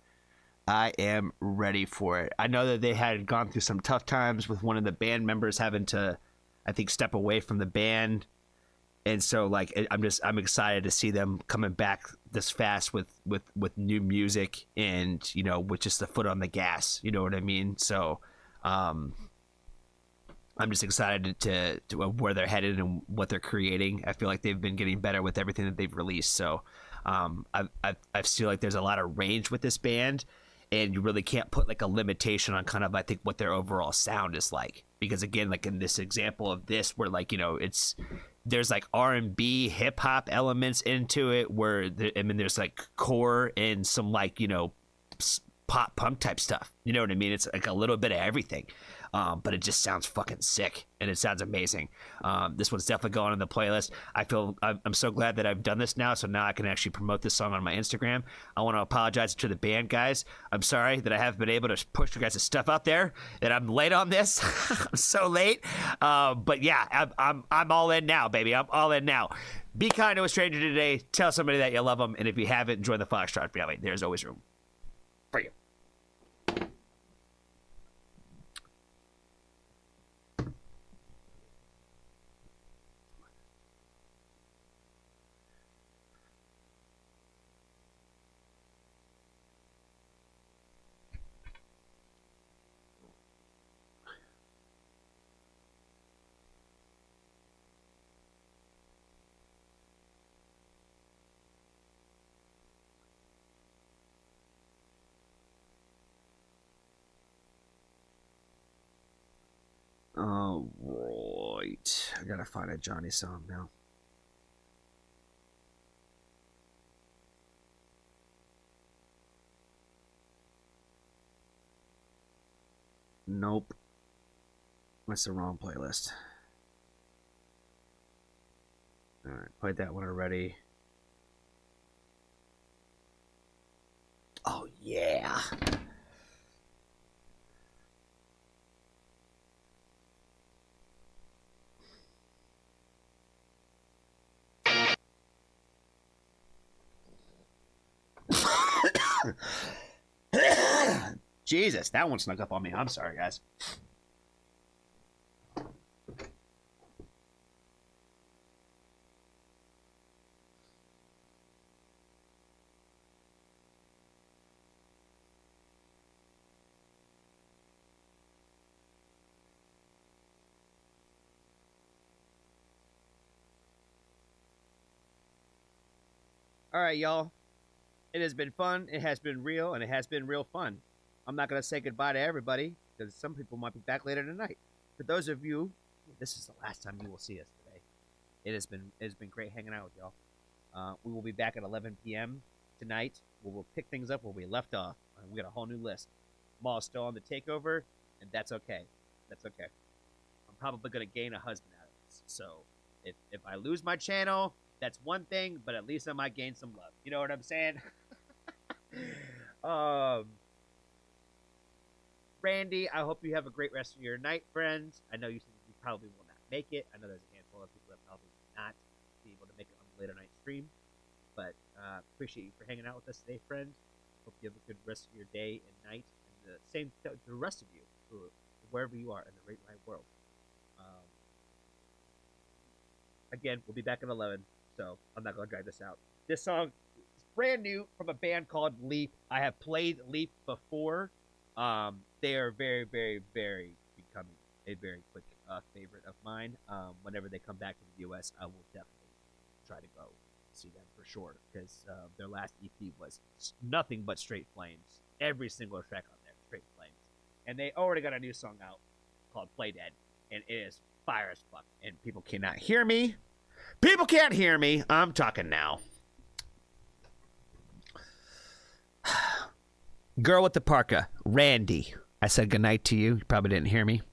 I am ready for it. I know that they had gone through some tough times with one of the band members having to, I think, step away from the band. And so, like, I'm excited to see them coming back this fast with new music and, you know, with just the foot on the gas. You know what I mean? So, I'm just excited to where they're headed and what they're creating. I feel like they've been getting better with everything that they've released. So, I feel like there's a lot of range with this band, and you really can't put like a limitation on kind of, I think, what their overall sound is like. Because again, like in this example of this, where like, you know, there's like R&B hip hop elements into it, where there's like core and some like, you know, pop punk type stuff. You know what I mean? It's like a little bit of everything. But it just sounds fucking sick, and it sounds amazing. This one's definitely going on the playlist. I'm so glad that I've done this now, so now I can actually promote this song on my Instagram. I want to apologize to the band guys. I'm sorry that I haven't been able to push your guys' stuff out there, that I'm late on this. I'm so late. But yeah, I'm all in now, baby. I'm all in now. Be kind to a stranger today. Tell somebody that you love them, and if you haven't, join the Foxtrot family. There's always room for you. All right, I gotta find a Johnny song now. Nope, that's the wrong playlist. All right, played that one already. Oh yeah. Jesus, that one snuck up on me. I'm sorry, guys. All right, y'all. It has been fun, it has been real, and it has been real fun. I'm not going to say goodbye to everybody, because some people might be back later tonight. For those of you, this is the last time you will see us today. It has been great hanging out with y'all. We will be back at 11 p.m. tonight. We'll pick things up where we left off. We got a whole new list. Maul's still on the takeover, and that's okay. That's okay. I'm probably gonna gain a husband out of this. So if I lose my channel, that's one thing, but at least I might gain some love. You know what I'm saying? Randy, I hope you have a great rest of your night, friends. I know you said you probably will not make it. I know there's a handful of people that probably will not be able to make it on the later night stream. But appreciate you for hanging out with us today, friend. Hope you have a good rest of your day and night. And the same to the rest of you, wherever you are in the great wide world. Again, we'll be back at 11, so I'm not going to drag this out. This song is brand new from a band called Leap. I have played Leap before. They are very, very, very becoming a very quick favorite of mine. Whenever they come back to the U.S., I will definitely try to go see them for sure, because their last EP was nothing but straight flames. Every single track on there, straight flames. And they already got a new song out called Play Dead, and it is fire as fuck. And people cannot hear me. People can't hear me. I'm talking now. Girl with the parka, Randy. I said goodnight to you. You probably didn't hear me.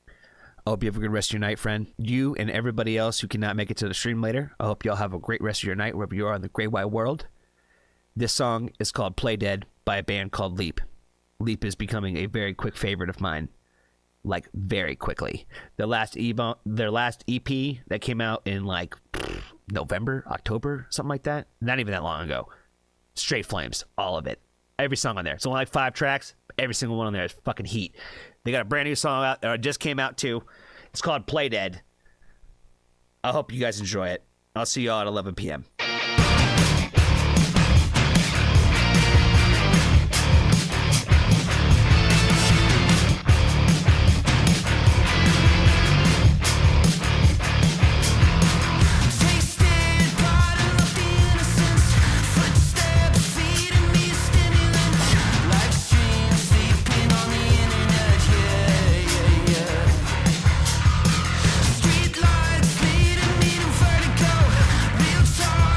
I hope you have a good rest of your night, friend. You and everybody else who cannot make it to the stream later, I hope you all have a great rest of your night wherever you are in the great wide world. This song is called Play Dead by a band called Leap. Leap is becoming a very quick favorite of mine. Like, very quickly. Their last EP that came out in, like, November, October, something like that. Not even that long ago. Straight flames. All of it. Every song on there. It's only like 5 tracks. Every single one on there is fucking heat. They got a brand new song out that just came out too. It's called Play Dead. I hope you guys enjoy it. I'll see y'all at 11 p.m. Street lights leading me to vertigo. Real talk.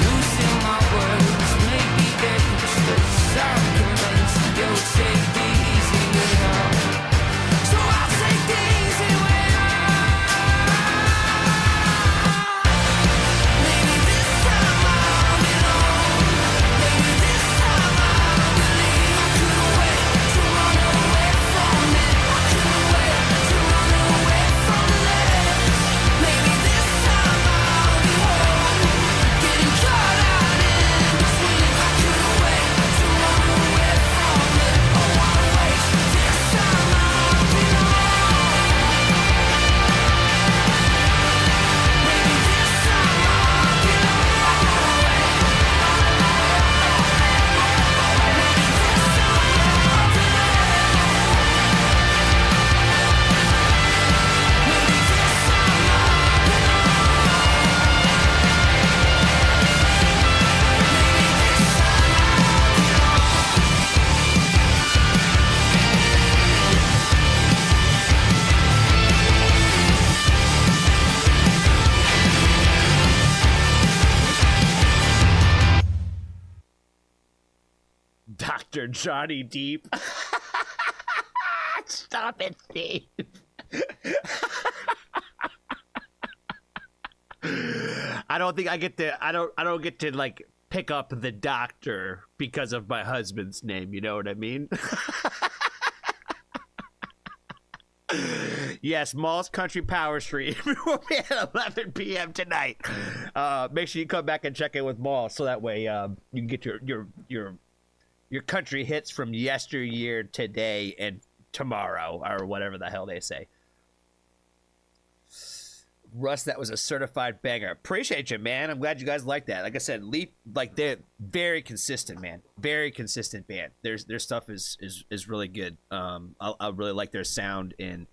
losing my words. Maybe they're useless. I'm convinced you'll take the easy way out. So I'll take the easy way out. Maybe this time I'll be alone. Maybe this time I'll believe. I couldn't wait to run away from it. I couldn't wait to run away from this. Maybe this time I'll be home, getting caught out in between. I couldn't wait to run away from it. Oh, I'll wait. This time I'll be home. Maybe this time I'll be Dr. Johnny Deep. Stop it, Steve. I don't think I get to. I don't get to like pick up the doctor because of my husband's name. You know what I mean? Yes, Mall's Country Power Stream will be at 11 p.m. tonight. Make sure you come back and check in with Mall so that way you can get your country hits from yesteryear, today, and tomorrow, or whatever the hell they say. Russ, that was a certified banger. Appreciate you, man. I'm glad you guys like that. Like I said, they're very consistent, man. Very consistent band. Their stuff is really good. I really like their sound, and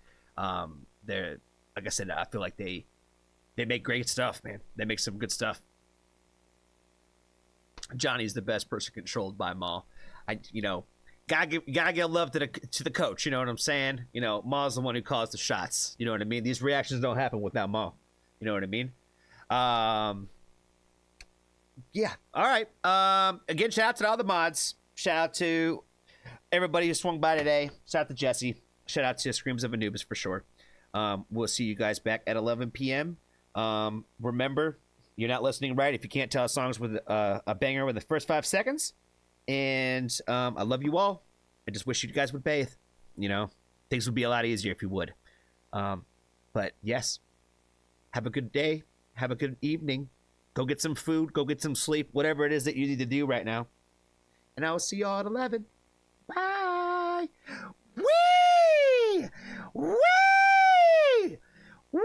they're, like I said, I feel like they make great stuff, man. They make some good stuff. Johnny's the best person controlled by Maul. Gotta give love to the coach. You know what I'm saying? You know, Maul's the one who calls the shots. You know what I mean? These reactions don't happen without Maul. You know what I mean? Yeah. All right. Again, shout out to all the mods. Shout out to everybody who swung by today. Shout out to Jesse. Shout out to Screams of Anubis for sure. We'll see you guys back at 11 p.m. Remember, you're not listening right if you can't tell songs with a banger with the first 5 seconds. And I love you all. I just wish you guys would bathe. You know, things would be a lot easier if you would. But yes, have a good day. Have a good evening. Go get some food. Go get some sleep. Whatever it is that you need to do right now. And I will see y'all at 11. Bye. Wee! Wee! Wee!